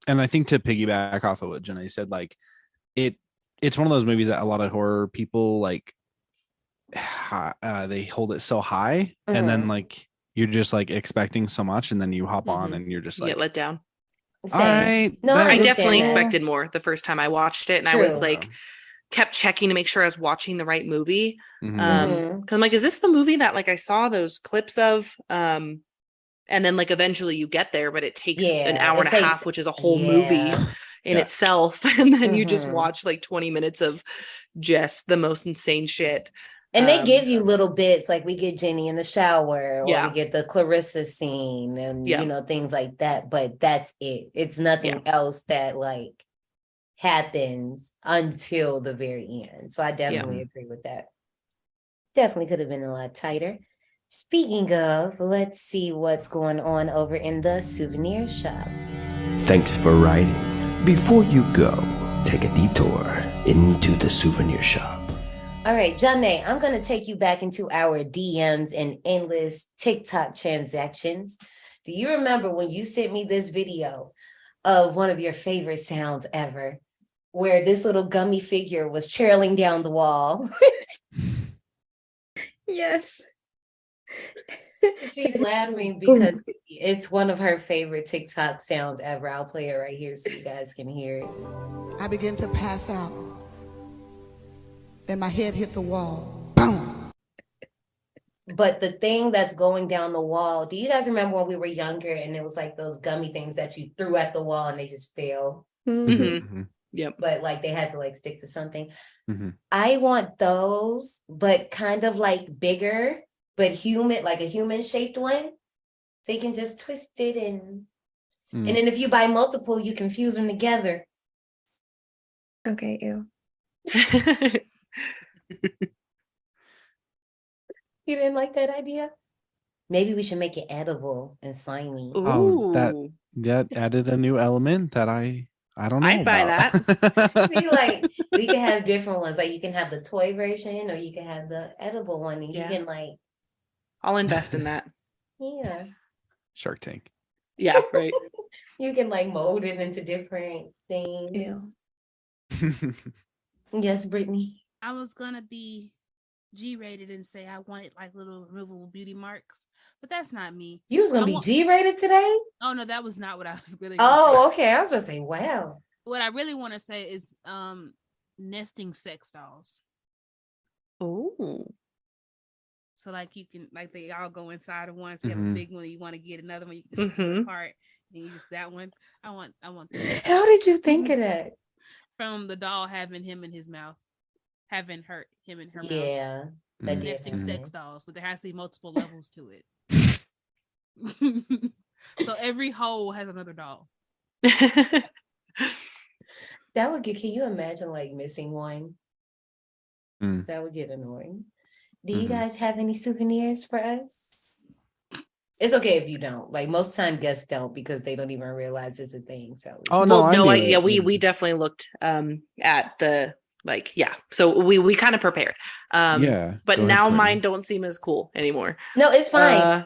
And I think to piggyback off of what Jenny said, like it's one of those movies that a lot of horror people like they hold it so high and then like you're just like expecting so much and then you hop on and you're just
You
like
get let down.
all right.
No,
I
understand
definitely
that.
expected more the first time I watched it, and I was like, kept checking to make sure I was watching the right movie. Because I'm like, is this the movie that like I saw those clips of? And then like eventually you get there, but it takes an hour and a half, which is a whole movie in itself, and then you just watch like 20 minutes of just the most insane shit.
And they give you little bits, like we get Jenny in the shower, or we get the Clarissa scene, and you know, things like that. But that's it. It's nothing else that like happens until the very end. So I definitely agree with that. Definitely could have been a lot tighter. Speaking of, let's see what's going on over in the souvenir shop.
Thanks for riding. Before you go, take a detour into the souvenir shop.
All right, Johnny, I'm going to take you back into our DMs and endless TikTok transactions. Do you remember when you sent me this video of one of your favorite sounds ever, where this little gummy figure was trailing down the wall?
Yes.
She's laughing because it's one of her favorite TikTok sounds ever. I'll play it right here so you guys can hear it.
I begin to pass out. Then my head hit the wall.
But the thing that's going down the wall, do you guys remember when we were younger and it was like those gummy things that you threw at the wall and they just fell?
Mm-hmm. Yep.
But like they had to like stick to something.
Mm-hmm.
I want those, but kind of like bigger, but human, like a human shaped one. So you can just twist it and then if you buy multiple, you can fuse them together.
Okay, ew.
You didn't like that idea? Maybe we should make it edible and slimy.
Oh, that added a new element that I don't know.
I'd buy
that.
See, like we can have different ones. Like you can have the toy version or you can have the edible one and you can like
I'll invest in that.
Yeah.
Shark Tank.
Yeah, right.
You can like mold it into different things. Yes, Brittany.
I was gonna be G-rated and say I wanted like little removable beauty marks, but that's not me.
You was gonna be G-rated today?
Oh no, that was not what I was really.
Okay. I was gonna say, wow.
What I really want to say is nesting sex dolls.
Oh.
So like you can like they all go inside of one. So you have a big one, you want to get another one, you can just pull it apart and you just that one. I want that.
How did you think of that?
From the doll having him in his mouth. Having hurt him in her mouth.
Yeah.
Nesting sex dolls, but there has to be multiple levels to it. So every hole has another doll.
That would get, can you imagine like missing one? That would get annoying. Do you guys have any souvenirs for us? It's okay if you don't. Like most time guests don't because they don't even realize it's a thing. So
we definitely looked at the so we kind of prepared. But now mine don't seem as cool anymore.
No, it's fine.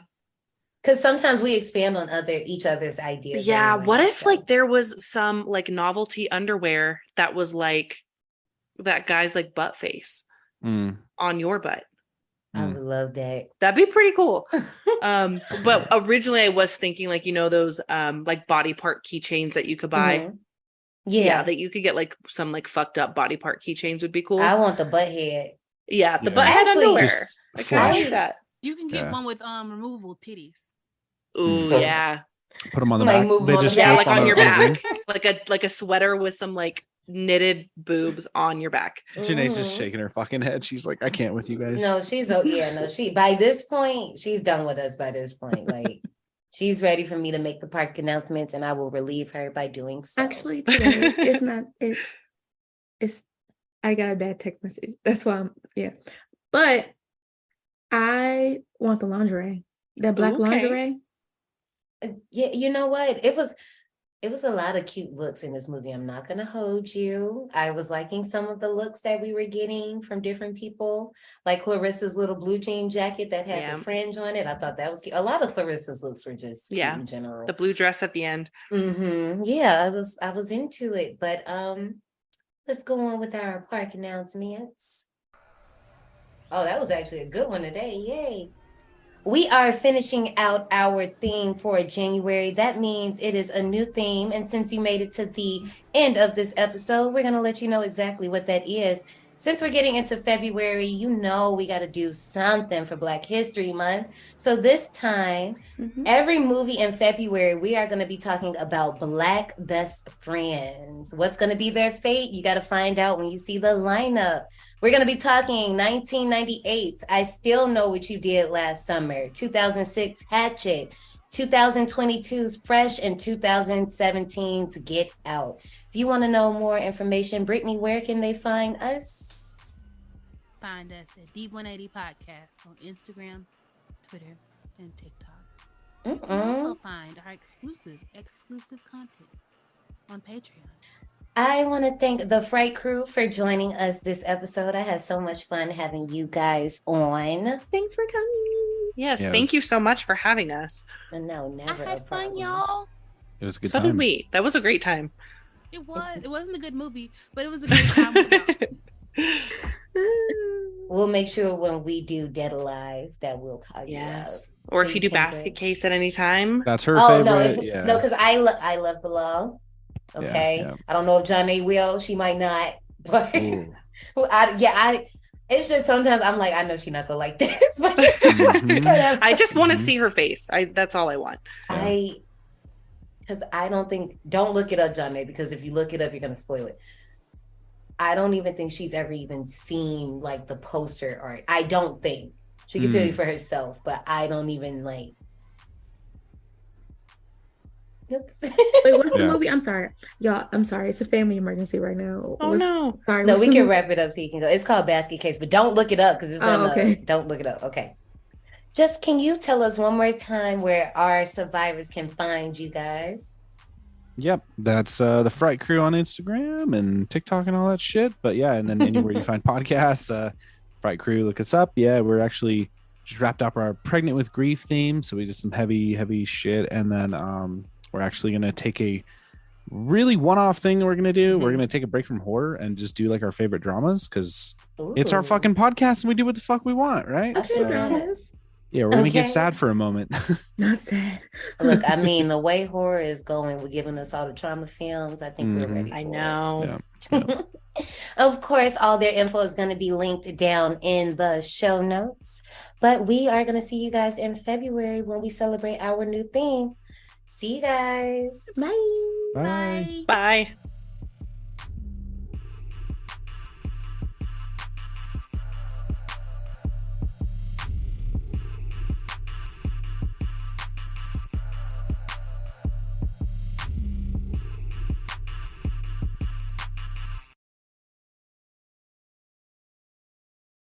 Because sometimes we expand on each other's ideas.
Yeah,
anyway,
what if like there was some like novelty underwear that was like that guy's like butt face on your butt?
I would love that.
That'd be pretty cool. But originally I was thinking like, those like body part keychains that you could buy. Yeah, that you could get like some like fucked up body part keychains would be cool.
I want the butt head.
Yeah, the butt head underwear.
Like,
I like that.
You can get one with removable titties.
Ooh, yeah.
Put them on the back.
They just like on your back, like a sweater with some like knitted boobs on your back.
Janae's just shaking her fucking head. She's like, I can't with you guys.
No, she by this point, she's done with us by this point. Like she's ready for me to make the park announcements and I will relieve her by doing so.
Actually, today it's I got a bad text message. That's why but I want the lingerie. That black lingerie.
Yeah, you know what? It was a lot of cute looks in this movie. I'm not gonna hold you. I was liking some of the looks that we were getting from different people, like Clarissa's little blue jean jacket that had the fringe on it. I thought that was cute. A lot of Clarissa's looks were just cute in general.
The blue dress at the end.
Yeah, I was into it. But let's go on with our park announcements. Oh, that was actually a good one today. Yay. We are finishing out our theme for January. That means it is a new theme. And since you made it to the end of this episode, we're going to let you know exactly what that is. Since we're getting into February, we got to do something for Black History Month. So this time, every movie in February, we are going to be talking about Black best friends. What's going to be their fate? You got to find out when you see the lineup. We're going to be talking 1998, I Still Know What You Did Last Summer, 2006, Hatchet, 2022's Fresh, and 2017's Get Out. If you want to know more information, Brittany, where can they find us?
Find us at D180 Podcast on Instagram, Twitter, and TikTok. You can also find our exclusive content on Patreon.
I want to thank the Fright Crew for joining us this episode. I had so much fun having you guys on.
Thanks for coming.
Yes, thank you so much for having us.
No, never.
I had fun, y'all.
It was a good
time. So did we. That was a great time.
It was. It wasn't a good movie, but it was a great time.
We'll make sure when we do Dead Alive that we'll call you out.
Or so if you do Basket Case at any time.
That's her favorite.
No, because I love Below. Okay. I don't know if John A will. She might not. But It's just sometimes I'm like, I know she's not gonna like this, but
I just want to see her face. That's all I want.
Because I don't look it up, John A, because if you look it up, you're gonna spoil it. I don't even think she's ever even seen like the poster art. I don't think she can tell you for herself, but I don't even like.
Wait, what's the movie? I'm sorry, y'all. I'm sorry. It's a family emergency right now.
No.
Sorry.
No, we can wrap it up so you can go. It's called Basket Case, but don't look it up because it's gonna.
Okay.
Don't look it up. Okay. Just can you tell us one more time where our survivors can find you guys?
Yep, that's the Fright Crew on Instagram and TikTok and all that shit. But yeah, and then anywhere you find podcasts, Fright Crew, look us up. Yeah, we're actually just wrapped up our Pregnant with Grief theme, so we did some heavy shit, and then we're actually gonna take a really one-off thing that we're gonna do. We're gonna take a break from horror and just do like our favorite dramas because it's our fucking podcast and we do what the fuck we want, right?
Dramas.
Yeah, we're gonna get sad for a moment.
Not sad.
Look, I mean, the way horror is going, we're giving us all the trauma films. I think we're ready.
I know.
Yeah.
Of course, all their info is going to be linked down in the show notes. But we are going to see you guys in February when we celebrate our new theme. See you guys.
Bye.
Bye.
Bye.